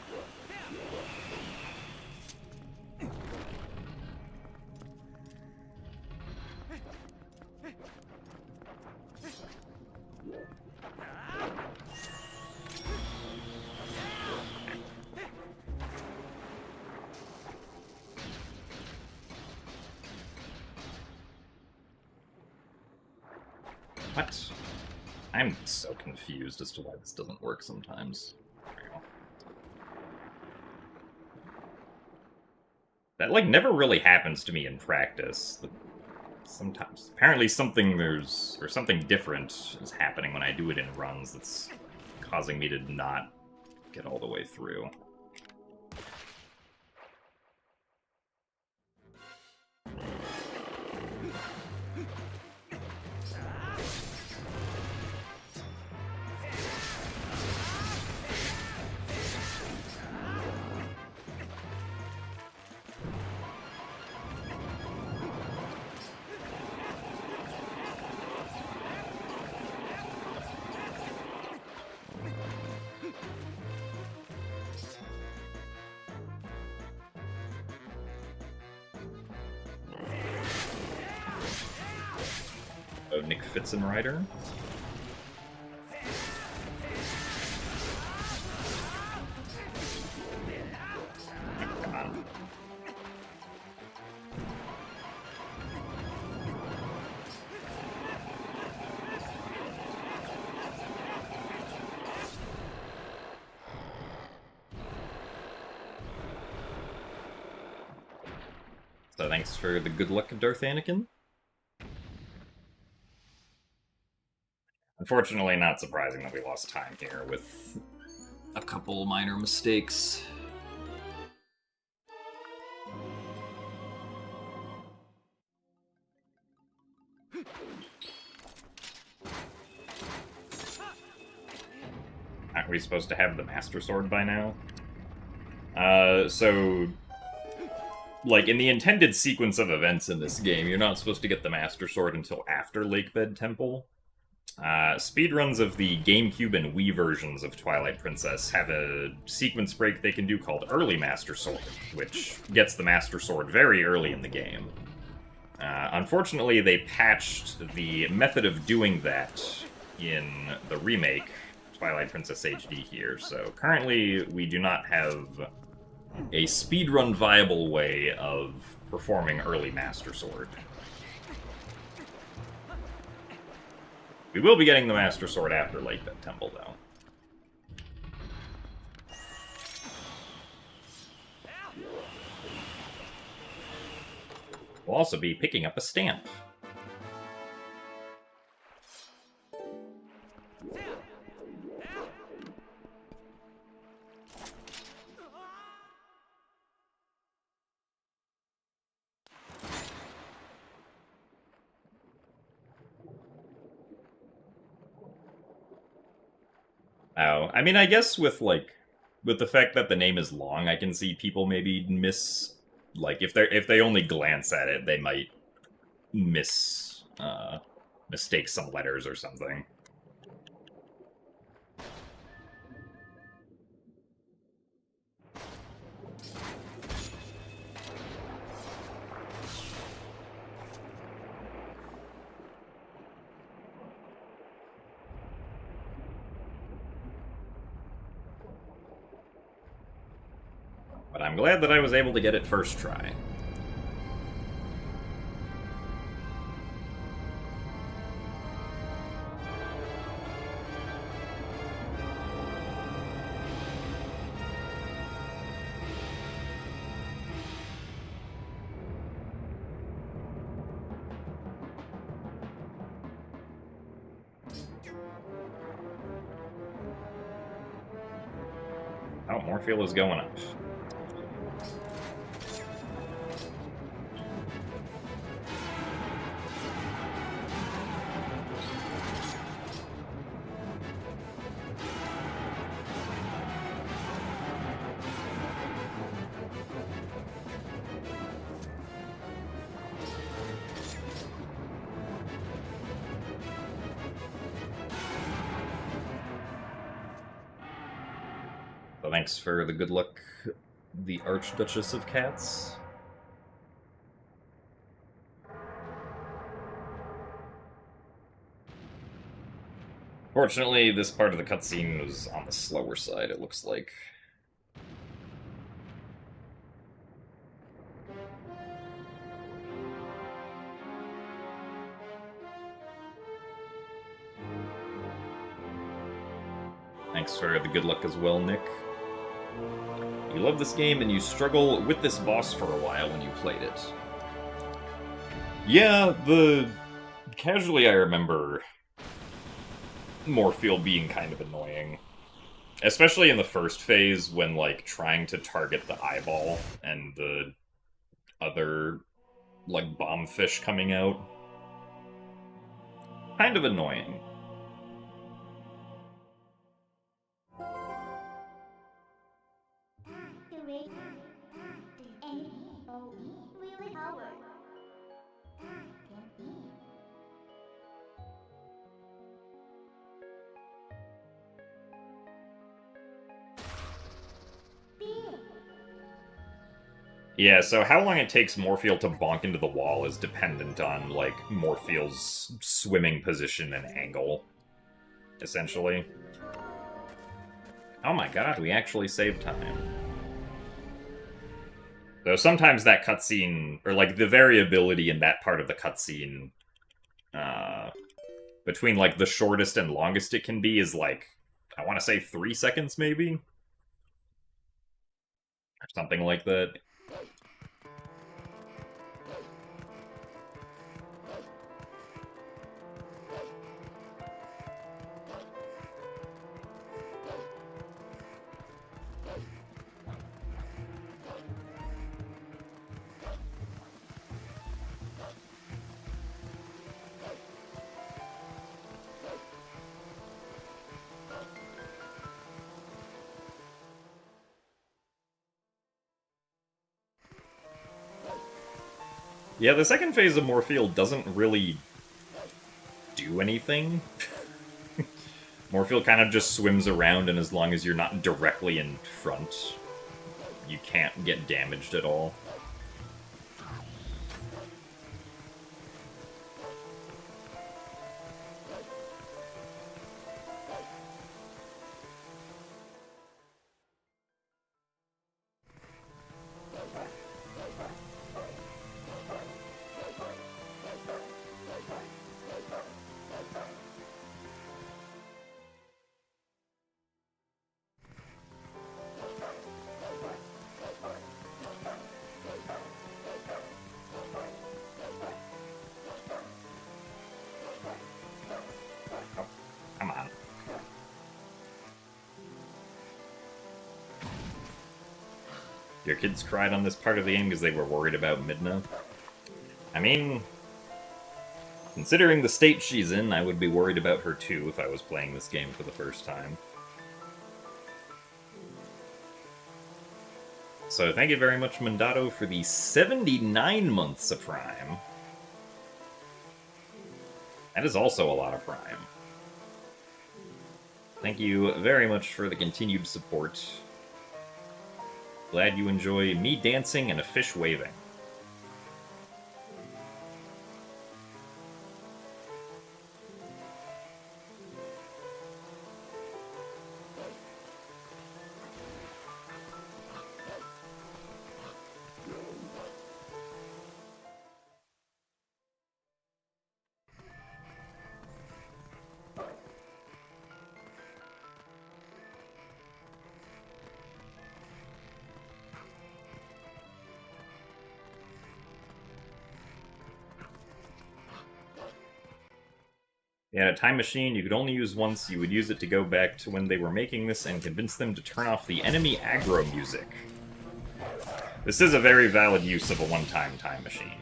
What? I'm so confused as to why this doesn't work sometimes. There we go. That, like, never really happens to me in practice. Sometimes. Apparently something different is happening when I do it in runs that's causing me to not get all the way through. Oh, Nick Fitzenrider. Come on. So thanks for the good luck, Darth Anakin. Unfortunately, not surprising that we lost time here with a couple minor mistakes. Aren't we supposed to have the Master Sword by now? So, like, in the intended sequence of events in this game, you're not supposed to get the Master Sword until after Lakebed Temple. Speedruns of the GameCube and Wii versions of Twilight Princess have a sequence break they can do called Early Master Sword, which gets the Master Sword very early in the game. Unfortunately, they patched the method of doing that in the remake, Twilight Princess HD here, so currently we do not have a speedrun viable way of performing early Master Sword. We will be getting the Master Sword after Lakebed Temple, though. We'll also be picking up a stamp. Oh, I mean, I guess with the fact that the name is long, I can see people maybe miss, like, if they only glance at it, they might mistake some letters or something. But I'm glad that I was able to get it first try. Oh, more fuel is going up. So thanks for the good luck, the Archduchess of Cats. Fortunately, this part of the cutscene was on the slower side, it looks like. thanks for the good luck as well, Nick. You love this game and you struggle with this boss for a while when you played it. Yeah, casually I remember Morpheal being kind of annoying. Especially in the first phase when, like, trying to target the eyeball and the other, like, bomb fish coming out. Kind of annoying. Yeah, so how long it takes Morpheal to bonk into the wall is dependent on, like, Morpheal's swimming position and angle, essentially. Oh my god, we actually saved time. Though sometimes that cutscene, or, like, the variability in that part of the cutscene, between, like, the shortest and longest it can be is, like, I want to say 3 seconds, maybe? Or something like that. Yeah, the second phase of Morpheal doesn't really do anything. Morpheal kind of just swims around, and as long as you're not directly in front, you can't get damaged at all. Come on. Your kids cried on this part of the game because they were worried about Midna? I mean, considering the state she's in, I would be worried about her too if I was playing this game for the first time. So thank you very much, Mandato, for the 79 months of Prime. That is also a lot of Prime. Thank you very much for the continued support. Glad you enjoy me dancing and a fish waving. Yeah, a time machine you could only use once. You would use it to go back to when they were making this and convince them to turn off the enemy aggro music. This is a very valid use of a one-time time machine.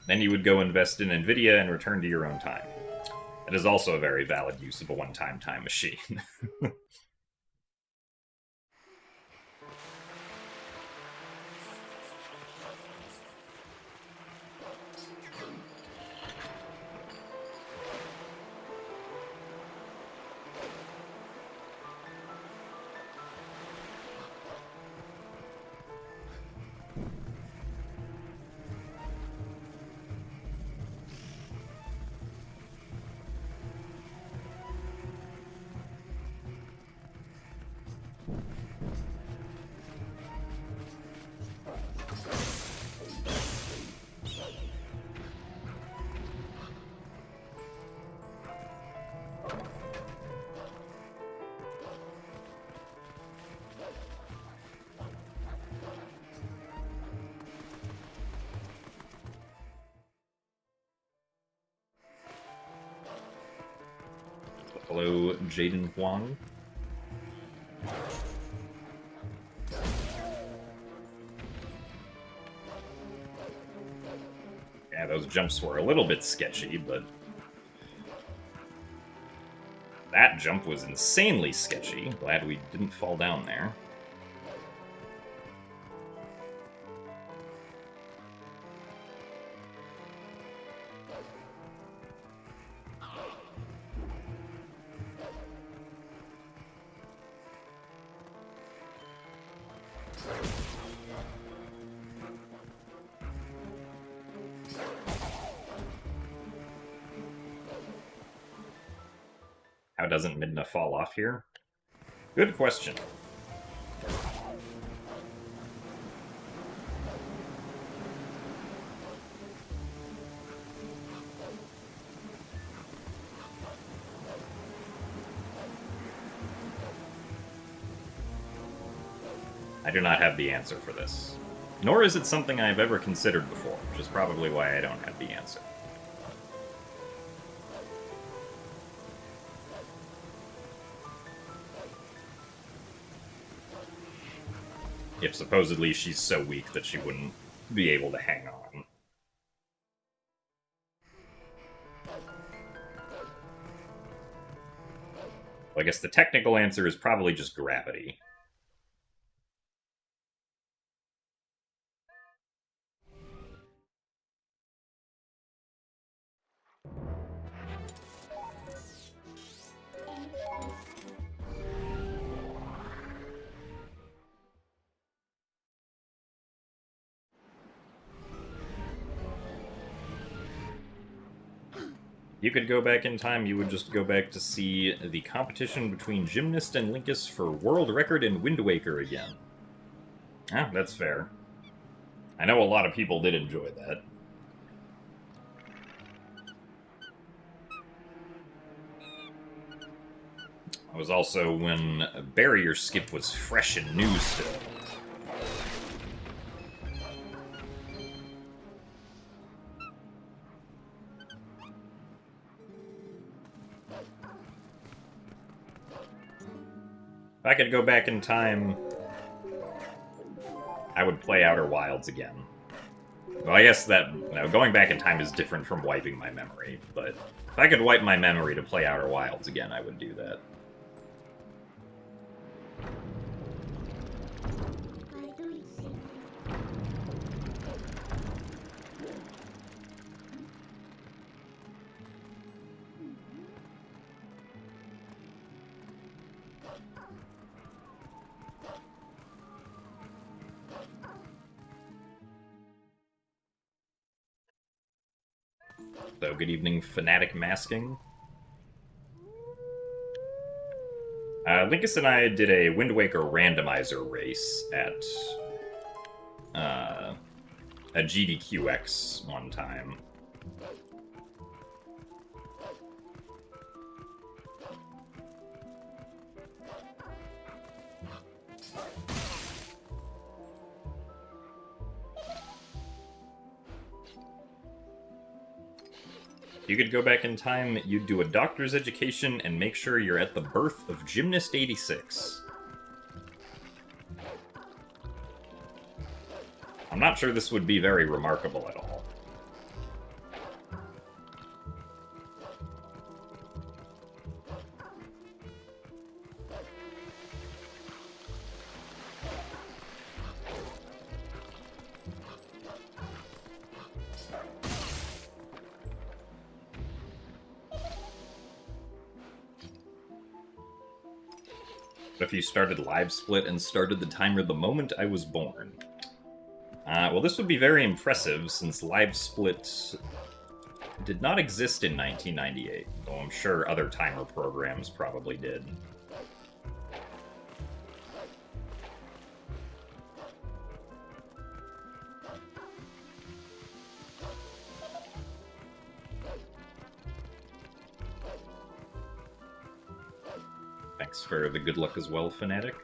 Then you would go invest in NVIDIA and return to your own time. It is also a very valid use of a one-time time machine. Hello, Jaden Huang. Yeah, those jumps were a little bit sketchy, but that jump was insanely sketchy. Glad we didn't fall down there. How doesn't Midna fall off here? Good question. I do not have the answer for this. Nor is it something I've ever considered before, which is probably why I don't have the answer. If supposedly she's so weak that she wouldn't be able to hang on. Well, I guess the technical answer is probably just gravity. You could go back in time, you would just go back to see the competition between Gymnast and Linkus for world record in Wind Waker again. Ah, that's fair. I know a lot of people did enjoy that. It was also when Barrier Skip was fresh and new still. If I could go back in time, I would play Outer Wilds again. Well, I guess that going back in time is different from wiping my memory, but if I could wipe my memory to play Outer Wilds again, I would do that. So, good evening, Fanatic Masking. Linkus and I did a Wind Waker randomizer race at a GDQX one time. You could go back in time, you'd do a doctor's education and make sure you're at the birth of Gymnast 86. I'm not sure this would be very remarkable at all. If you started Live Split and started the timer the moment I was born. Well, this would be very impressive, since Live Split did not exist in 1998, though I'm sure other timer programs probably did. Thanks for the good luck as well, Fanatic.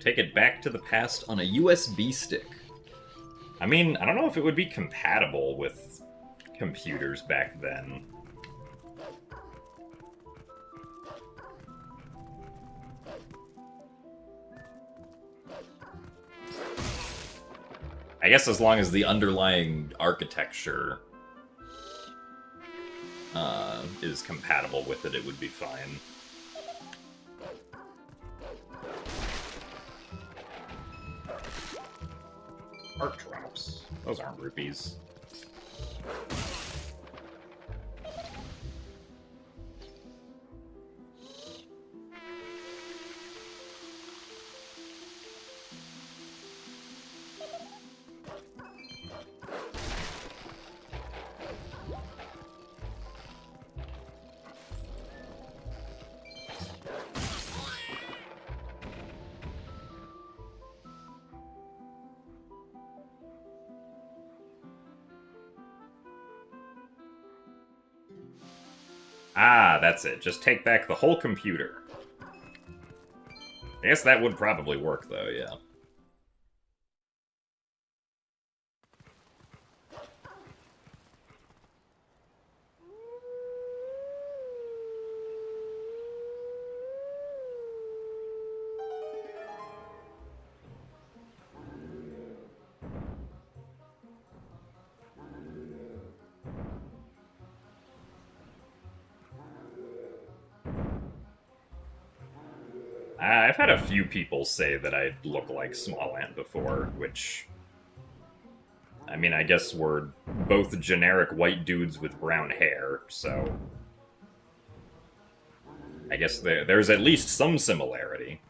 take it back to the past on a USB stick. I mean, I don't know if it would be compatible with computers back then. I guess as long as the underlying architecture is compatible with it, it would be fine. Art drops. Those aren't rupees. Ah, that's it. Just take back the whole computer. I guess that would probably work, though, yeah. I've had a few people say that I look like Small Ant before, which... I mean, I guess we're both generic white dudes with brown hair, so... I guess there's at least some similarity.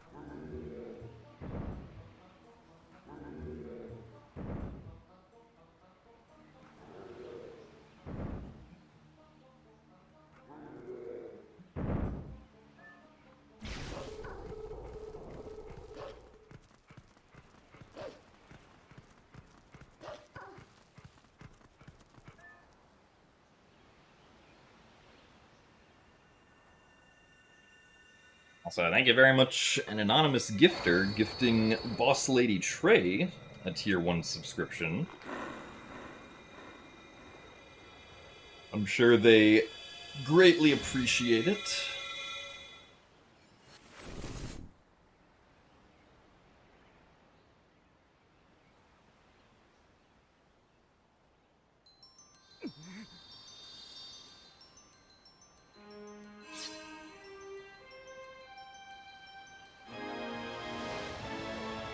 Also, thank you very much, an anonymous gifter gifting Boss Lady Trey a Tier 1 subscription. I'm sure they greatly appreciate it.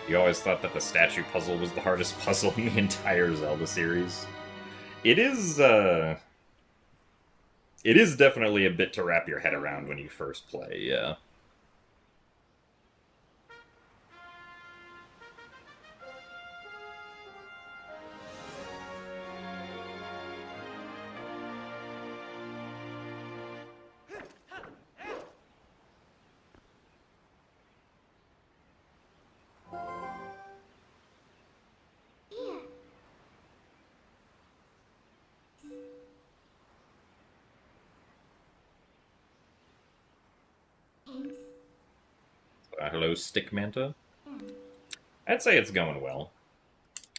You always thought that the statue puzzle was the hardest puzzle in the entire Zelda series. It is definitely a bit to wrap your head around when you first play, yeah. Hello, Stick Manta. I'd say it's going well.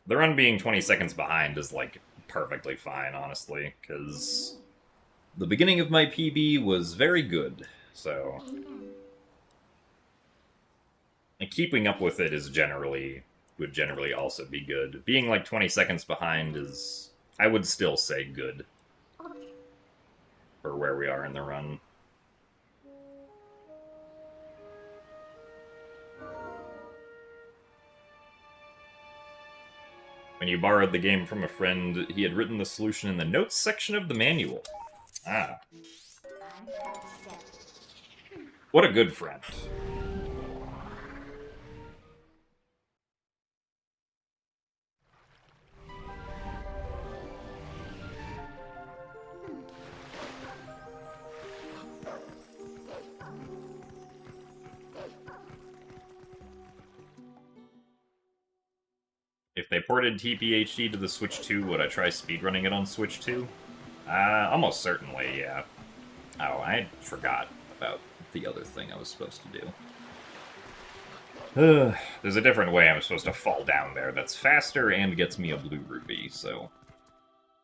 The run being 20 seconds behind is, like, perfectly fine, honestly, because the beginning of my PB was very good, so... And keeping up with it would generally also be good. Being, like, 20 seconds behind is, I would still say, good. For where we are in the run. When you borrowed the game from a friend, he had written the solution in the notes section of the manual. Ah. What a good friend. If they ported TPHD to the Switch 2, would I try speedrunning it on Switch 2? Almost certainly, yeah. Oh, I forgot about the other thing I was supposed to do. There's a different way I'm supposed to fall down there that's faster and gets me a blue ruby, so...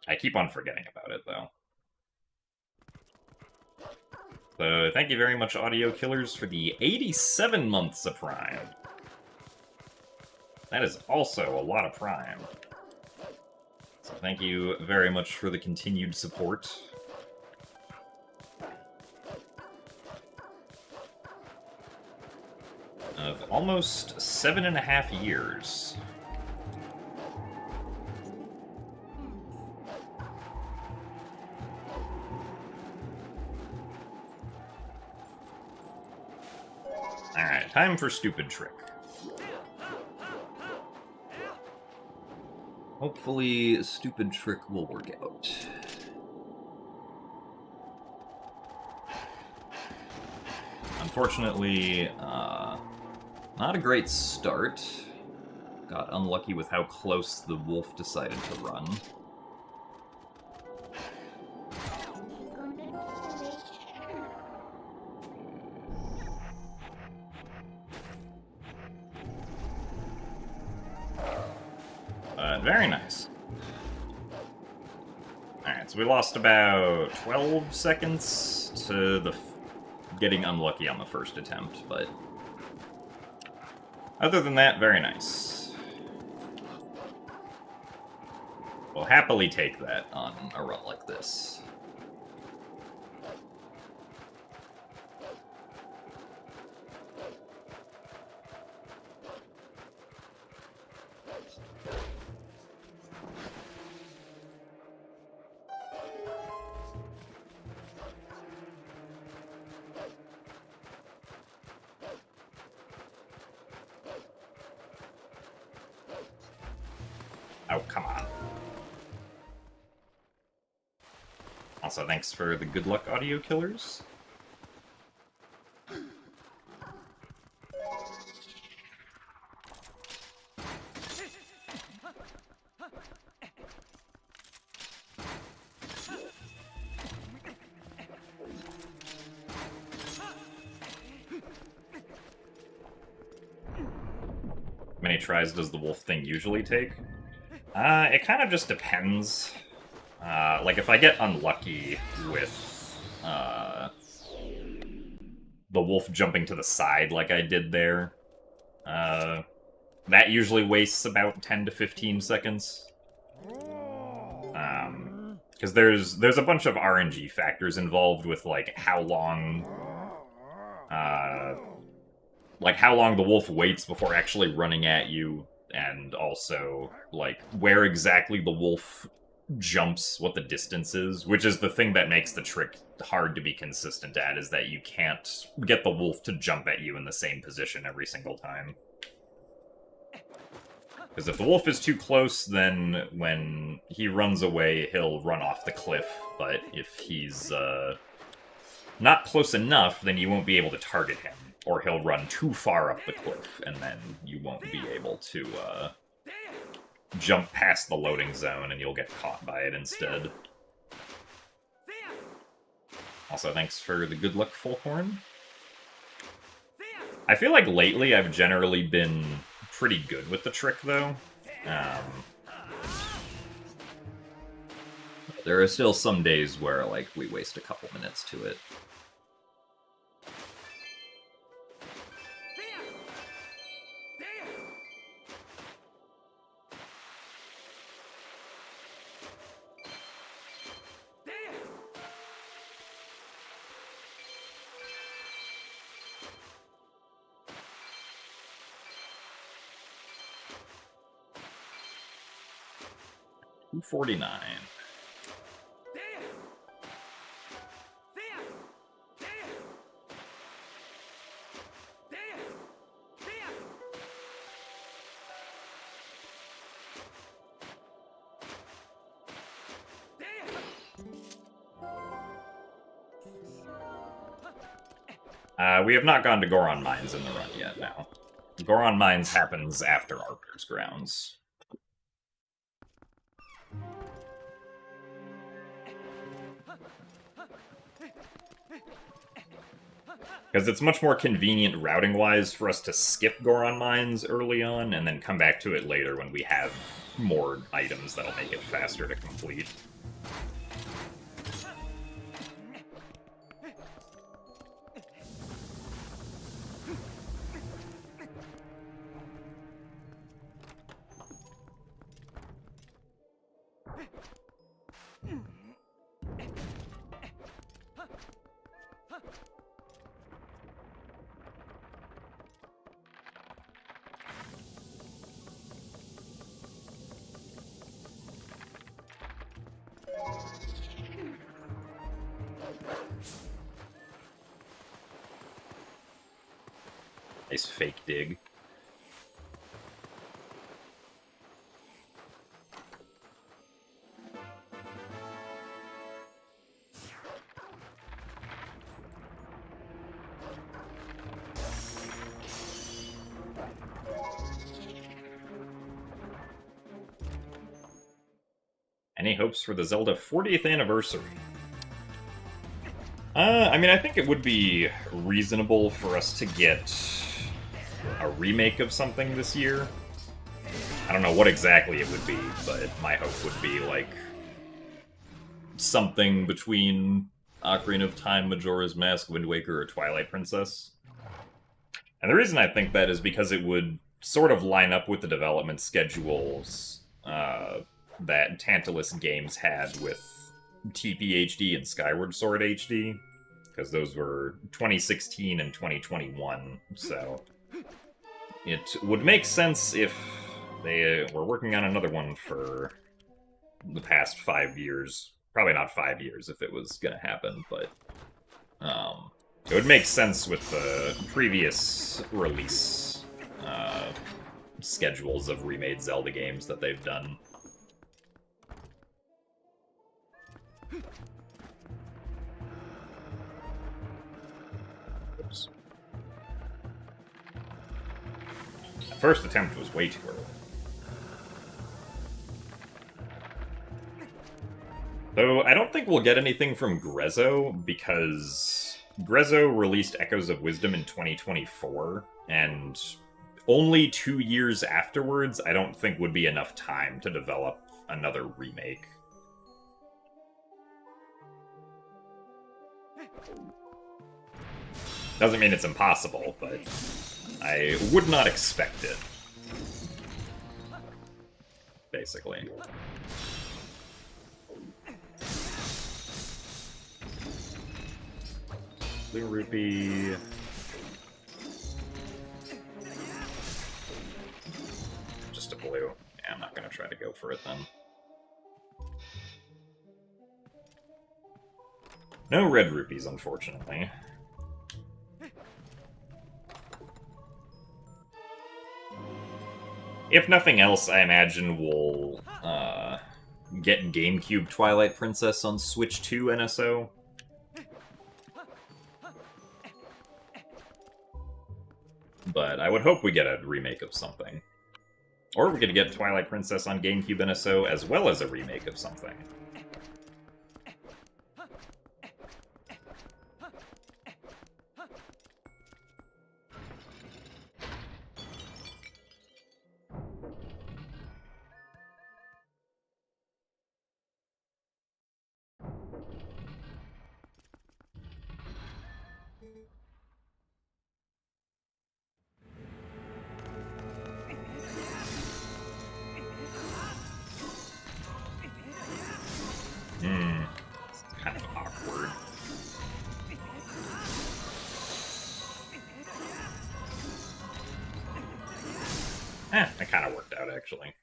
I keep on forgetting about it, though. So, thank you very much, Audio Killers, for the 87 months of Prime. That is also a lot of Prime. So thank you very much for the continued support. Of almost 7.5 years. Alright, time for Stupid Trick. Hopefully, Stupid Trick will work out. Unfortunately, not a great start. Got unlucky with how close the wolf decided to run. Very nice. Alright, so we lost about 12 seconds to the getting unlucky on the first attempt, but other than that, very nice. We'll happily take that on a run like this. Oh, come on. Also, thanks for the good luck, Audio Killers. How many tries does the wolf thing usually take? It kind of just depends. Like, if I get unlucky with, the wolf jumping to the side like I did there, that usually wastes about 10 to 15 seconds. Because there's a bunch of RNG factors involved with, like, how long the wolf waits before actually running at you, and also, like, where exactly the wolf jumps, what the distance is, which is the thing that makes the trick hard to be consistent at, is that you can't get the wolf to jump at you in the same position every single time. Because if the wolf is too close, then when he runs away, he'll run off the cliff, but if he's not close enough, then you won't be able to target him, or he'll run too far up the cliff, and then you won't be able to jump past the loading zone, and you'll get caught by it instead. Also, thanks for the good luck, Fullhorn. I feel like lately I've generally been pretty good with the trick, though. There are still some days where, like, we waste a couple minutes to it. $249. We have not gone to Goron Mines in the run yet, now. Goron Mines happens after Arbiter's Grounds. Because it's much more convenient routing-wise for us to skip Goron Mines early on, and then come back to it later when we have more items that'll make it faster to complete. Nice fake dig. Any hopes for the Zelda 40th anniversary? I mean, I think it would be reasonable for us to get a remake of something this year. I don't know what exactly it would be, but my hope would be, like, something between Ocarina of Time, Majora's Mask, Wind Waker, or Twilight Princess. And the reason I think that is because it would sort of line up with the development schedules that Tantalus Games had with TP HD and Skyward Sword HD, because those were 2016 and 2021, so it would make sense if they were working on another one for the past 5 years. Probably not 5 years if it was going to happen, but it would make sense with the previous release schedules of remade Zelda games that they've done. Oops. The first attempt was way too early. Though I don't think we'll get anything from Grezzo, because Grezzo released Echoes of Wisdom in 2024, and only 2 years afterwards I don't think would be enough time to develop another remake. Doesn't mean it's impossible, but I would not expect it. Basically. Blue rupee. Just a blue. Yeah, I'm not gonna try to go for it then. No red rupees, unfortunately. If nothing else, I imagine we'll get GameCube Twilight Princess on Switch 2 NSO. But I would hope we get a remake of something. Or we're gonna get Twilight Princess on GameCube NSO as well as a remake of something. Kind of awkward. That kind of worked out, actually.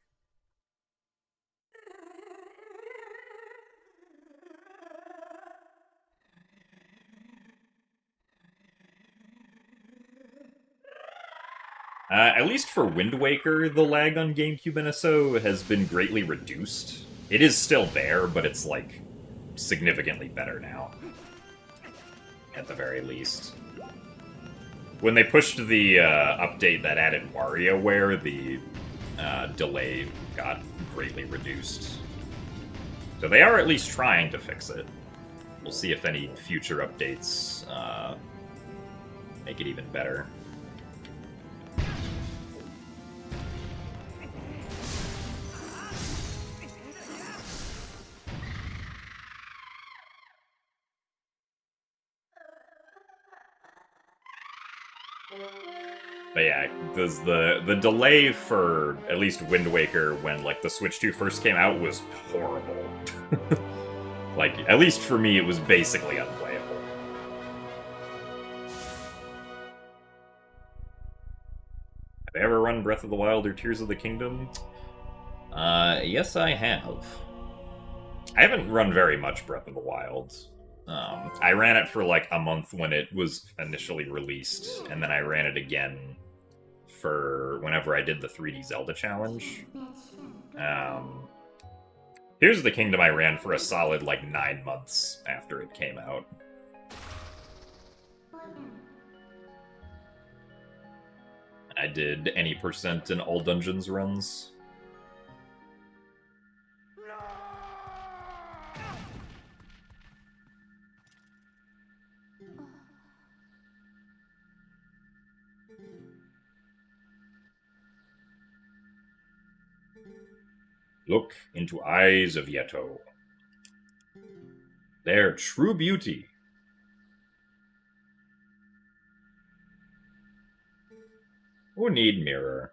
At least for Wind Waker, the lag on GameCube NSO has been greatly reduced. It is still there, but it's, like, significantly better now. At the very least. When they pushed the update that added WarioWare, the delay got greatly reduced. So they are at least trying to fix it. We'll see if any future updates make it even better. But yeah, the delay for at least Wind Waker when like the Switch 2 first came out was horrible. Like, at least for me, it was basically unplayable. Have I ever run Breath of the Wild or Tears of the Kingdom? Yes, I have. I haven't run very much Breath of the Wild. I ran it for like a month when it was initially released, and then I ran it again for whenever I did the 3D Zelda challenge. Here's the Kingdom I ran for a solid like 9 months after it came out. I did any percent in all dungeons runs. Look into eyes of Yeto. Their true beauty. Who need mirror?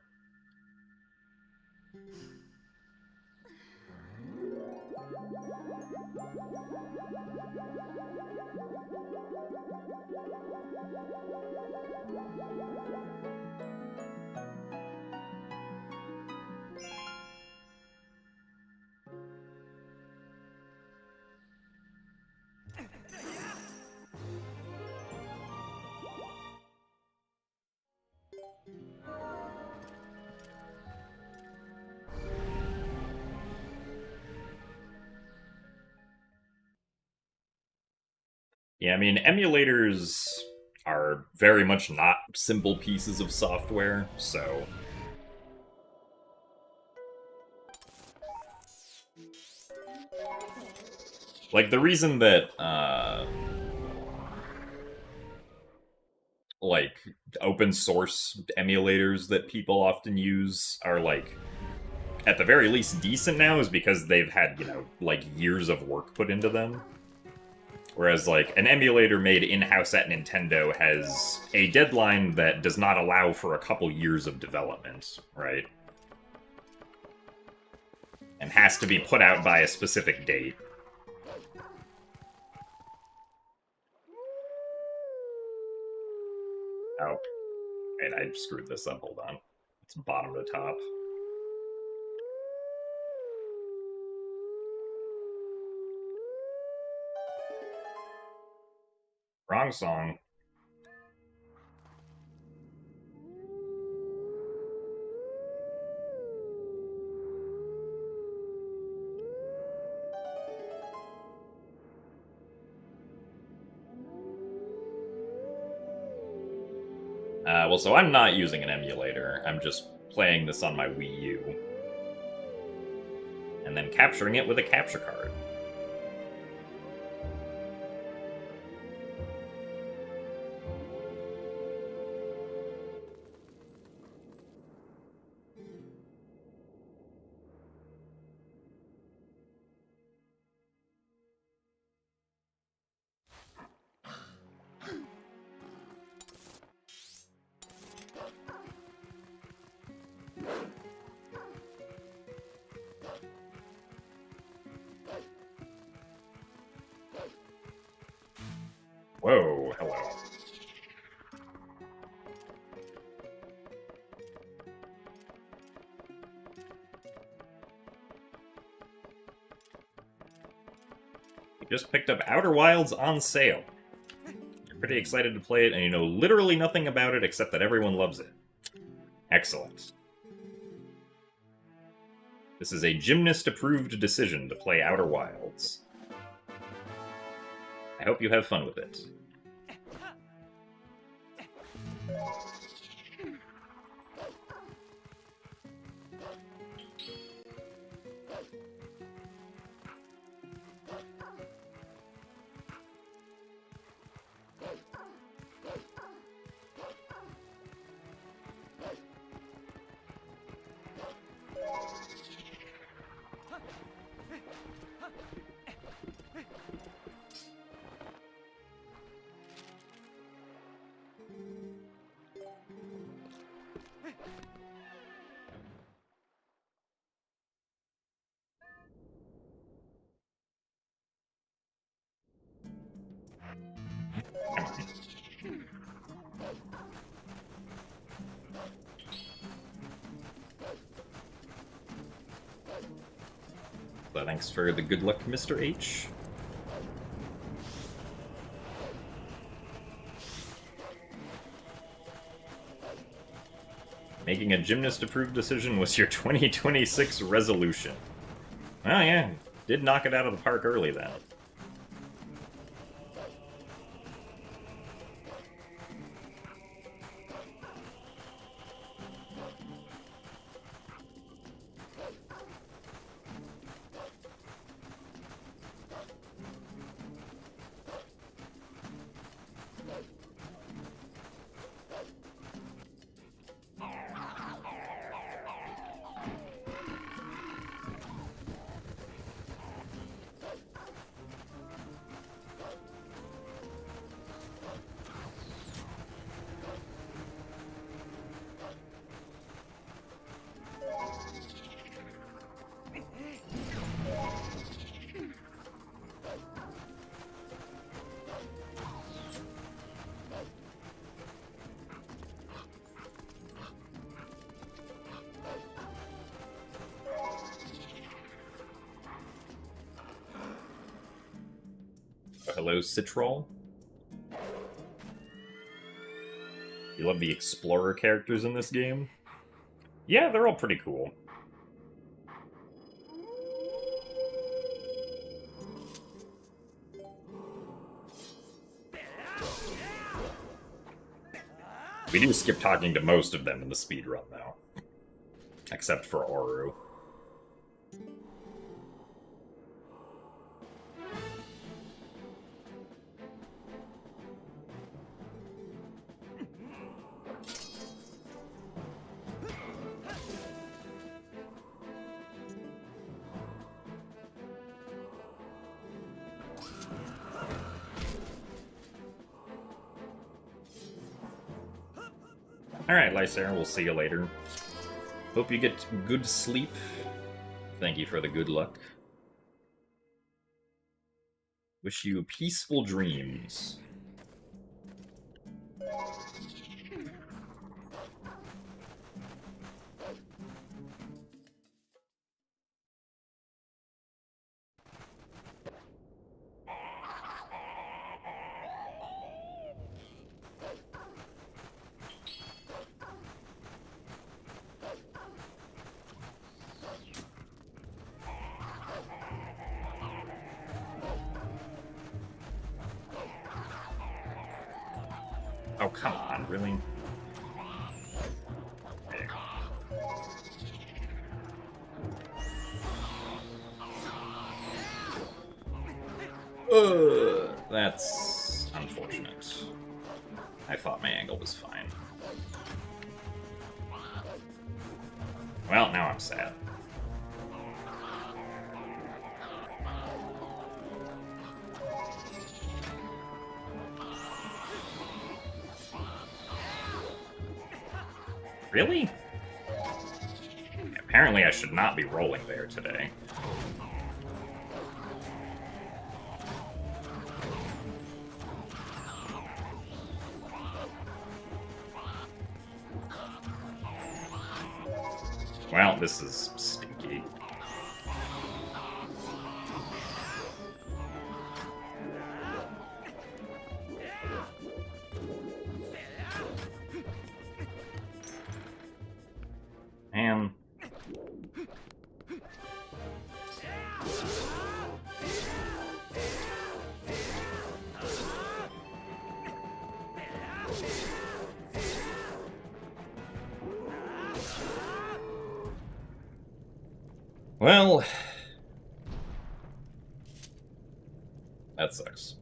Yeah, I mean, emulators are very much not simple pieces of software, so... Like, the reason that, like, open source emulators that people often use are, like, at the very least decent now is because they've had, you know, like, years of work put into them. Whereas, like, an emulator made in-house at Nintendo has a deadline that does not allow for a couple years of development, right? And has to be put out by a specific date. Oh. And I screwed this up, hold on. It's bottom to top. Wrong song. Well, so I'm not using an emulator. I'm just playing this on my Wii U. And then capturing it with a capture card. Whoa, hello. You just picked up Outer Wilds on sale. You're pretty excited to play it, and you know literally nothing about it except that everyone loves it. Excellent. This is a gymnast-approved decision to play Outer Wilds. I hope you have fun with it. Come on. But thanks for the good luck, Mr. H. Making a gymnast-approved decision was your 2026 resolution. Oh yeah, did knock it out of the park early then. Hello, Citrol. You love the Explorer characters in this game? Yeah, they're all pretty cool. We do skip talking to most of them in the speedrun, though. Except for Oru. Alright, Lysair, we'll see you later. Hope you get good sleep. Thank you for the good luck. Wish you peaceful dreams. Oh, come on, really? That's unfortunate. I thought my angle was fine. Well, now I'm sad. Really? Apparently I should not be rolling there today. Well, this is stinky. Man. Well, that sucks.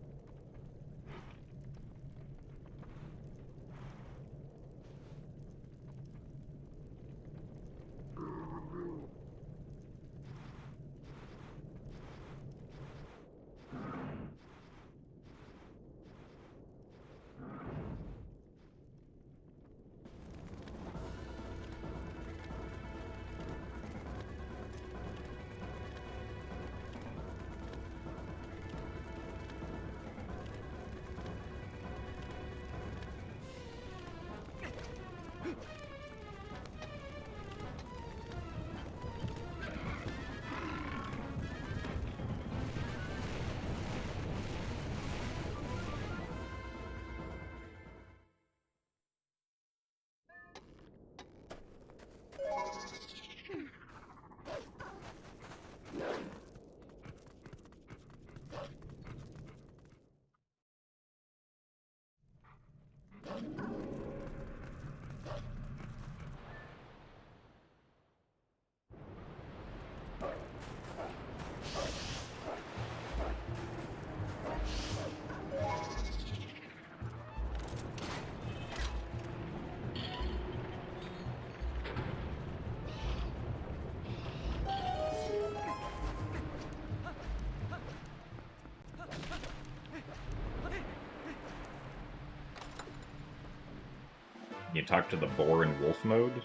You talk to the boar in wolf mode?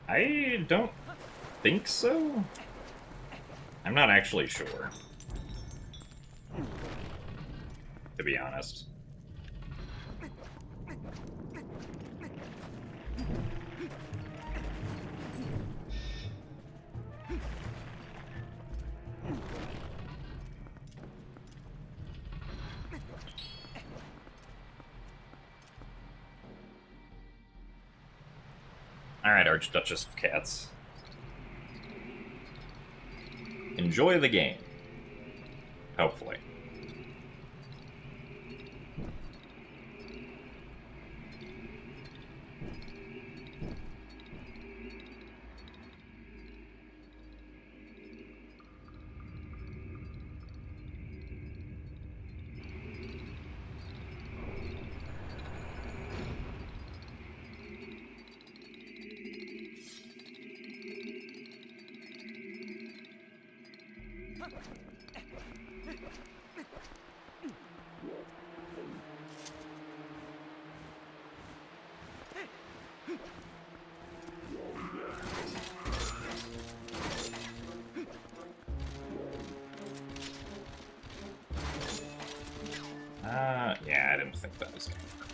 I don't think so. I'm not actually sure, to be honest. Alright, Archduchess of Cats. Enjoy the game. Hopefully. Yeah, I didn't think that was going to work.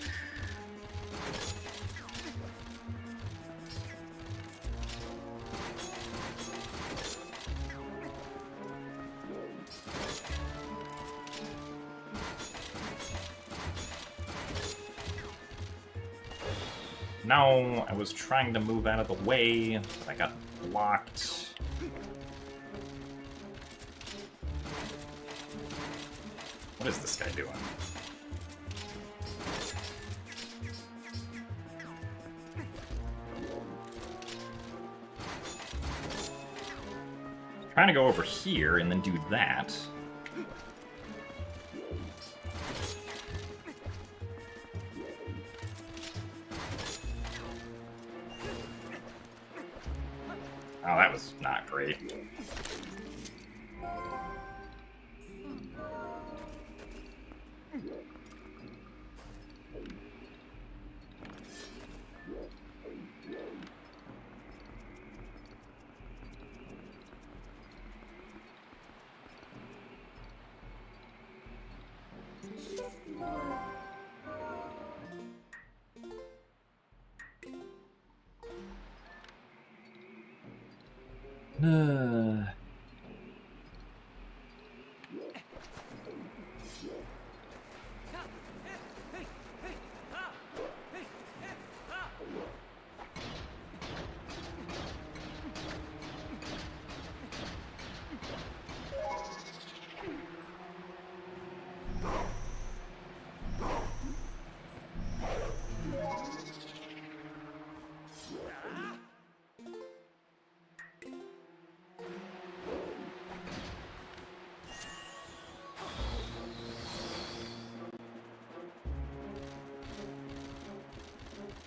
No, I was trying to move out of the way, but I got blocked. What is this guy doing? Trying to go over here and then do that. Oh, that was not great.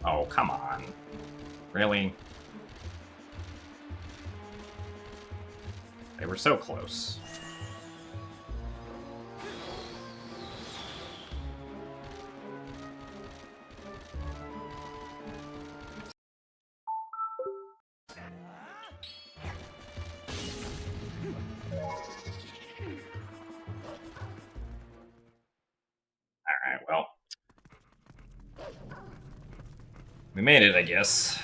Oh, come on. Really? They were so close. Alright, well. We made it, I guess.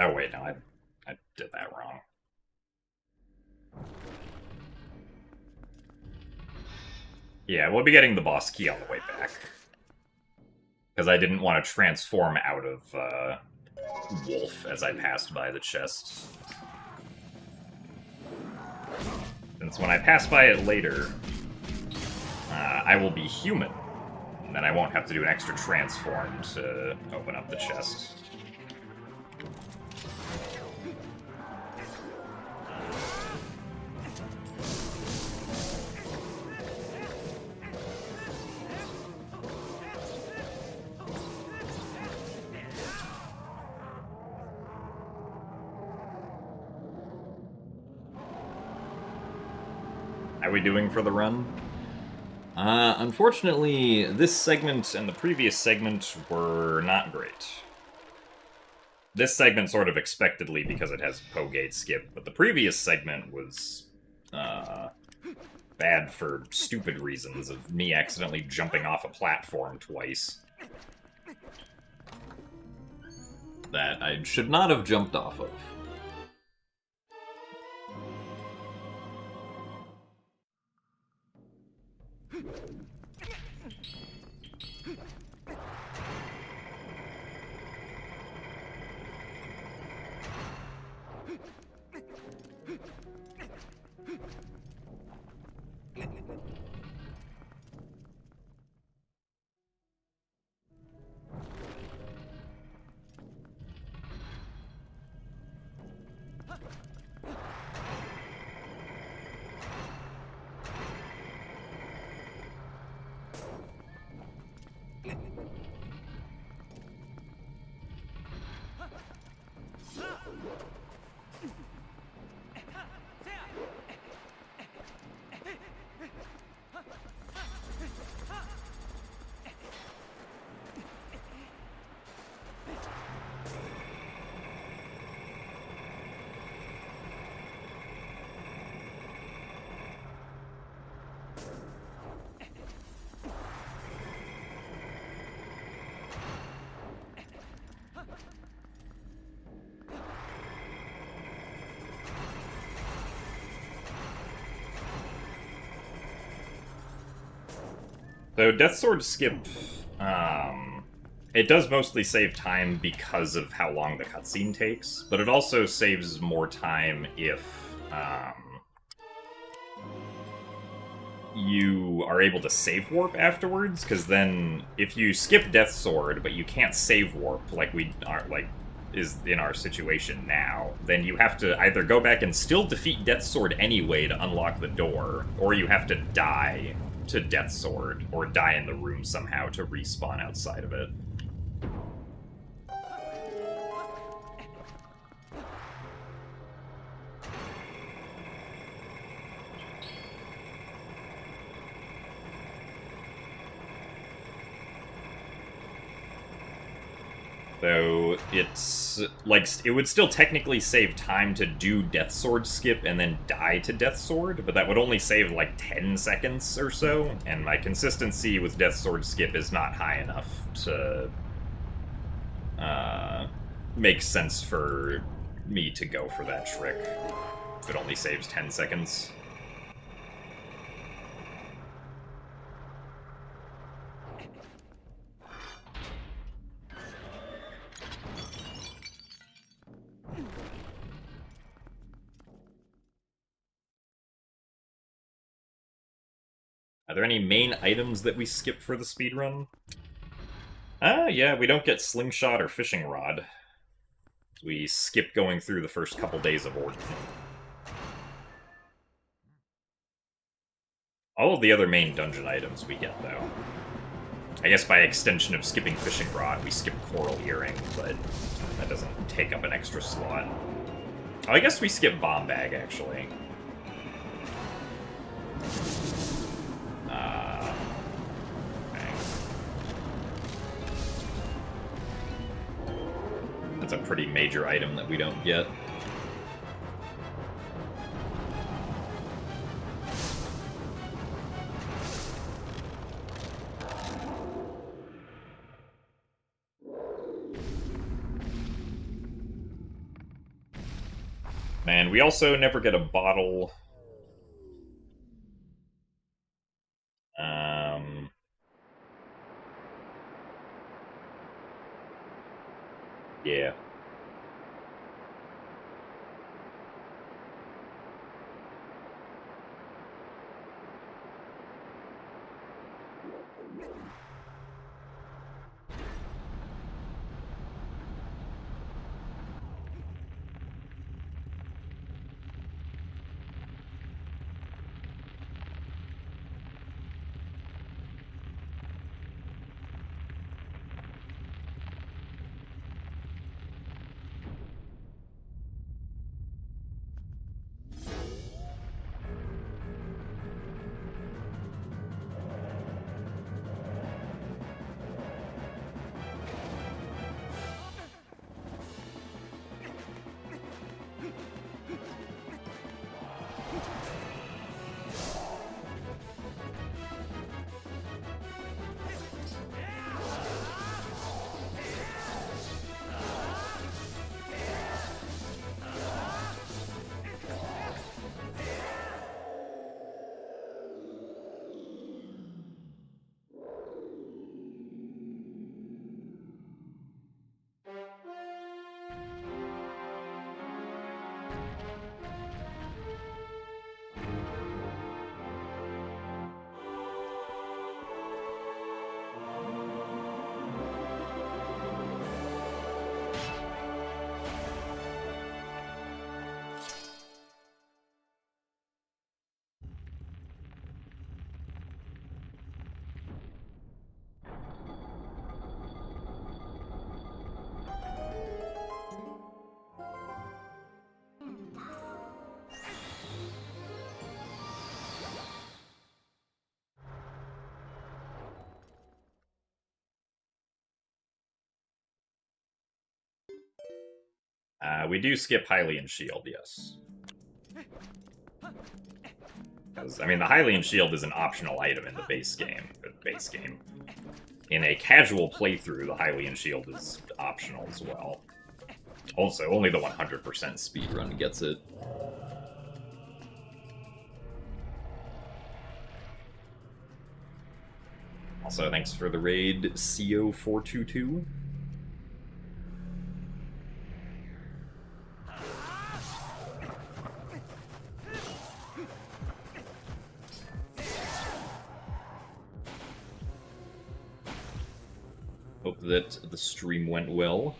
Oh, wait, no, I did that wrong. Yeah, we'll be getting the boss key on the way back. Because I didn't want to transform out of, Wolf as I passed by the chest. Since when I pass by it later, I will be human. And then I won't have to do an extra transform to open up the chest. How are we doing for the run? Unfortunately, this segment and the previous segment were not great. This segment sort of expectedly because it has Pogate skip, but the previous segment was bad for stupid reasons of me accidentally jumping off a platform twice. That I should not have jumped off of. So Death Sword skip, it does mostly save time because of how long the cutscene takes, but it also saves more time if you are able to save warp afterwards, because then if you skip Death Sword but you can't save warp like we are, like is in our situation now, then you have to either go back and still defeat Death Sword anyway to unlock the door, or you have to die to Death Sword, or die in the room somehow to respawn outside of it. So it's like it would still technically save time to do Death Sword skip and then die to Death Sword, but that would only save like 10 seconds or so, and my consistency with Death Sword skip is not high enough to make sense for me to go for that trick if it only saves 10 seconds. Are there any main items that we skip for the speedrun? Yeah, we don't get Slingshot or Fishing Rod. We skip going through the first couple days of Ordon. All of the other main dungeon items we get, though. I guess by extension of skipping Fishing Rod, we skip Coral Earring, but that doesn't take up an extra slot. Oh, I guess we skip Bomb Bag, actually. That's a pretty major item that we don't get. And we also never get a bottle. Yeah. We do skip Hylian Shield, yes. Because, I mean, the Hylian Shield is an optional item in the base game. In a casual playthrough, the Hylian Shield is optional as well. Also, only the 100% speedrun gets it. Also, thanks for the raid, CO422. Hope that the stream went well.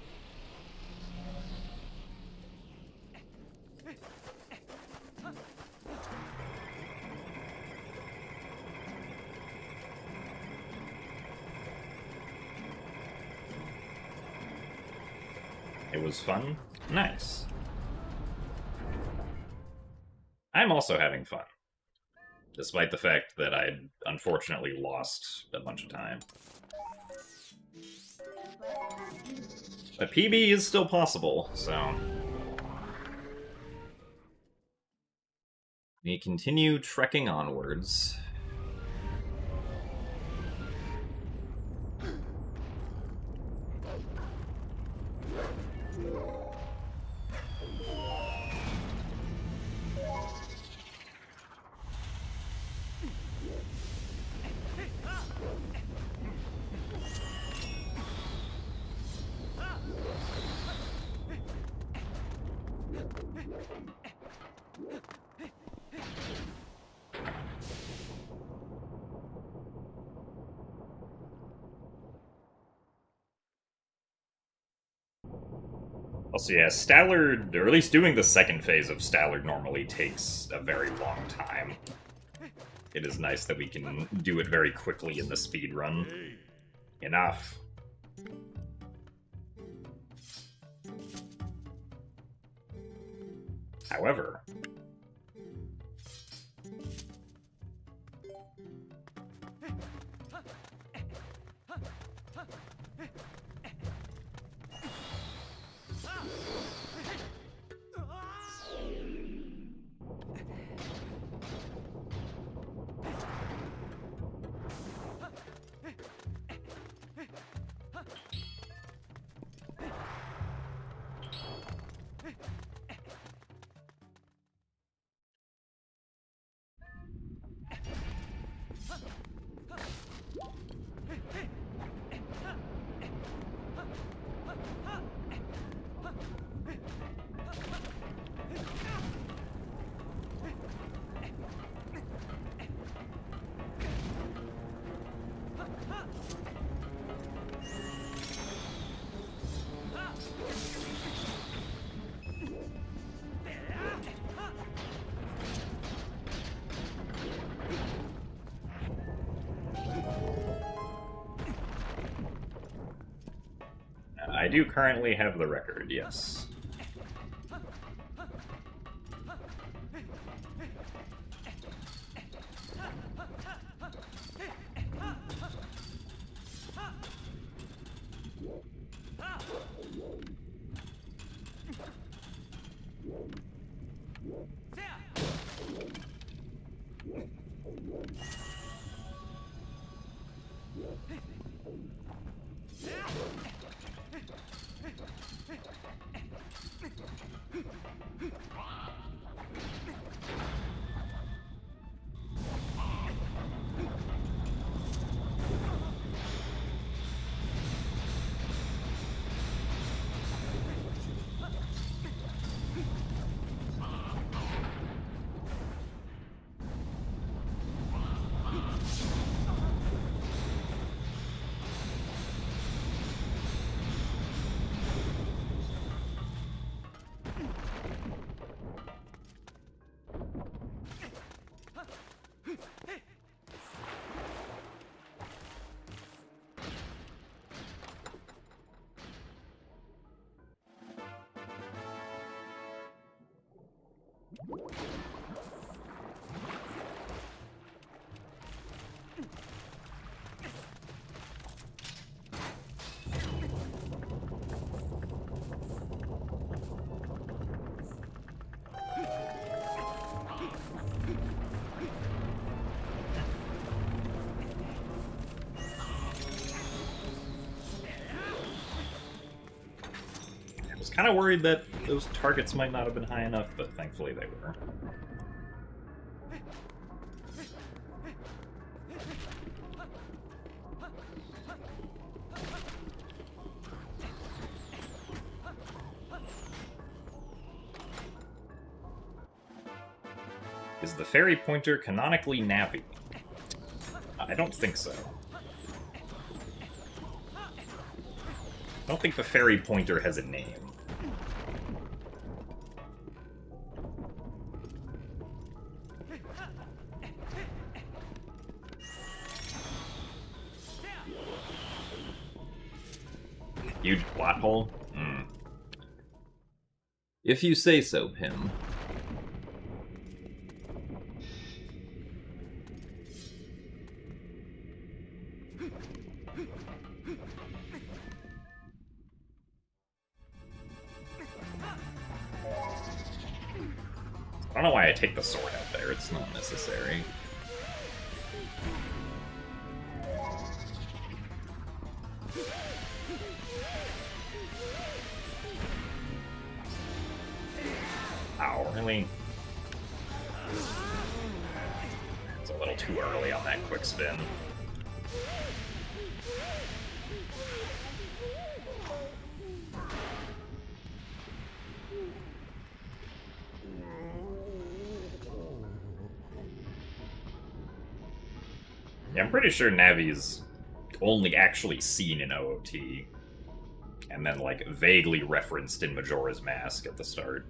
It was fun? Nice. I'm also having fun. Despite the fact that I unfortunately lost a bunch of time. But PB is still possible, so... we continue trekking onwards. Also, yeah, Stallard, or at least doing the second phase of Stallard normally takes a very long time. It is nice that we can do it very quickly in the speedrun. Enough. However... I do currently have the record, yes. I was kind of worried that those targets might not have been high enough, but thankfully they were. Is the fairy pointer canonically Navi? I don't think so. I don't think the fairy pointer has a name. Huge plot hole? If you say so, Pim. I don't know why I take the sword out there, it's not necessary. Ow, really? It's a little too early on that quick spin. Yeah, I'm pretty sure Navi's only actually seen in OOT, and then, like, vaguely referenced in Majora's Mask at the start.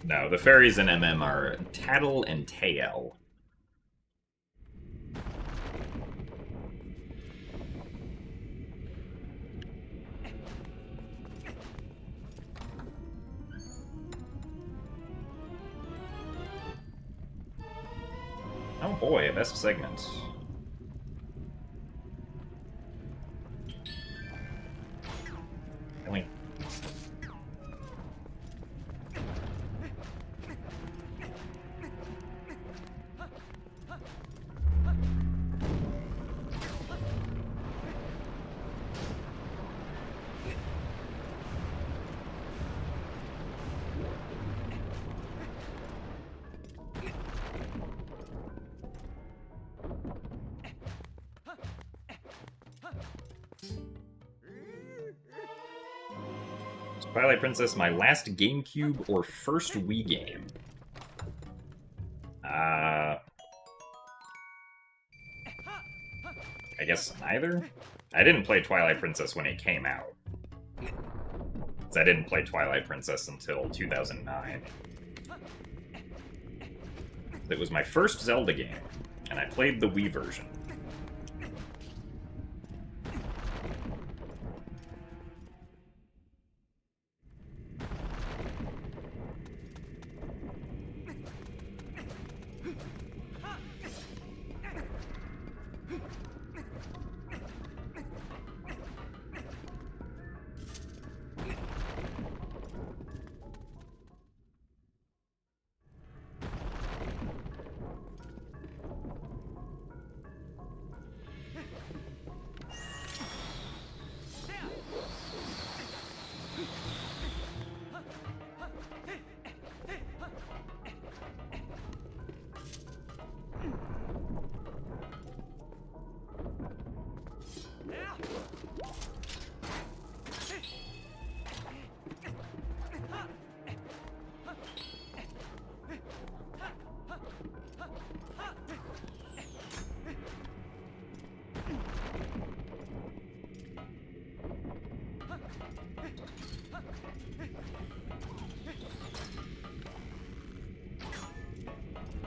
No, the fairies in MM are Tattle and Tael. Oh boy, a best segment. Really? Twilight Princess, my last GameCube or first Wii game? I guess neither? I didn't play Twilight Princess when it came out. I didn't play Twilight Princess until 2009. It was my first Zelda game, and I played the Wii version.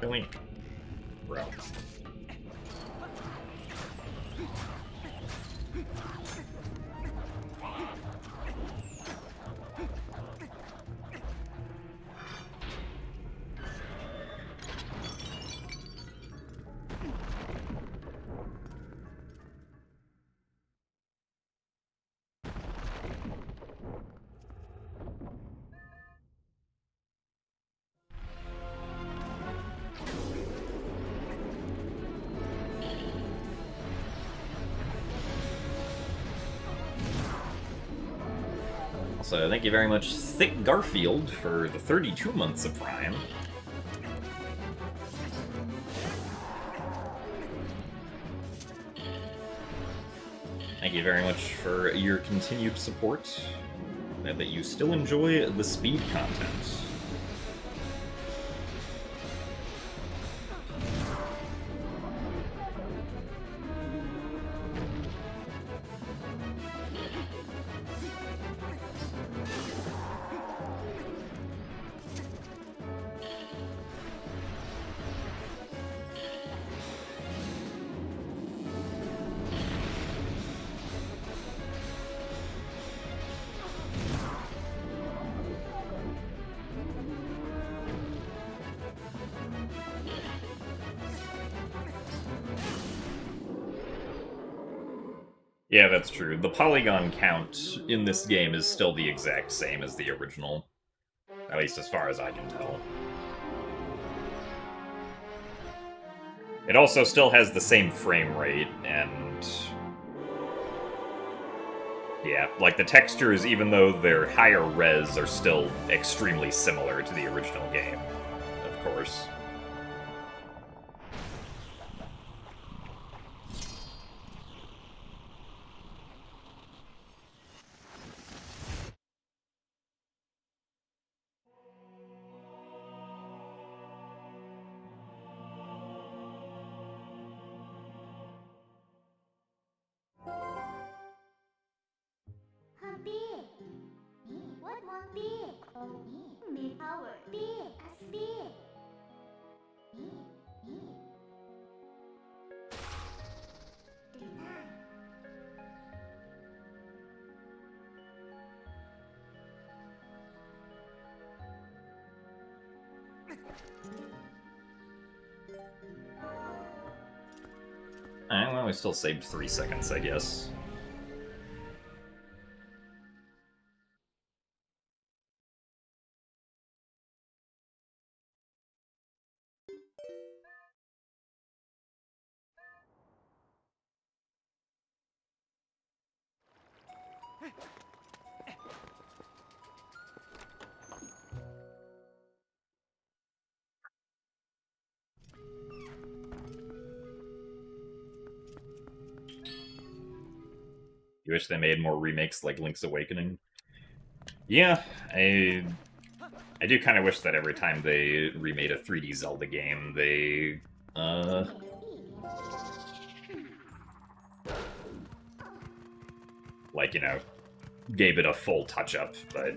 Really? Bro. So thank you very much, Thick Garfield, for the 32 months of Prime. Thank you very much for your continued support, and that you still enjoy the speed content. Yeah, that's true. The polygon count in this game is still the exact same as the original. At least as far as I can tell. It also still has the same frame rate, and... yeah, like the textures, even though they're higher res, are still extremely similar to the original game, of course. Well, we still saved 3 seconds, I guess. You wish they made more remakes like Link's Awakening? Yeah, I do kind of wish that every time they remade a 3D Zelda game, they, like, you know, gave it a full touch-up, but...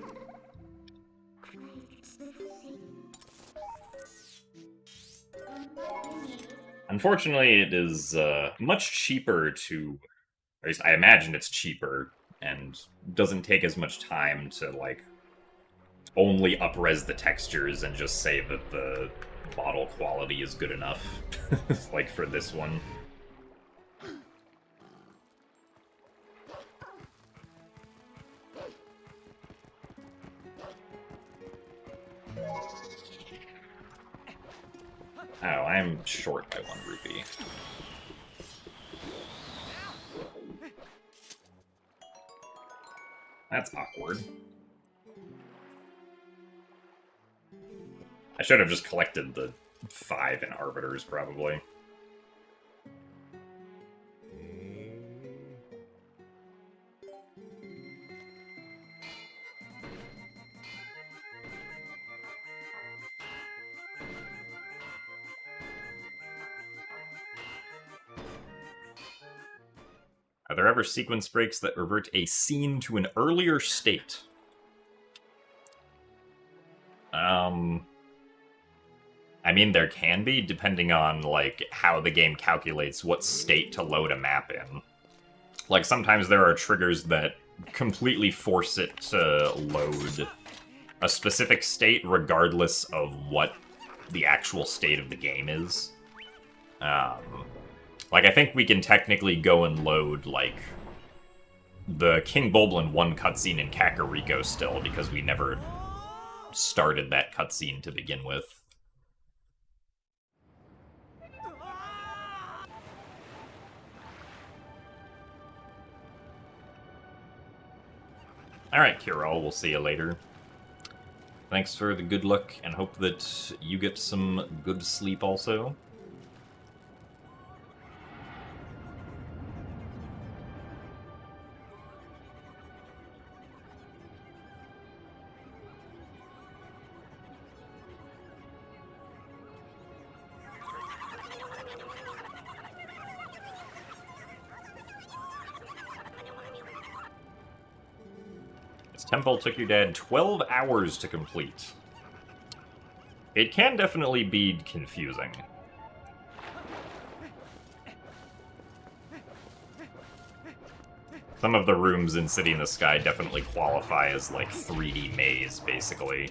Unfortunately, it is much cheaper to... Or at least I imagine it's cheaper, and doesn't take as much time to, like, only up-res the textures and just say that the model quality is good enough, like for this one. Oh, I'm short by 1 rupee. That's awkward. I should have just collected the 5 in Arbiters, probably. Are there ever sequence breaks that revert a scene to an earlier state? I mean, there can be, depending on, like, how the game calculates what state to load a map in. Like, sometimes there are triggers that completely force it to load a specific state regardless of what the actual state of the game is. Like, I think we can technically go and load, like, the King Bulblin 1 cutscene in Kakariko still, because we never started that cutscene to begin with. Alright, Kirol, we'll see you later. Thanks for the good luck, and hope that you get some good sleep also. This temple took your dad 12 hours to complete. It can definitely be confusing. Some of the rooms in City in the Sky definitely qualify as, like, 3D maze, basically.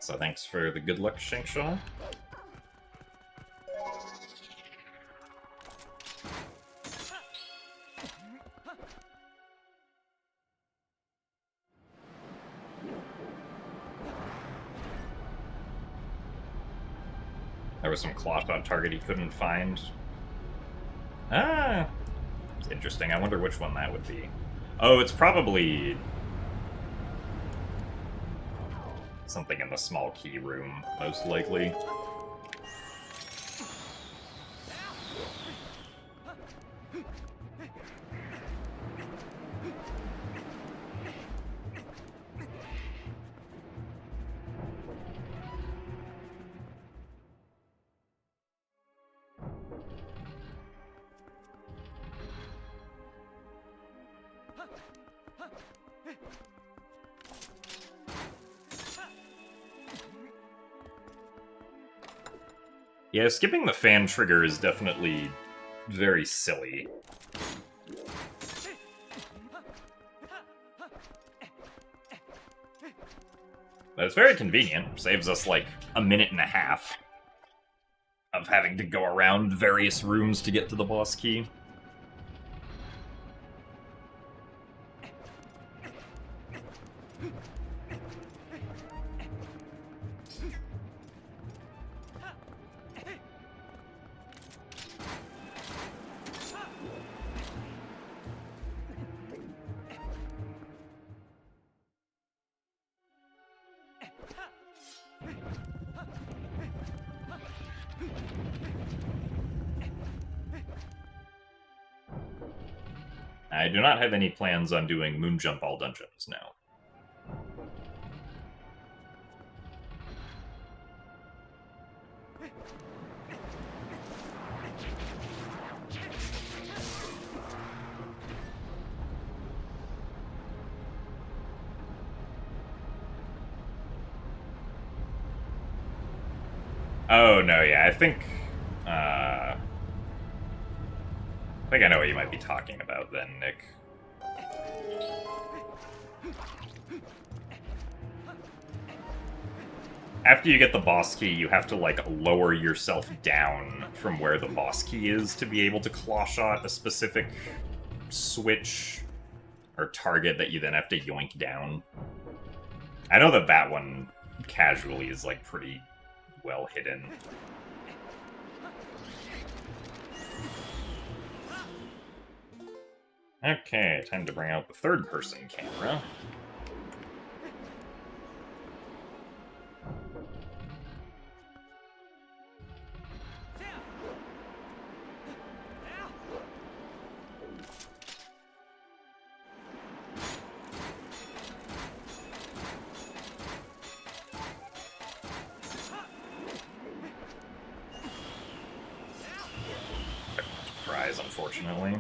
So thanks for the good luck, Shankshaw. There was some cloth on target he couldn't find. Ah! It's interesting. I wonder which one that would be. Oh, it's probably something in the small key room, most likely. Yeah, skipping the fan trigger is definitely very silly. But it's very convenient. Saves us, like, a minute and a half of having to go around various rooms to get to the boss key. I do not have any plans on doing Moonjump all dungeons now. Oh, no, yeah, I think I know what you might be talking about then, Nick. After you get the boss key, you have to, like, lower yourself down from where the boss key is to be able to claw shot a specific switch or target that you then have to yoink down. I know that that one casually is, like, pretty well hidden. Okay, time to bring out the third-person camera. Prize, unfortunately.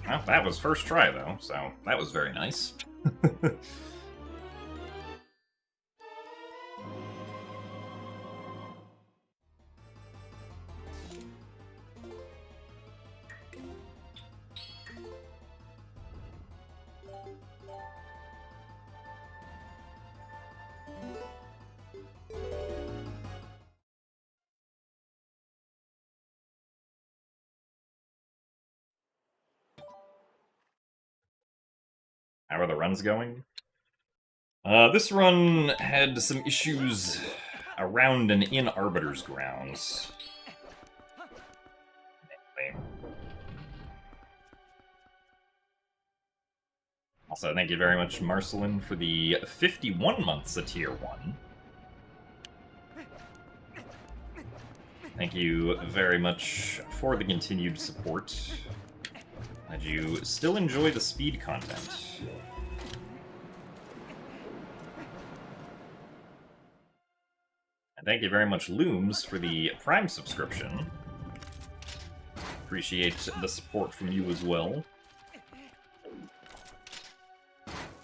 Well, that was first try, though, so that was very nice. How are the runs going? This run had some issues around and in Arbiter's grounds. Also, thank you very much, Marcelin, for the 51 months of Tier 1. Thank you very much for the continued support. Glad you still enjoy the speed content. And thank you very much, Looms, for the Prime subscription. Appreciate the support from you as well.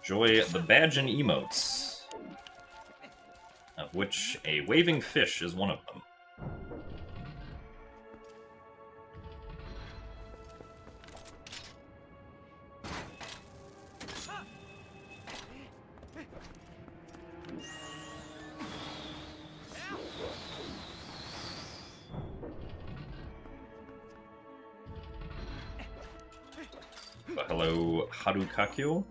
Enjoy the badge and emotes, of which a waving fish is one of them. But hello, Harukakyo.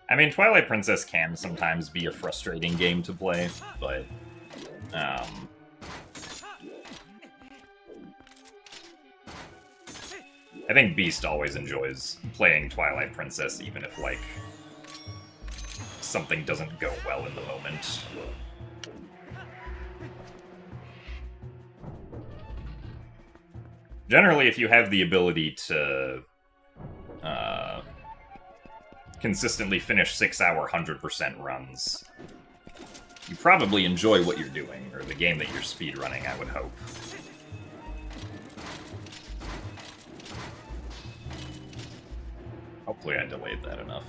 I mean, Twilight Princess can sometimes be a frustrating game to play, but I think Beast always enjoys playing Twilight Princess, even if, like, something doesn't go well in the moment. Generally, if you have the ability to consistently finish 6-hour 100% runs, you probably enjoy what you're doing, or the game that you're speedrunning, I would hope. Hopefully I delayed that enough.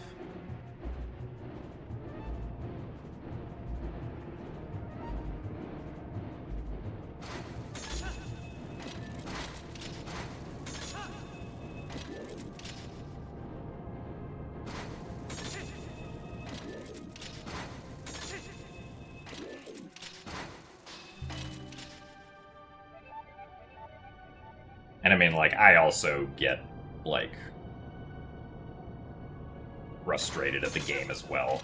And I mean, like, I also get, like, frustrated at the game as well.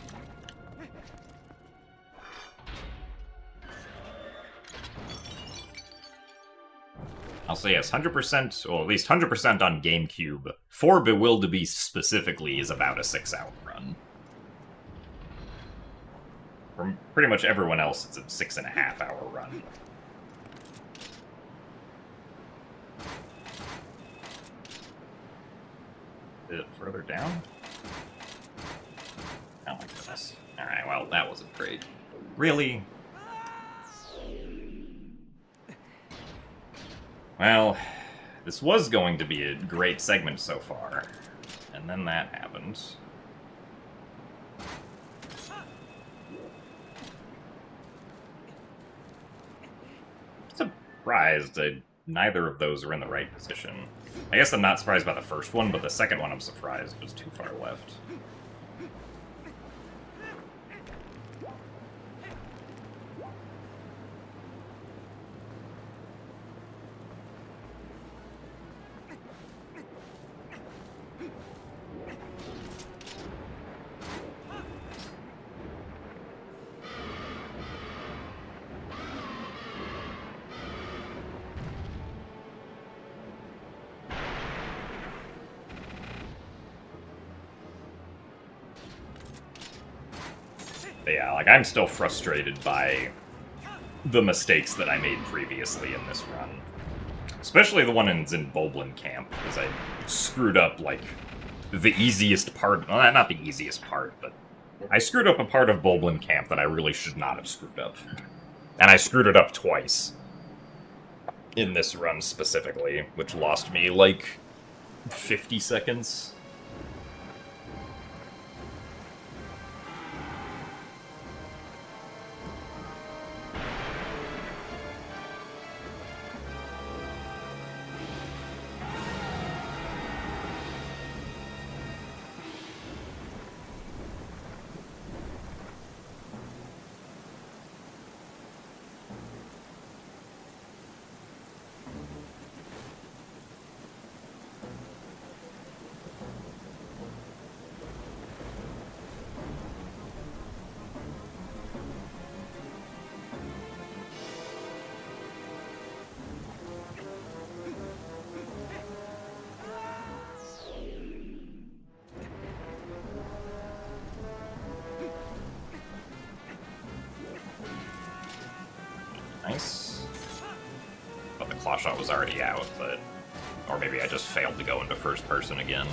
I'll say yes, 100%, or at least 100% on GameCube. For Bewildebeest specifically is about a 6-hour run. For pretty much everyone else, it's a 6.5-hour run. A bit further down? Oh my goodness. Alright, well, that wasn't great. Really? Well, this was going to be a great segment so far, and then that happened. Surprised that neither of those are in the right position. I guess I'm not surprised by the first one, but the second one I'm surprised was too far left. But yeah, like, I'm still frustrated by the mistakes that I made previously in this run. Especially the one in Boblin Camp, because I screwed up, like, the easiest part. Well, not the easiest part, but I screwed up a part of Boblin Camp that I really should not have screwed up. And I screwed it up twice. In this run specifically, which lost me, like, 50 seconds. Nice. But the claw shot was already out, but... Or maybe I just failed to go into first person again.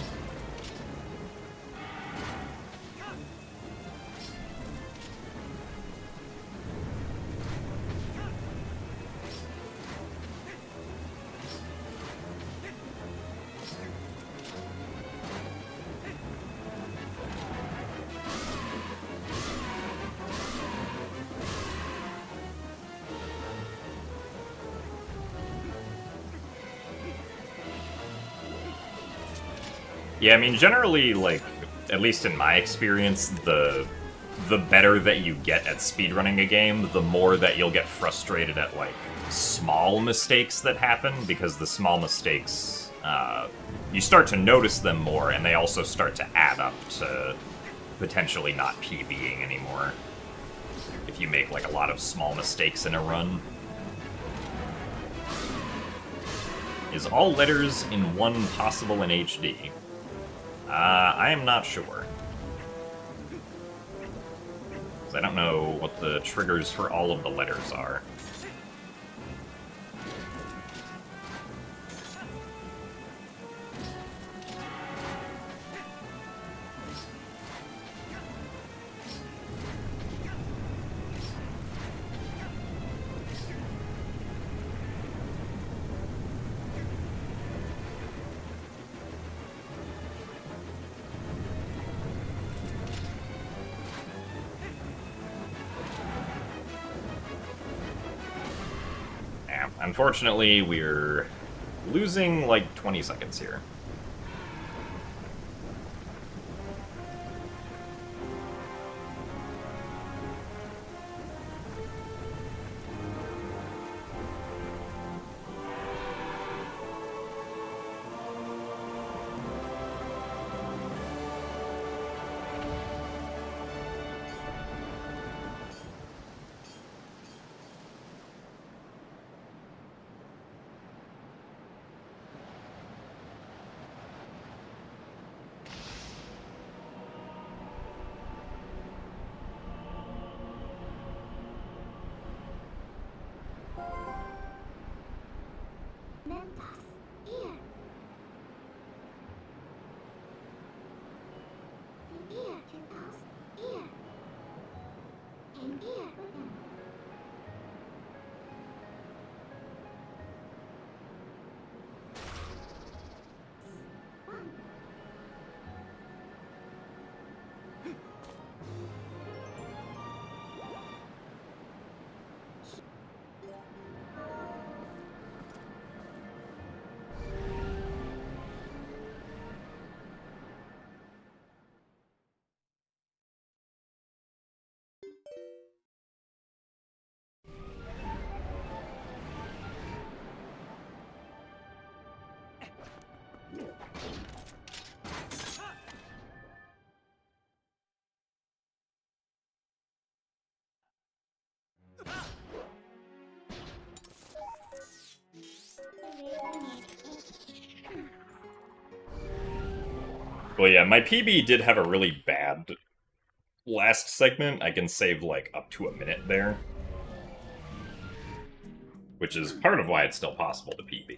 Yeah, I mean, generally, like, at least in my experience, the better that you get at speedrunning a game, the more that you'll get frustrated at, like, small mistakes that happen, because the small mistakes, you start to notice them more, and they also start to add up to potentially not PBing anymore. If you make, like, a lot of small mistakes in a run. Is all letters in one possible in HD? I am not sure. Because I don't know what the triggers for all of the letters are. Unfortunately, we're losing like 20 seconds here. Well, yeah, my PB did have a really bad last segment. I can save, like, up to a minute there. Which is part of why it's still possible to PB.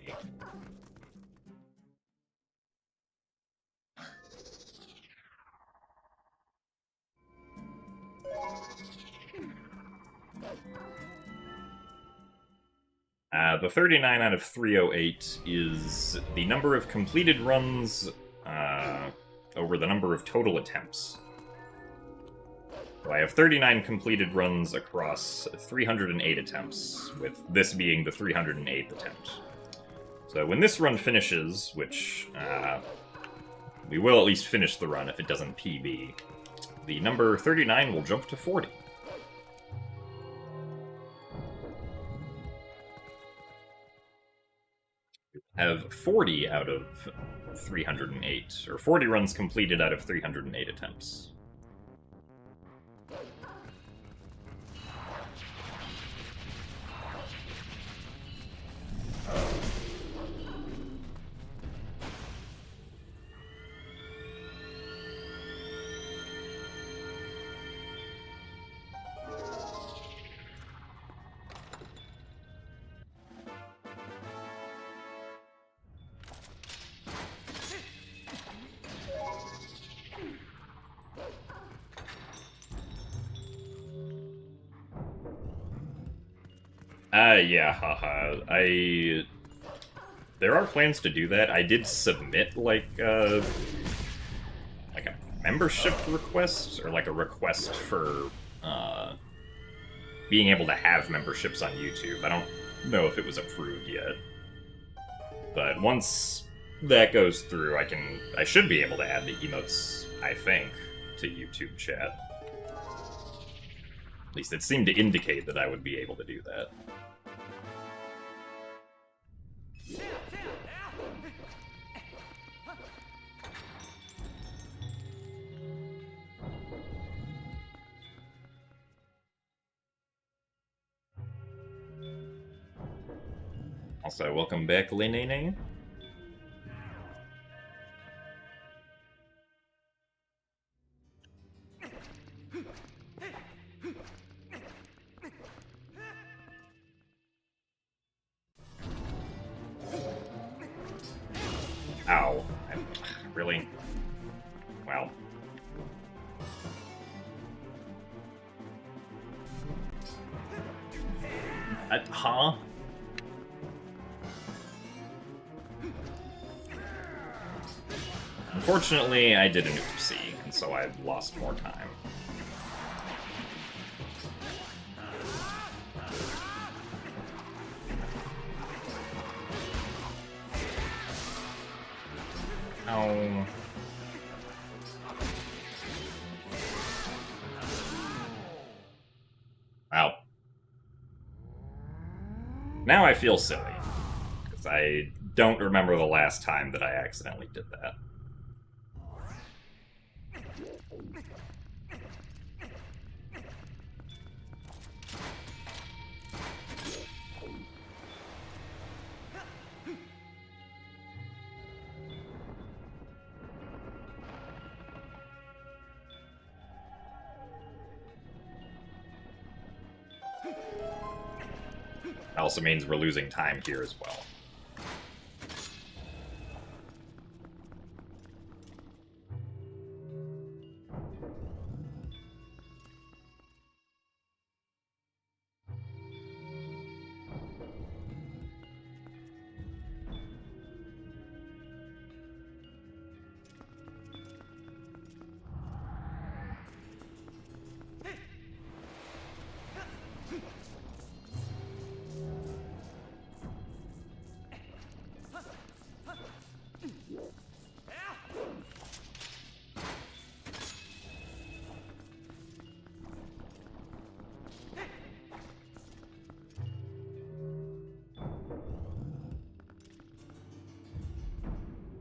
The 39 out of 308 is the number of completed runs over the number of total attempts. So I have 39 completed runs across 308 attempts, with this being the 308th attempt. So when this run finishes, which we will at least finish the run if it doesn't PB, the number 39 will jump to 40. Have 40 out of 308, or 40 runs completed out of 308 attempts. Yeah, haha. There are plans to do that. I did submit, like a membership request, or like a request for, being able to have memberships on YouTube. I don't know if it was approved yet. But once that goes through, I should be able to add the emotes, I think, to YouTube chat. At least it seemed to indicate that I would be able to do that. Also, welcome back, Lenene. Ow. Really? Well. Huh? Unfortunately, I did an oopsie, and so I lost more time. Oh. Wow. Now I feel silly, because I don't remember the last time that I accidentally did that. Also means we're losing time here as well.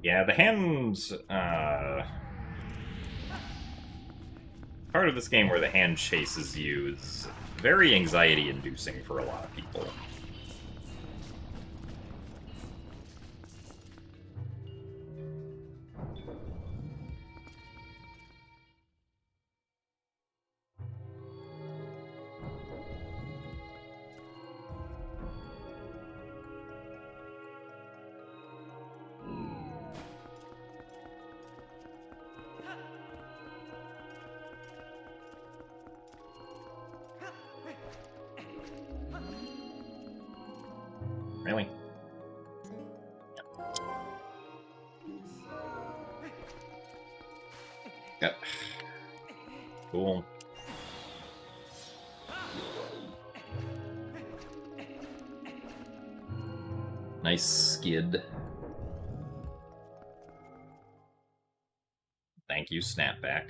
Yeah, the hand, part of this game where the hand chases you is very anxiety-inducing for a lot of people. Really? Yep. Cool. Nice skid. Thank you, Snapback.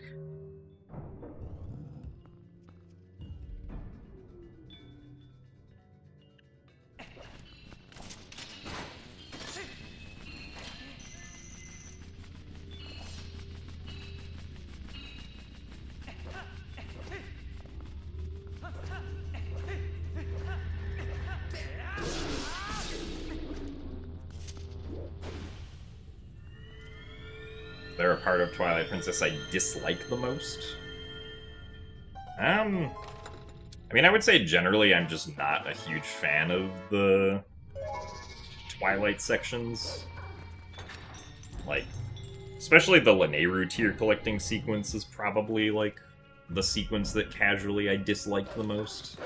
They're a part of Twilight Princess I dislike the most. I mean, I would say generally I'm just not a huge fan of the Twilight sections. Like, especially the Lanayru tier collecting sequence is probably, like, the sequence that casually I dislike the most.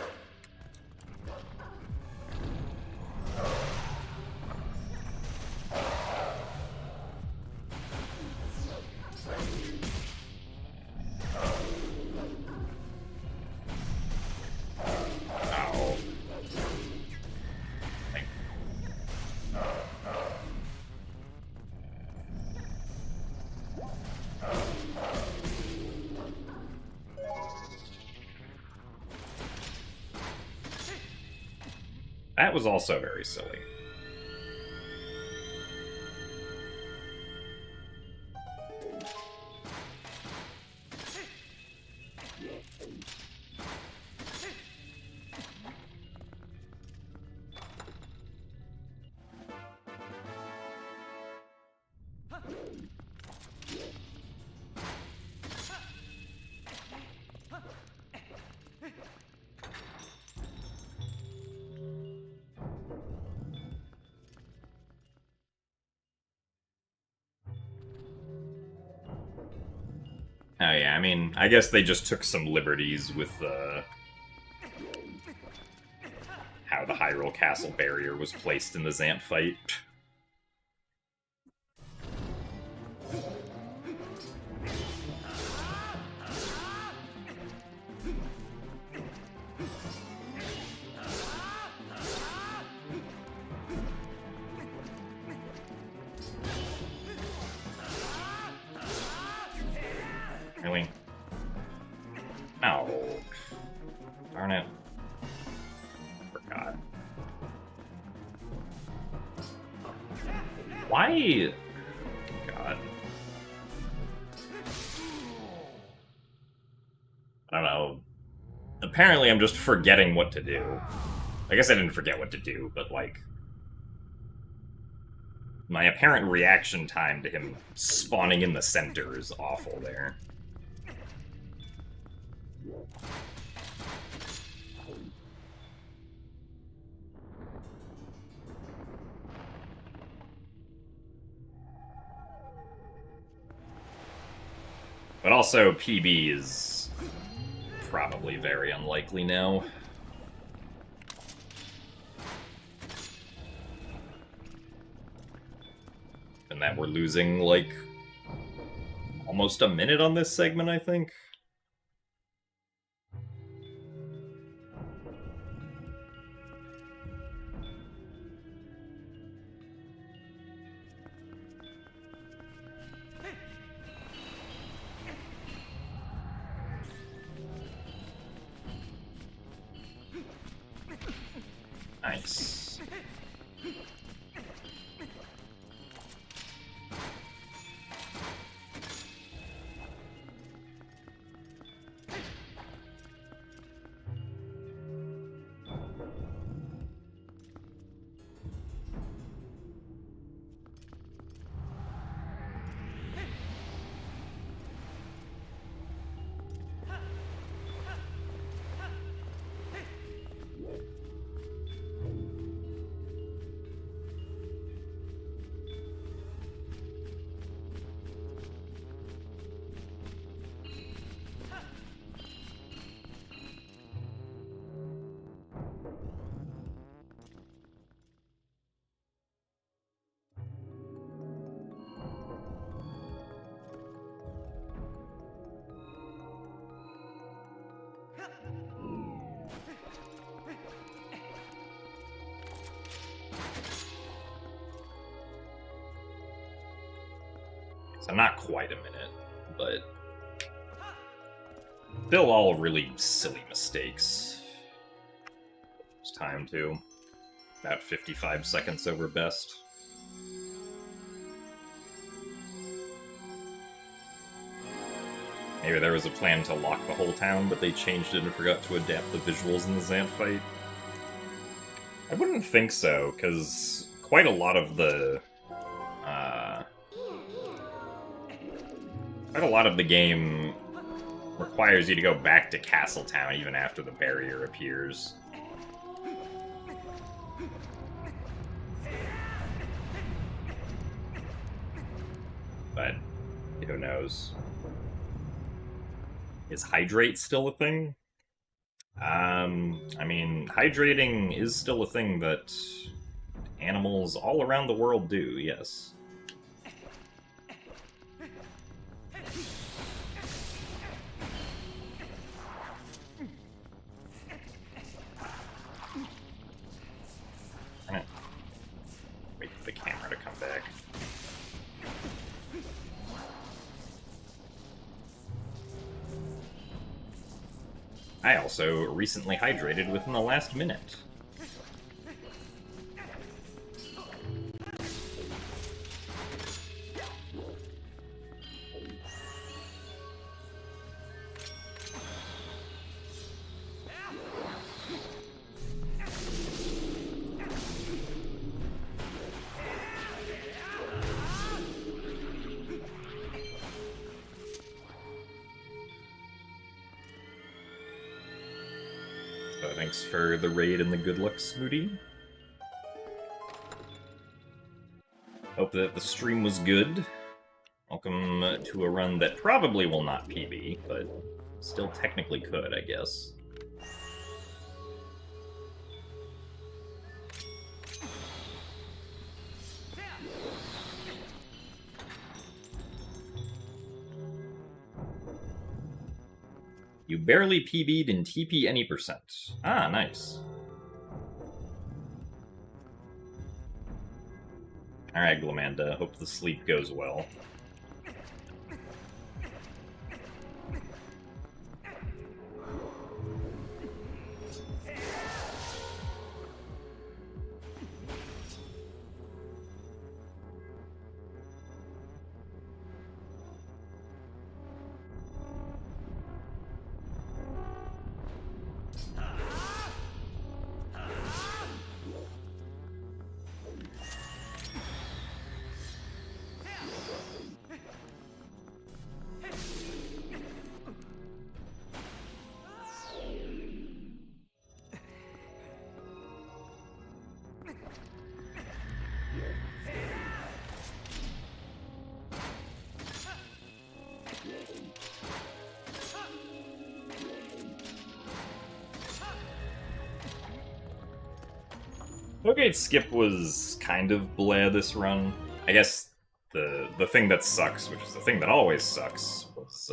That was also very silly. Oh yeah, I mean, I guess they just took some liberties with how the Hyrule Castle barrier was placed in the Zant fight. Really? Oh. Darn it. Forgot. Why? God. I don't know. Apparently I'm just forgetting what to do. I guess I didn't forget what to do, but, like, my apparent reaction time to him spawning in the center is awful there. But also, PB is probably very unlikely now. And that we're losing, like, almost a minute on this segment, I think. Nice. So not quite a minute, but still all really silly mistakes. It's time to. About 55 seconds over best. Maybe there was a plan to lock the whole town, but they changed it and forgot to adapt the visuals in the Zant fight. I wouldn't think so, because quite a lot of the game requires you to go back to Castletown even after the barrier appears. But who knows? Is hydrate still a thing? I mean, hydrating is still a thing that animals all around the world do, yes. Wait for the camera to come back. I also recently hydrated within the last minute. Thanks for the raid and the good luck, Smooty. Hope that the stream was good. Welcome to a run that probably will not PB, but still technically could, I guess. You barely PB'd in TP any percent. Ah, nice. Alright, Glamanda, hope the sleep goes well. Okay, skip was kind of bleh this run. I guess the thing that sucks, which is the thing that always sucks, was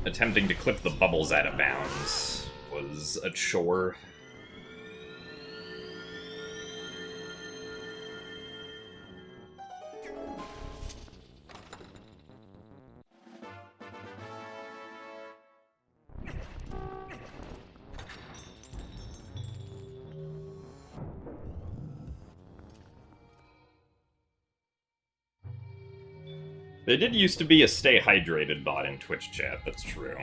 attempting to clip the bubbles out of bounds was a chore. There did used to be a stay hydrated bot in Twitch chat, that's true.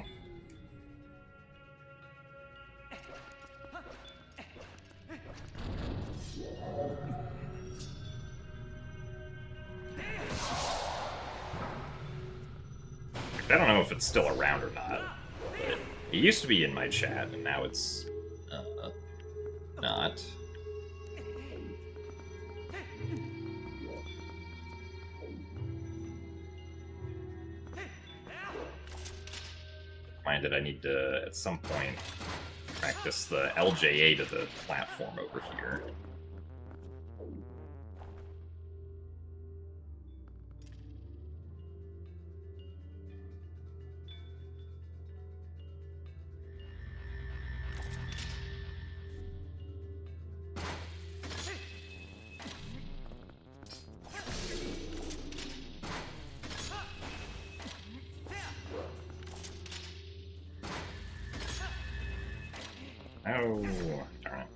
I don't know if it's still around or not, but it used to be in my chat, and now it's not. Reminded I need to, at some point, practice the LJA to the platform over here. No. Darn it.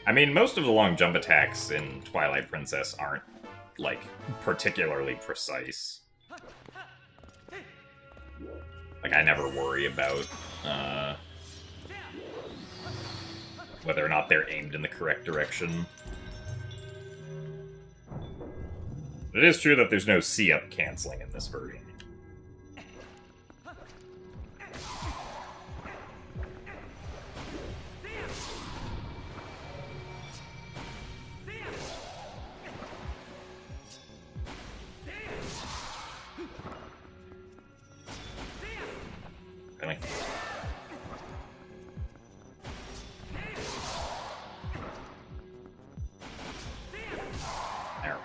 I mean, most of the long jump attacks in Twilight Princess aren't, like, particularly precise. Like, I never worry about, whether or not they're aimed in the correct direction. It is true that there's no C-up canceling in this version. Really? There.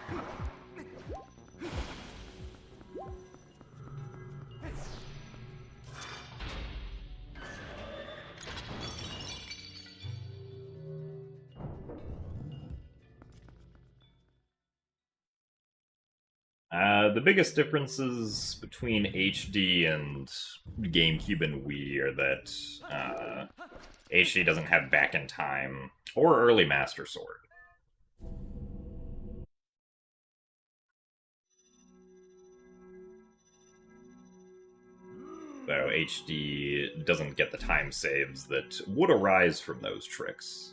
The biggest differences between HD and GameCube and Wii are that HD doesn't have Back in Time or Early Master Sword. So HD doesn't get the time saves that would arise from those tricks.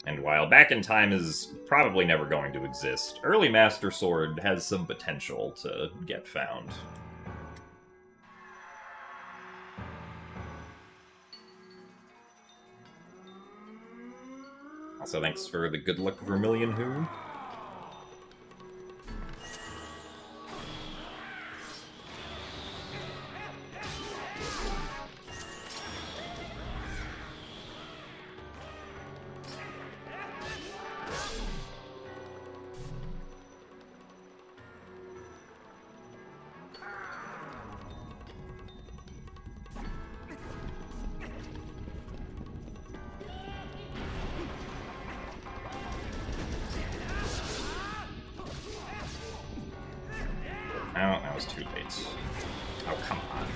And while Back in Time is probably never going to exist, Early Master Sword has some potential to get found. Also, thanks for the good luck, Vermilion Who. Oh, that was too late. Oh, come on.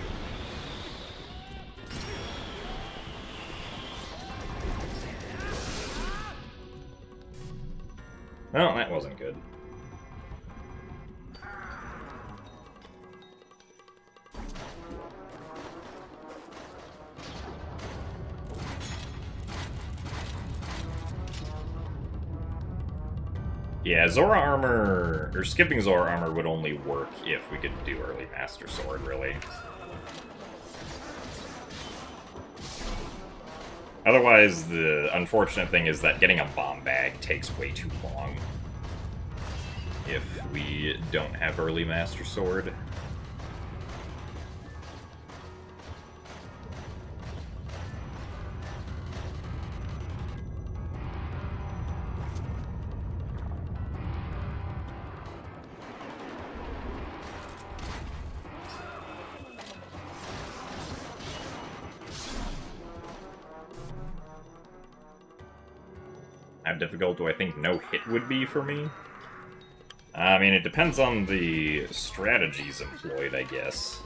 Oh, that wasn't good. Yeah, Zora armor, or skipping Zora armor would only work if we could do Early Master Sword, really. Otherwise, the unfortunate thing is that getting a bomb bag takes way too long if we don't have Early Master Sword. How difficult do I think no hit would be for me? I mean, it depends on the strategies employed, I guess.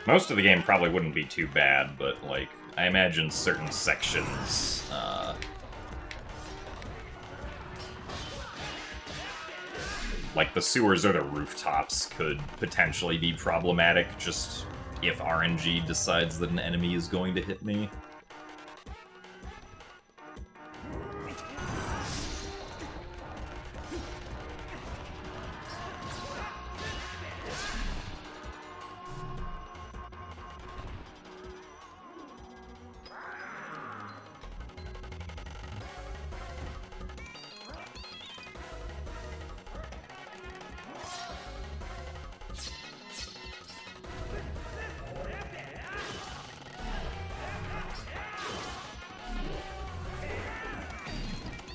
Most of the game probably wouldn't be too bad, but, like, I imagine certain sections, like the sewers or the rooftops could potentially be problematic, just if RNG decides that an enemy is going to hit me.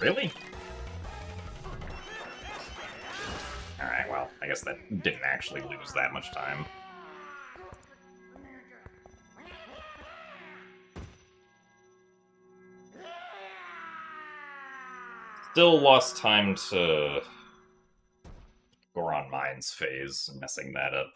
Really? Alright, well, I guess that didn't actually lose that much time. Still lost time to Goron Mines phase, messing that up.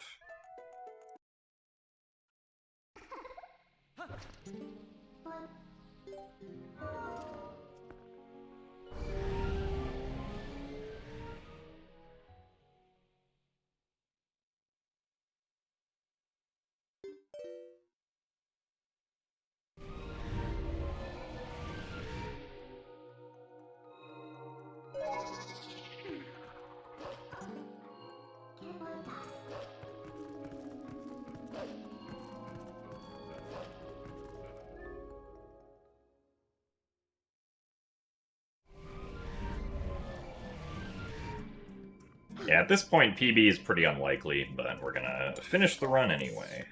Yeah, at this point, PB is pretty unlikely, but we're gonna finish the run anyway.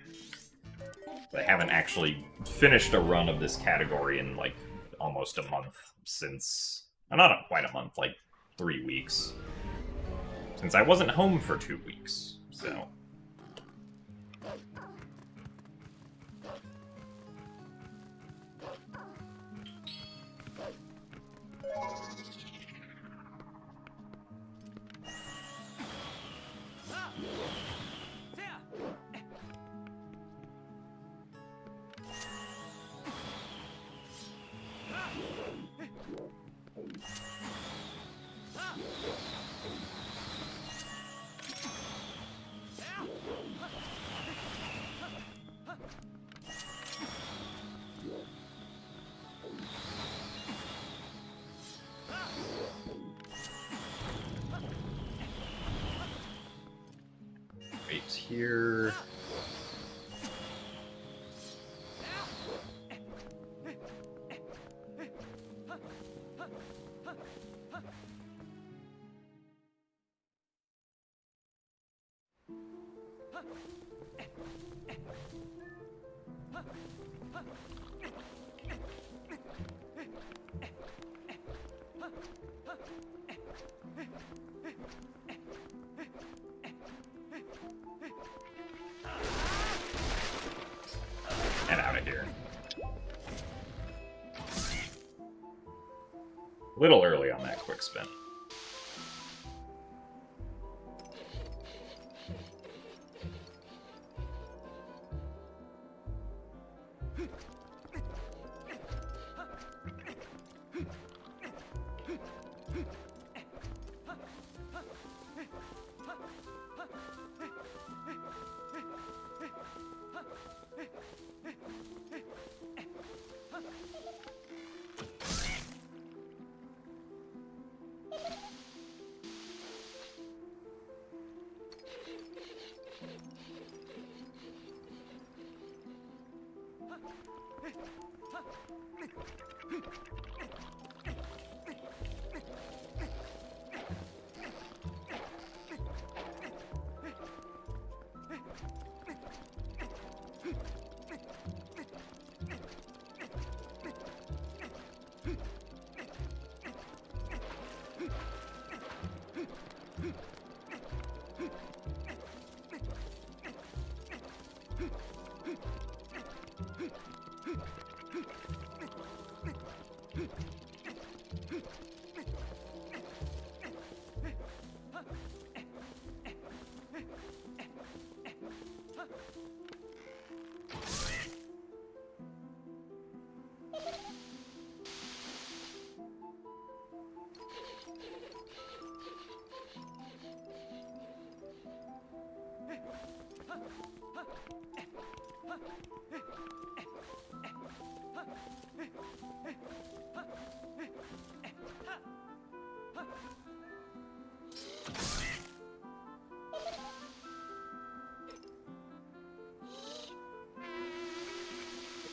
I haven't actually finished a run of this category in, like, almost a month since... Not quite a month, like 3 weeks. Since I wasn't home for 2 weeks, so... Here. And out of here. A little early on that quick spin.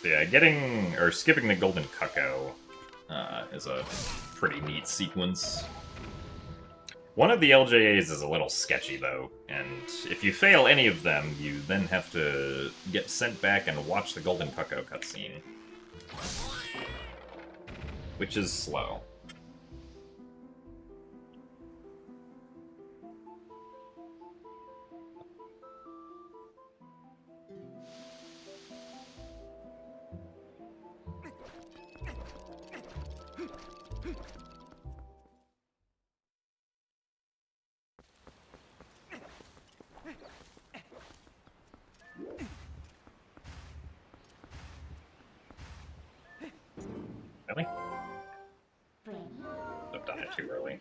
Yeah, skipping the Golden Cuckoo is a pretty neat sequence. One of the LJAs is a little sketchy, though, and if you fail any of them, you then have to get sent back and watch the Golden Cuckoo cutscene. Which is slow. Really? I've done it too early.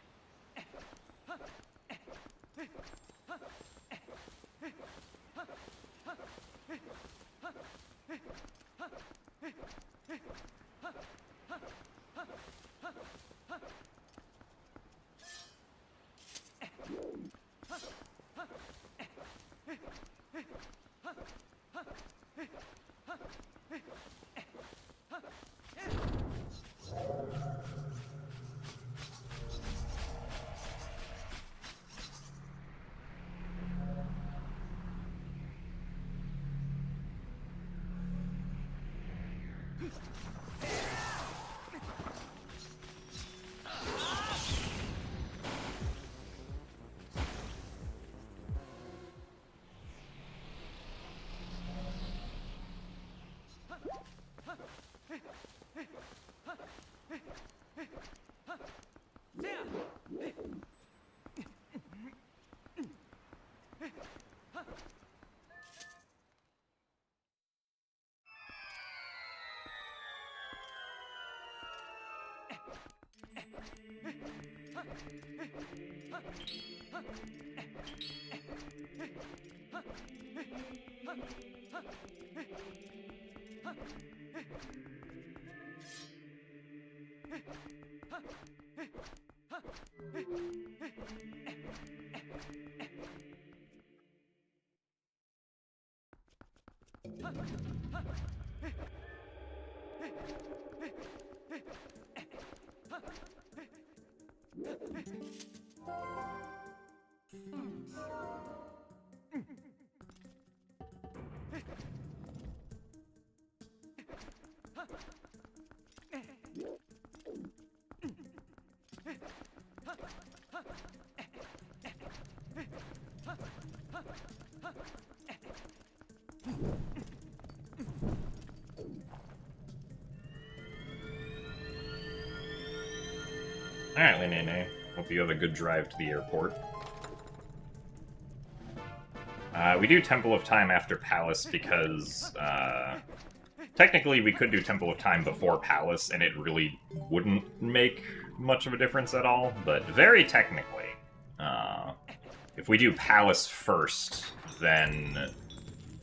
Alright, Nene. Hope you have a good drive to the airport. We do Temple of Time after Palace because, technically we could do Temple of Time before Palace, and it really wouldn't make much of a difference at all, but very technically, if we do Palace first, then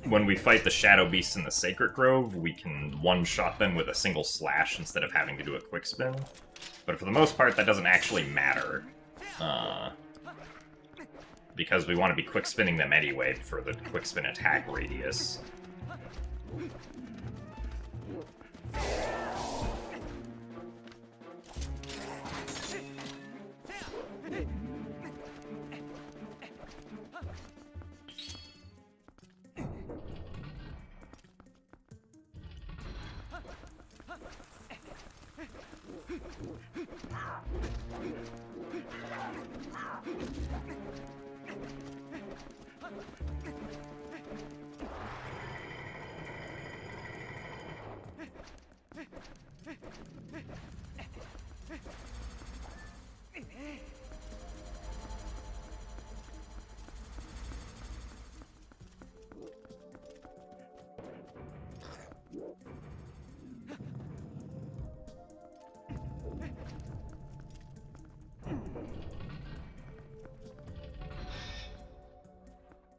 when we fight the Shadow Beasts in the Sacred Grove, we can one-shot them with a single slash instead of having to do a quick spin. But for the most part, that doesn't actually matter, because we want to be quick spinning them anyway for the quick spin attack radius.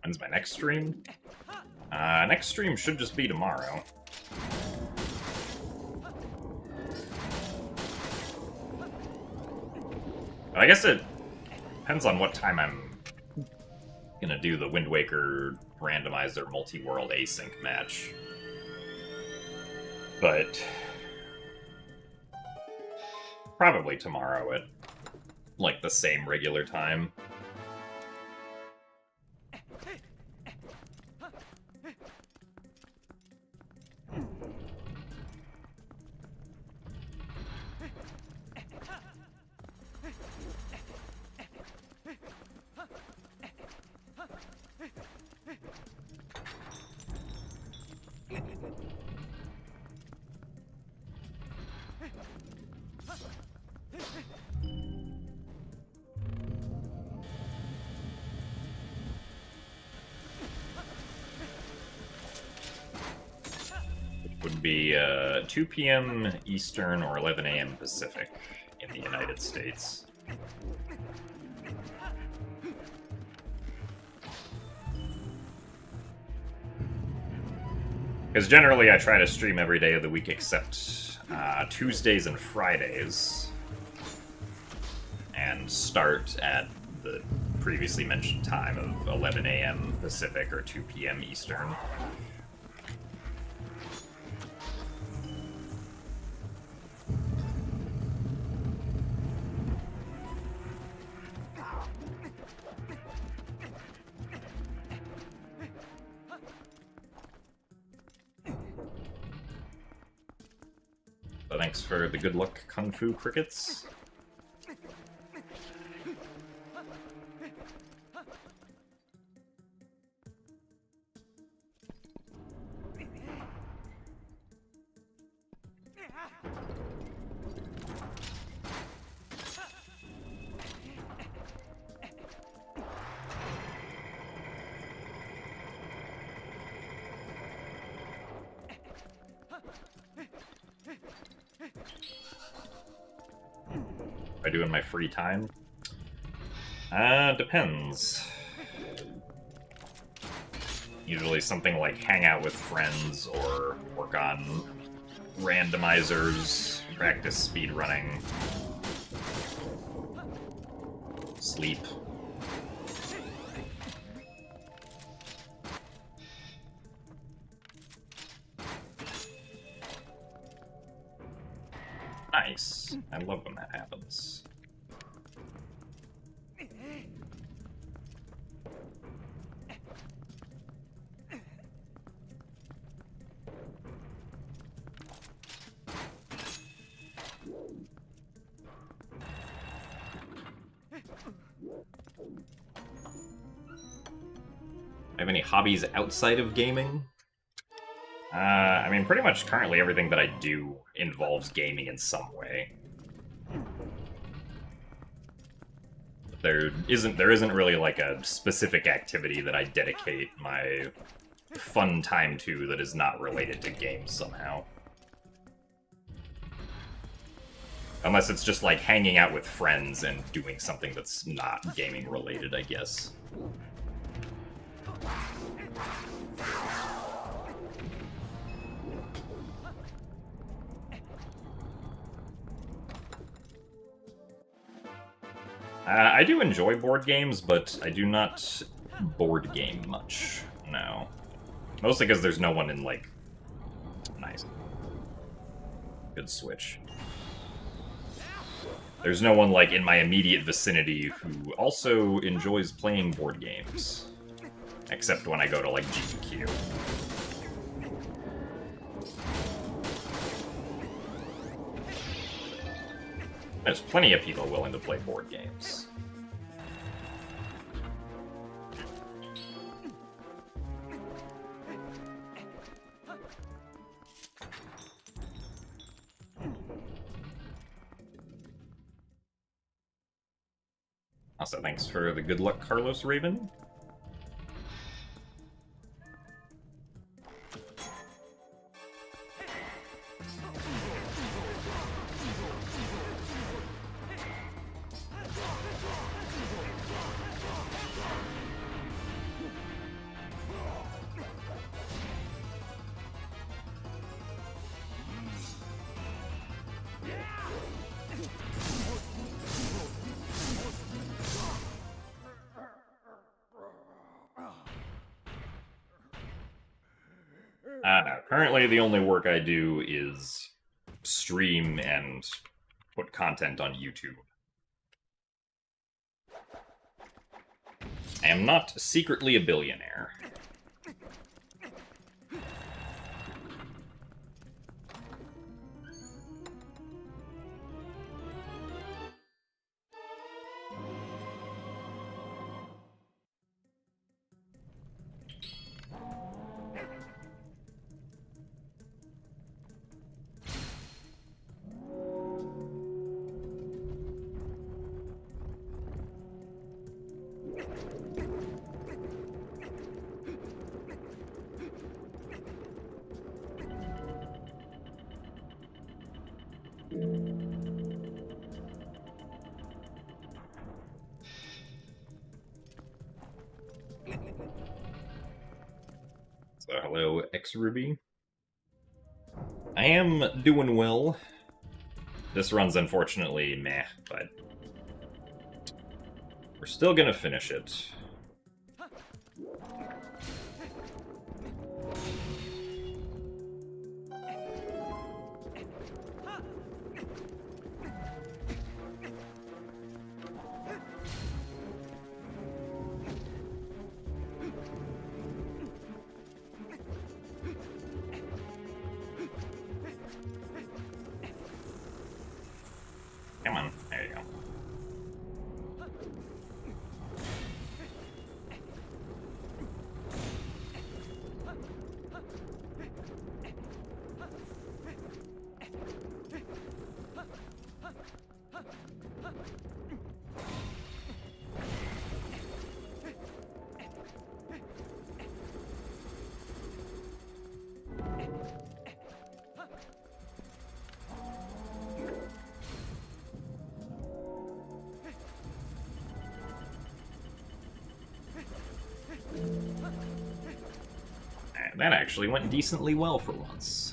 When's my next stream? Next stream should just be tomorrow. I guess it depends on what time I'm gonna do the Wind Waker randomizer multi-world async match. But probably tomorrow at like the same regular time. be 2 p.m. Eastern or 11 a.m. Pacific in the United States. Because generally I try to stream every day of the week except Tuesdays and Fridays. And start at the previously mentioned time of 11 a.m. Pacific or 2 p.m. Eastern. So thanks for the good luck, Kung Fu Crickets. I do in my free time? Depends. Usually something like hang out with friends or work on randomizers, practice speedrunning, sleep. Nice. I love when that happens. Have any hobbies outside of gaming? I mean, pretty much currently everything that I do involves gaming in some way. There isn't really like a specific activity that I dedicate my fun time to that is not related to games somehow. Unless it's just like hanging out with friends and doing something that's not gaming related, I guess. I do enjoy board games, but I do not board game much, no. Mostly because there's no one in, like... Nice. Good switch. There's no one, like, in my immediate vicinity who also enjoys playing board games. Except when I go to, like, GQ. There's plenty of people willing to play board games. Also, thanks for the good luck, Carlos Raven. No. Currently, the only work I do is stream and put content on YouTube. I am not secretly a billionaire. So hello, X-Ruby. I am doing well. This run's unfortunately meh, but we're still gonna finish it. Come on, there you go. That actually went decently well for once.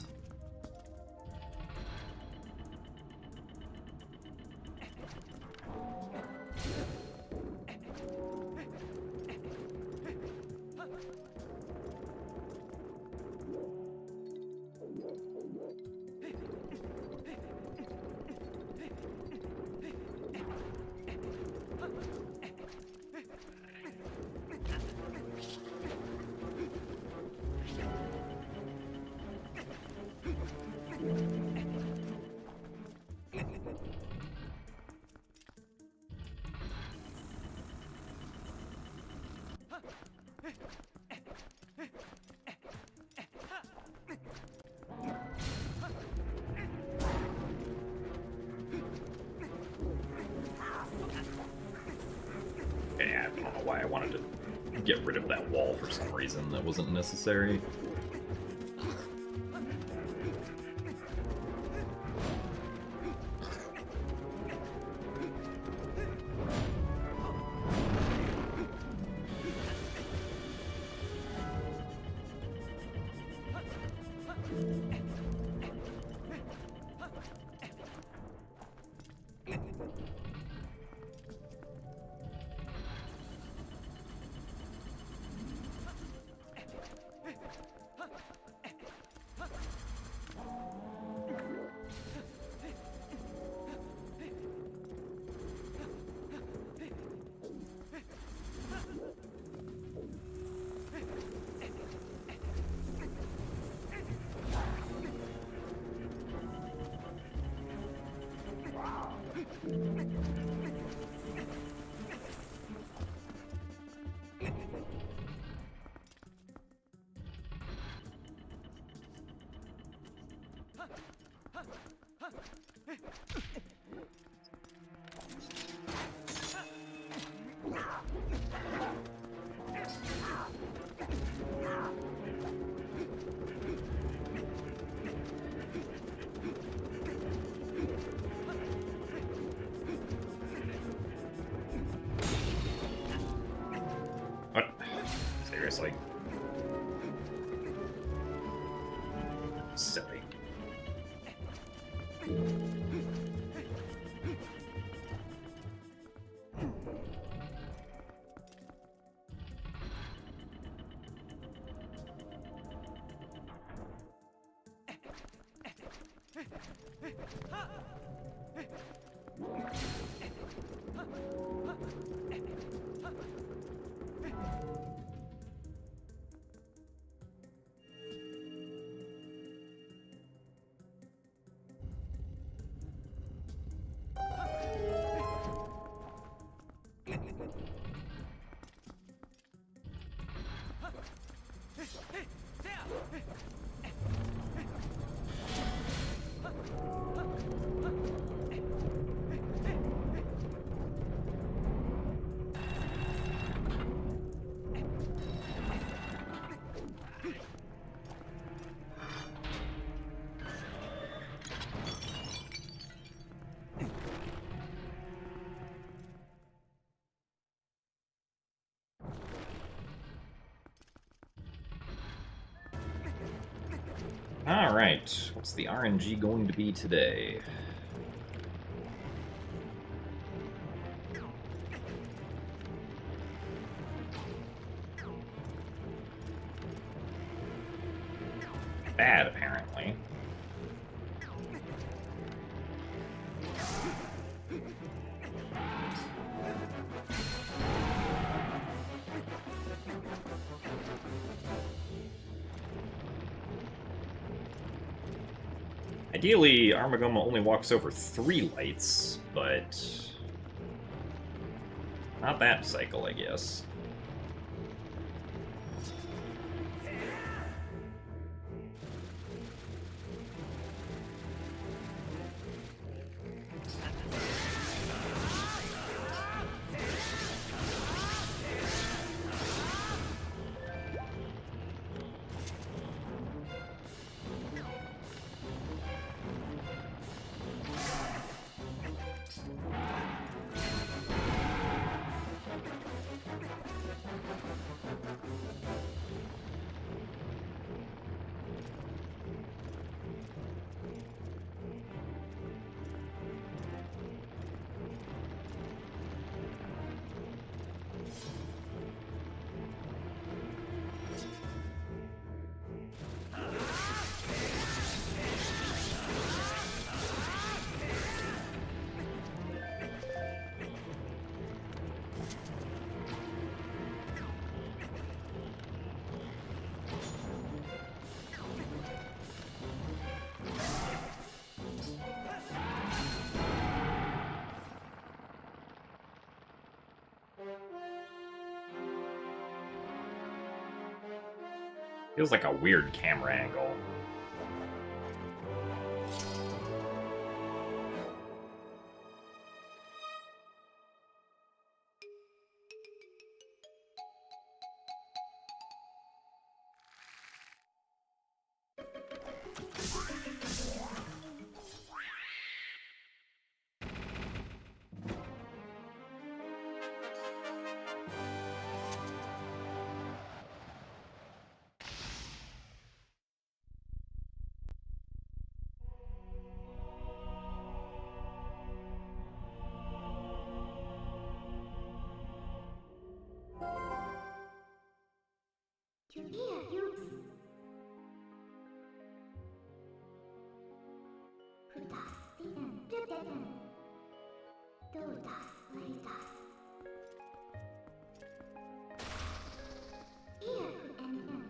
Yeah, I don't know why I wanted to get rid of that wall for some reason. That wasn't necessary. What? Seriously? Silly. Alright, what's the RNG going to be today? Bad, apparently. Ideally, Armagoma only walks over 3 lights, but not that cycle, I guess. Feels like a weird camera angle. You hear youths. Who does didn't do didn't. Do does play does. Here who anyone.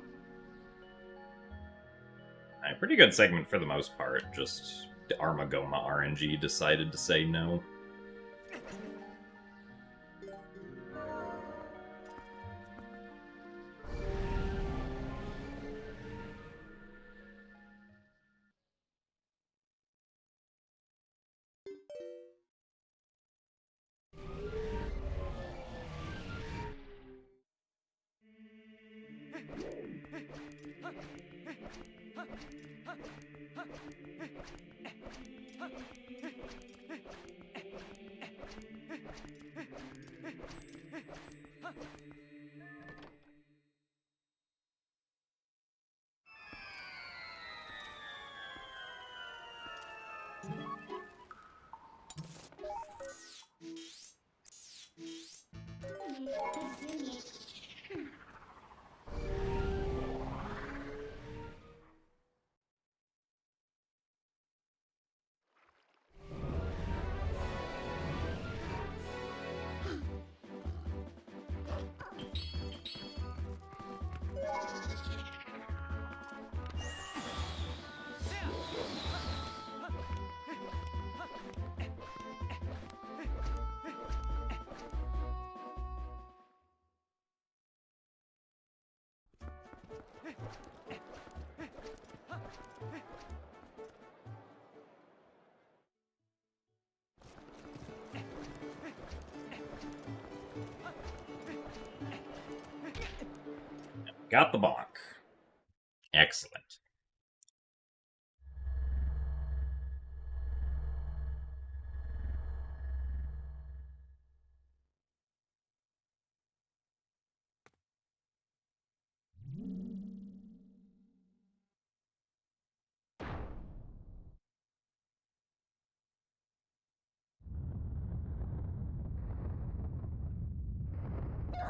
A pretty good segment for the most part, just the Armagoma RNG decided to say no. Got the bonk. Excellent.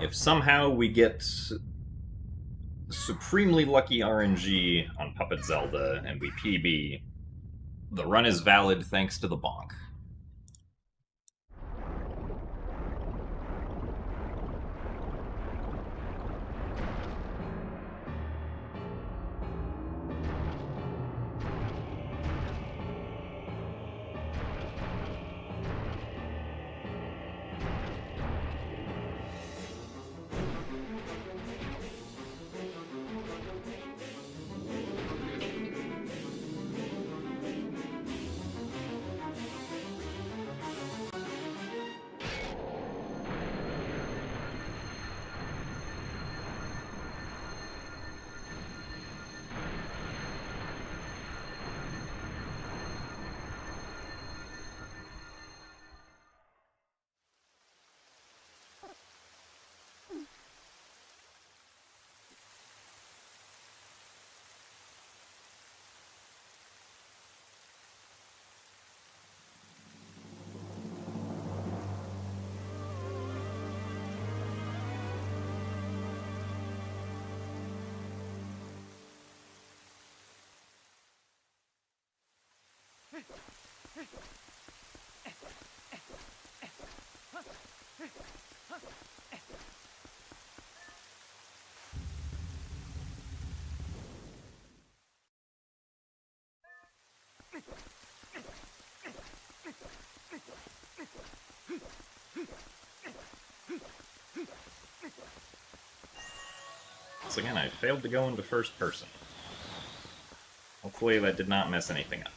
If somehow we get supremely lucky RNG on Puppet Zelda and we PB, the run is valid thanks to the bonk. Once again, I failed to go into first person. Hopefully that did not mess anything up.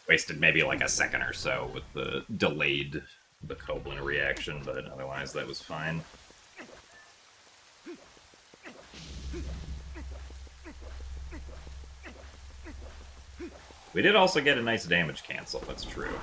Wasted maybe like a second or so with the delayed Bokoblin reaction, but otherwise that was fine. We did also get a nice damage cancel, that's true.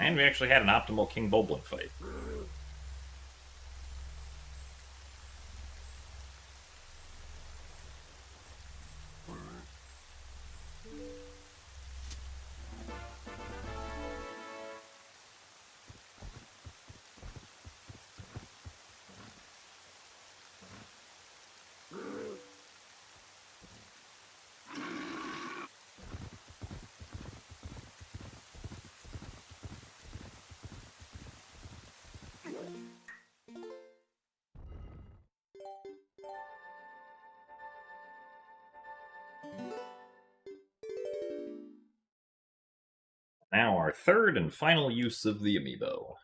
And we actually had an optimal King Boblin fight. Now our third and final use of the amiibo.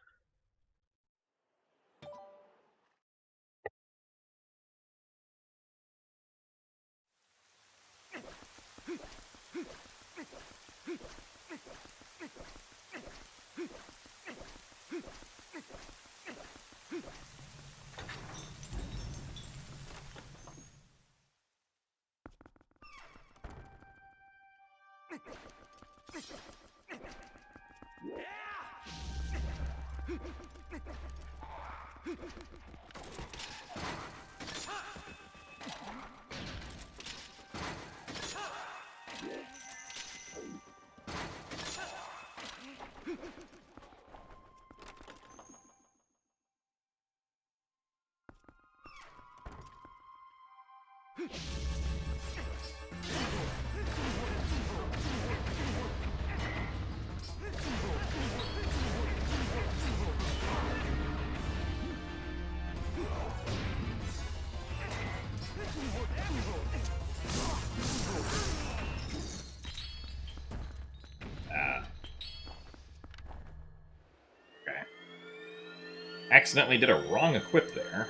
Accidentally did a wrong equip there.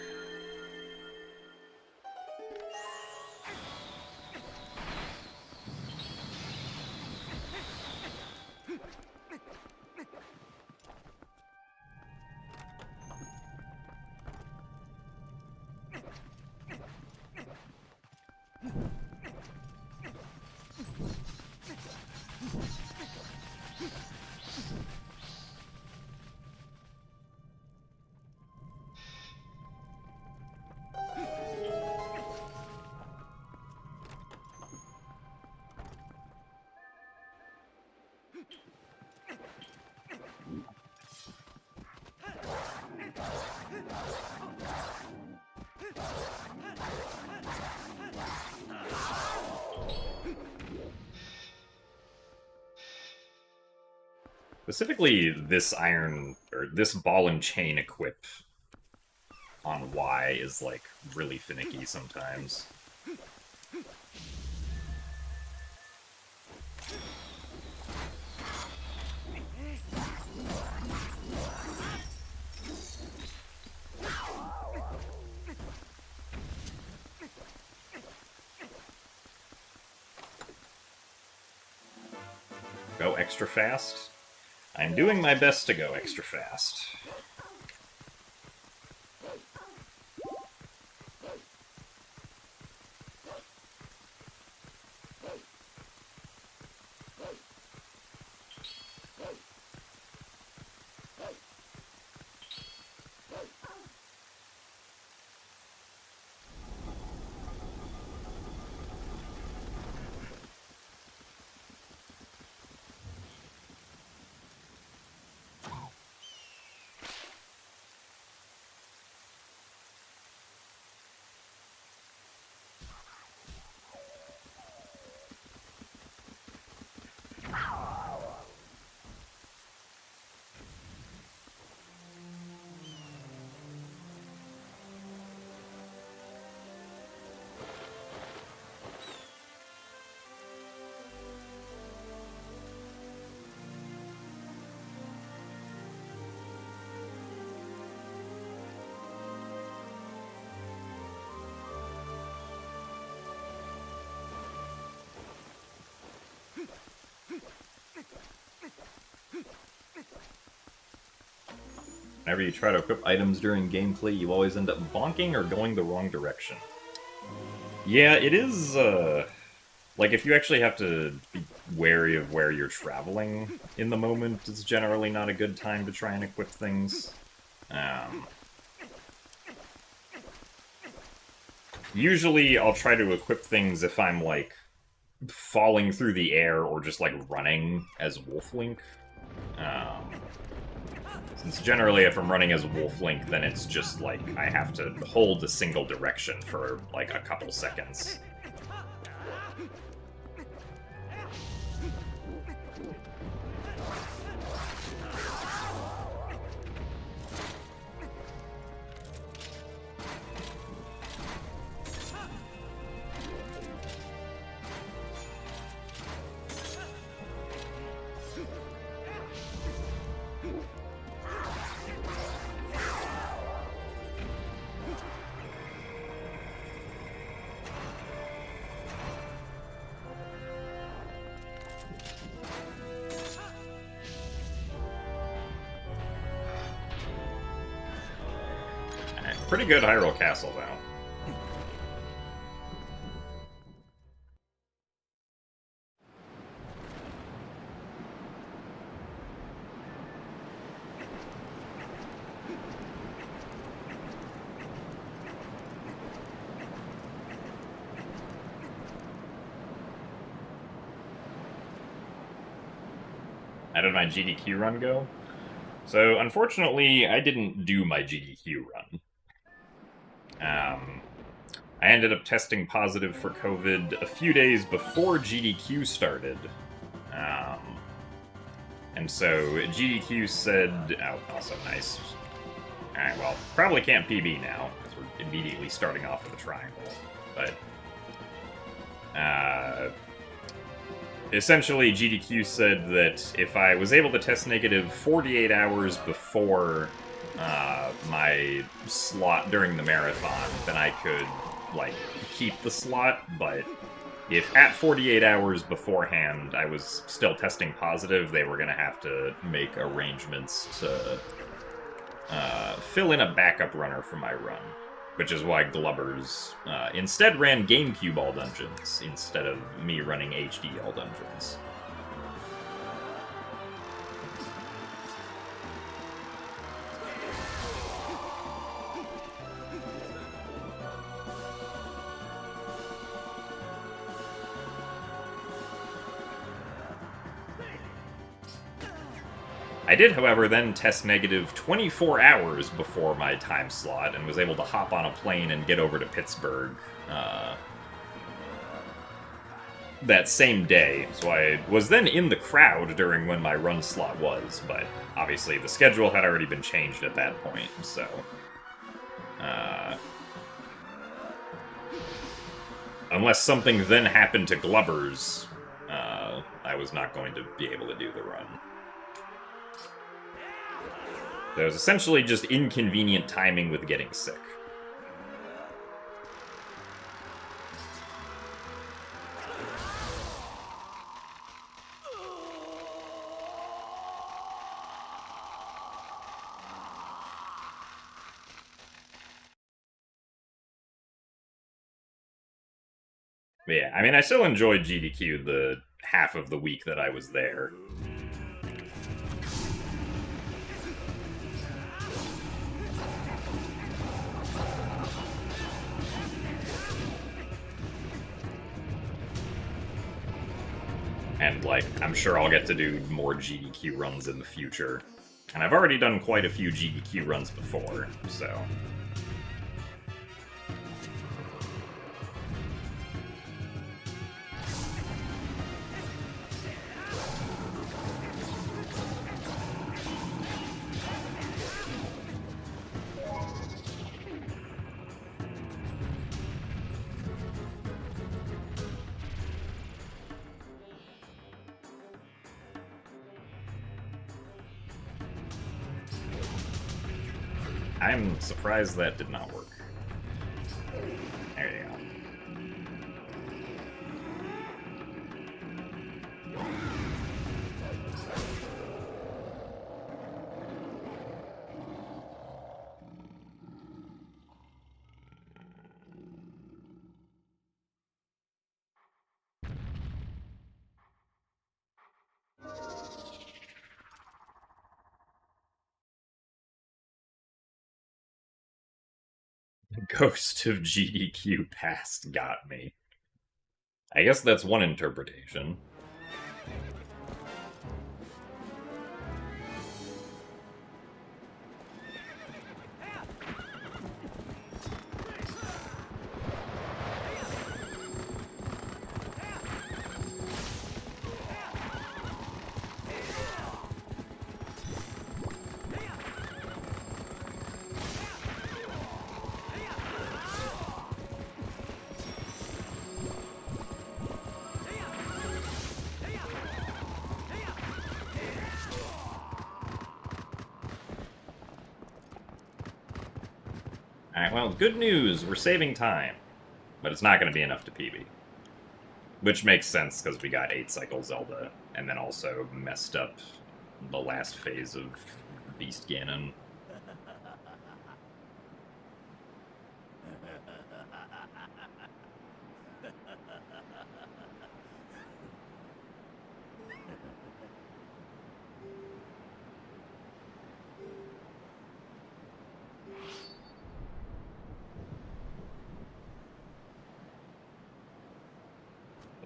Specifically, this this ball and chain equip on Y is, like, really finicky sometimes. Go extra fast? I'm doing my best to go extra fast. Whenever you try to equip items during gameplay, you always end up bonking or going the wrong direction. Yeah, it is, like, if you actually have to be wary of where you're traveling in the moment, it's generally not a good time to try and equip things. Usually, I'll try to equip things if I'm, like, falling through the air or just, like, running as Wolf Link. Since generally if I'm running as Wolf Link, then it's just, like, I have to hold a single direction for, like, a couple seconds. Pretty good Hyrule Castle, though. How did my GDQ run go? So, unfortunately, I didn't do my GDQ run. I ended up testing positive for COVID a few days before GDQ started. And so GDQ said, oh, also nice. Alright, well, probably can't PB now, because we're immediately starting off with a triangle. But, essentially, GDQ said that if I was able to test negative 48 hours before my slot during the marathon, then I could, like, keep the slot, but if at 48 hours beforehand I was still testing positive, they were going to have to make arrangements to fill in a backup runner for my run, which is why Glubbers instead ran GameCube all dungeons instead of me running HD all dungeons. I did, however, then test negative 24 hours before my time slot and was able to hop on a plane and get over to Pittsburgh that same day. So I was then in the crowd during when my run slot was, but obviously the schedule had already been changed at that point, so... unless something then happened to Glubbers, I was not going to be able to do the run. So it was essentially just inconvenient timing with getting sick. But yeah, I mean, I still enjoyed GDQ the half of the week that I was there. And, like, I'm sure I'll get to do more GDQ runs in the future. And I've already done quite a few GDQ runs before, so... I'm surprised that did not work. There you go. Ghost of GDQ Past got me. I guess that's one interpretation. Alright, well, good news, we're saving time. But it's not going to be enough to PB. Which makes sense, because we got 8-cycle Zelda, and then also messed up the last phase of Beast Ganon.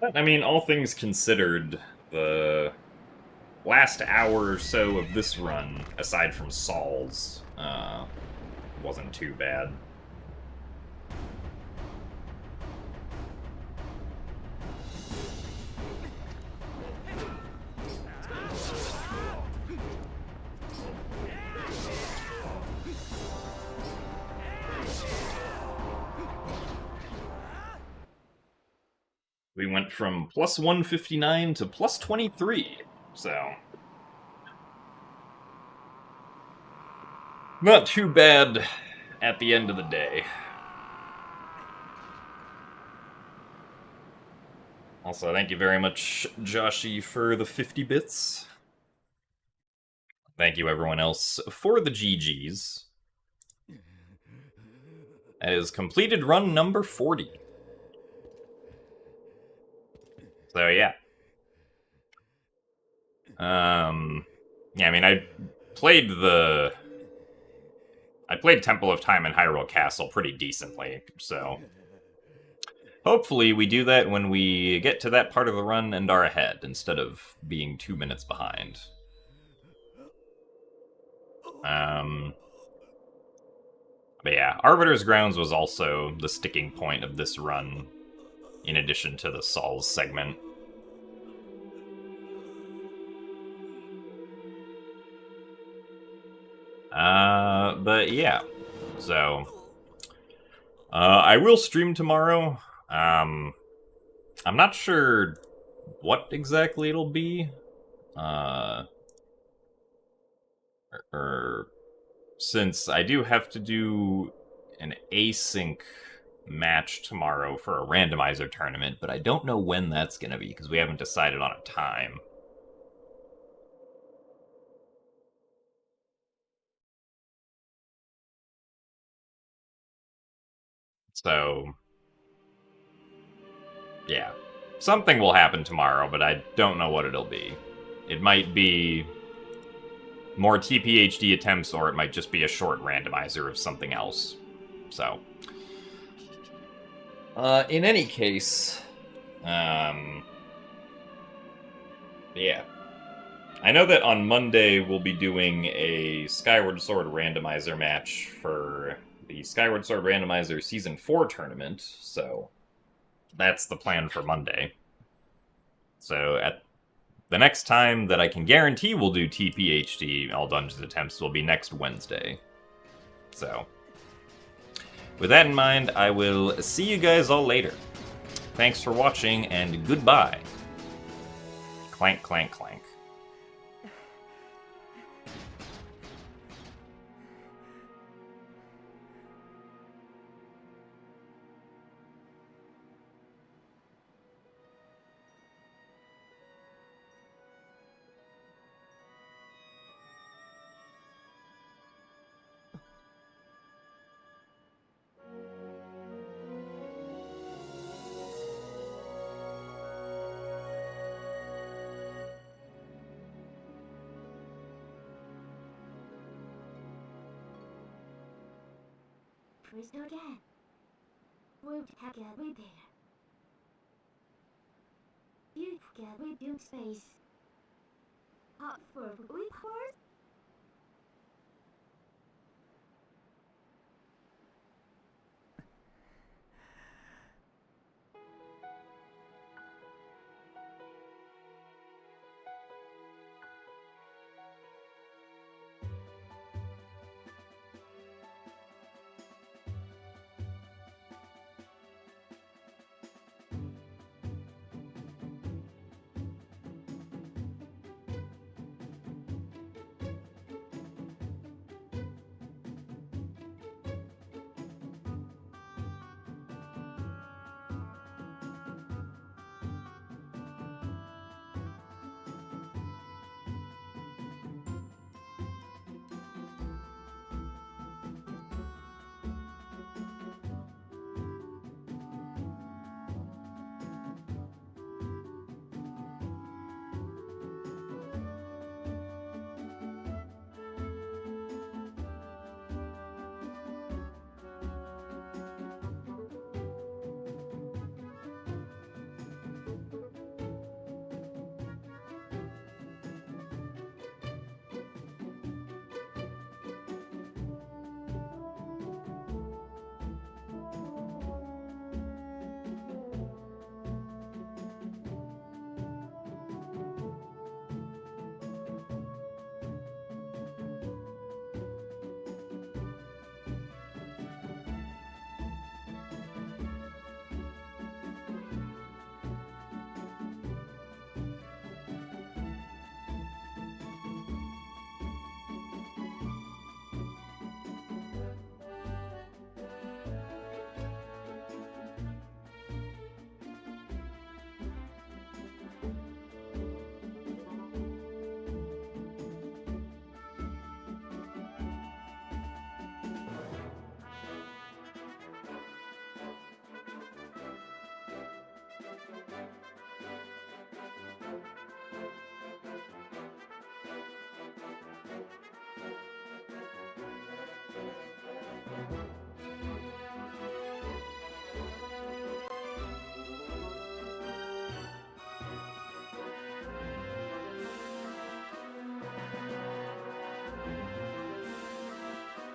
But, I mean, all things considered, the last hour or so of this run, aside from Saul's, wasn't too bad. We went from plus 159 to plus 23, so... Not too bad at the end of the day. Also, thank you very much, Joshy, for the 50 bits. Thank you, everyone else, for the GGs. That is completed run number 40. So, yeah. Yeah, I mean, I played Temple of Time and Hyrule Castle pretty decently, so hopefully we do that when we get to that part of the run and are ahead, instead of being 2 minutes behind. But yeah, Arbiter's Grounds was also the sticking point of this run, in addition to the Saul's segment. But yeah, so I will stream tomorrow. I'm not sure what exactly it'll be. Or since I do have to do an async match tomorrow for a randomizer tournament, but I don't know when that's going to be because we haven't decided on a time. So, yeah. Something will happen tomorrow, but I don't know what it'll be. It might be more TPHD attempts, or it might just be a short randomizer of something else. So, in any case, yeah. I know that on Monday we'll be doing a Skyward Sword randomizer match for the Skyward Sword Randomizer Season 4 tournament, so that's the plan for Monday. So at the next time that I can guarantee we'll do TPHD, All Dungeons Attempts, will be next Wednesday. So, with that in mind, I will see you guys all later. Thanks for watching, and goodbye. Clank, clank, clank. Press again. We'll take a repair. You get rebuild space. Hot for report.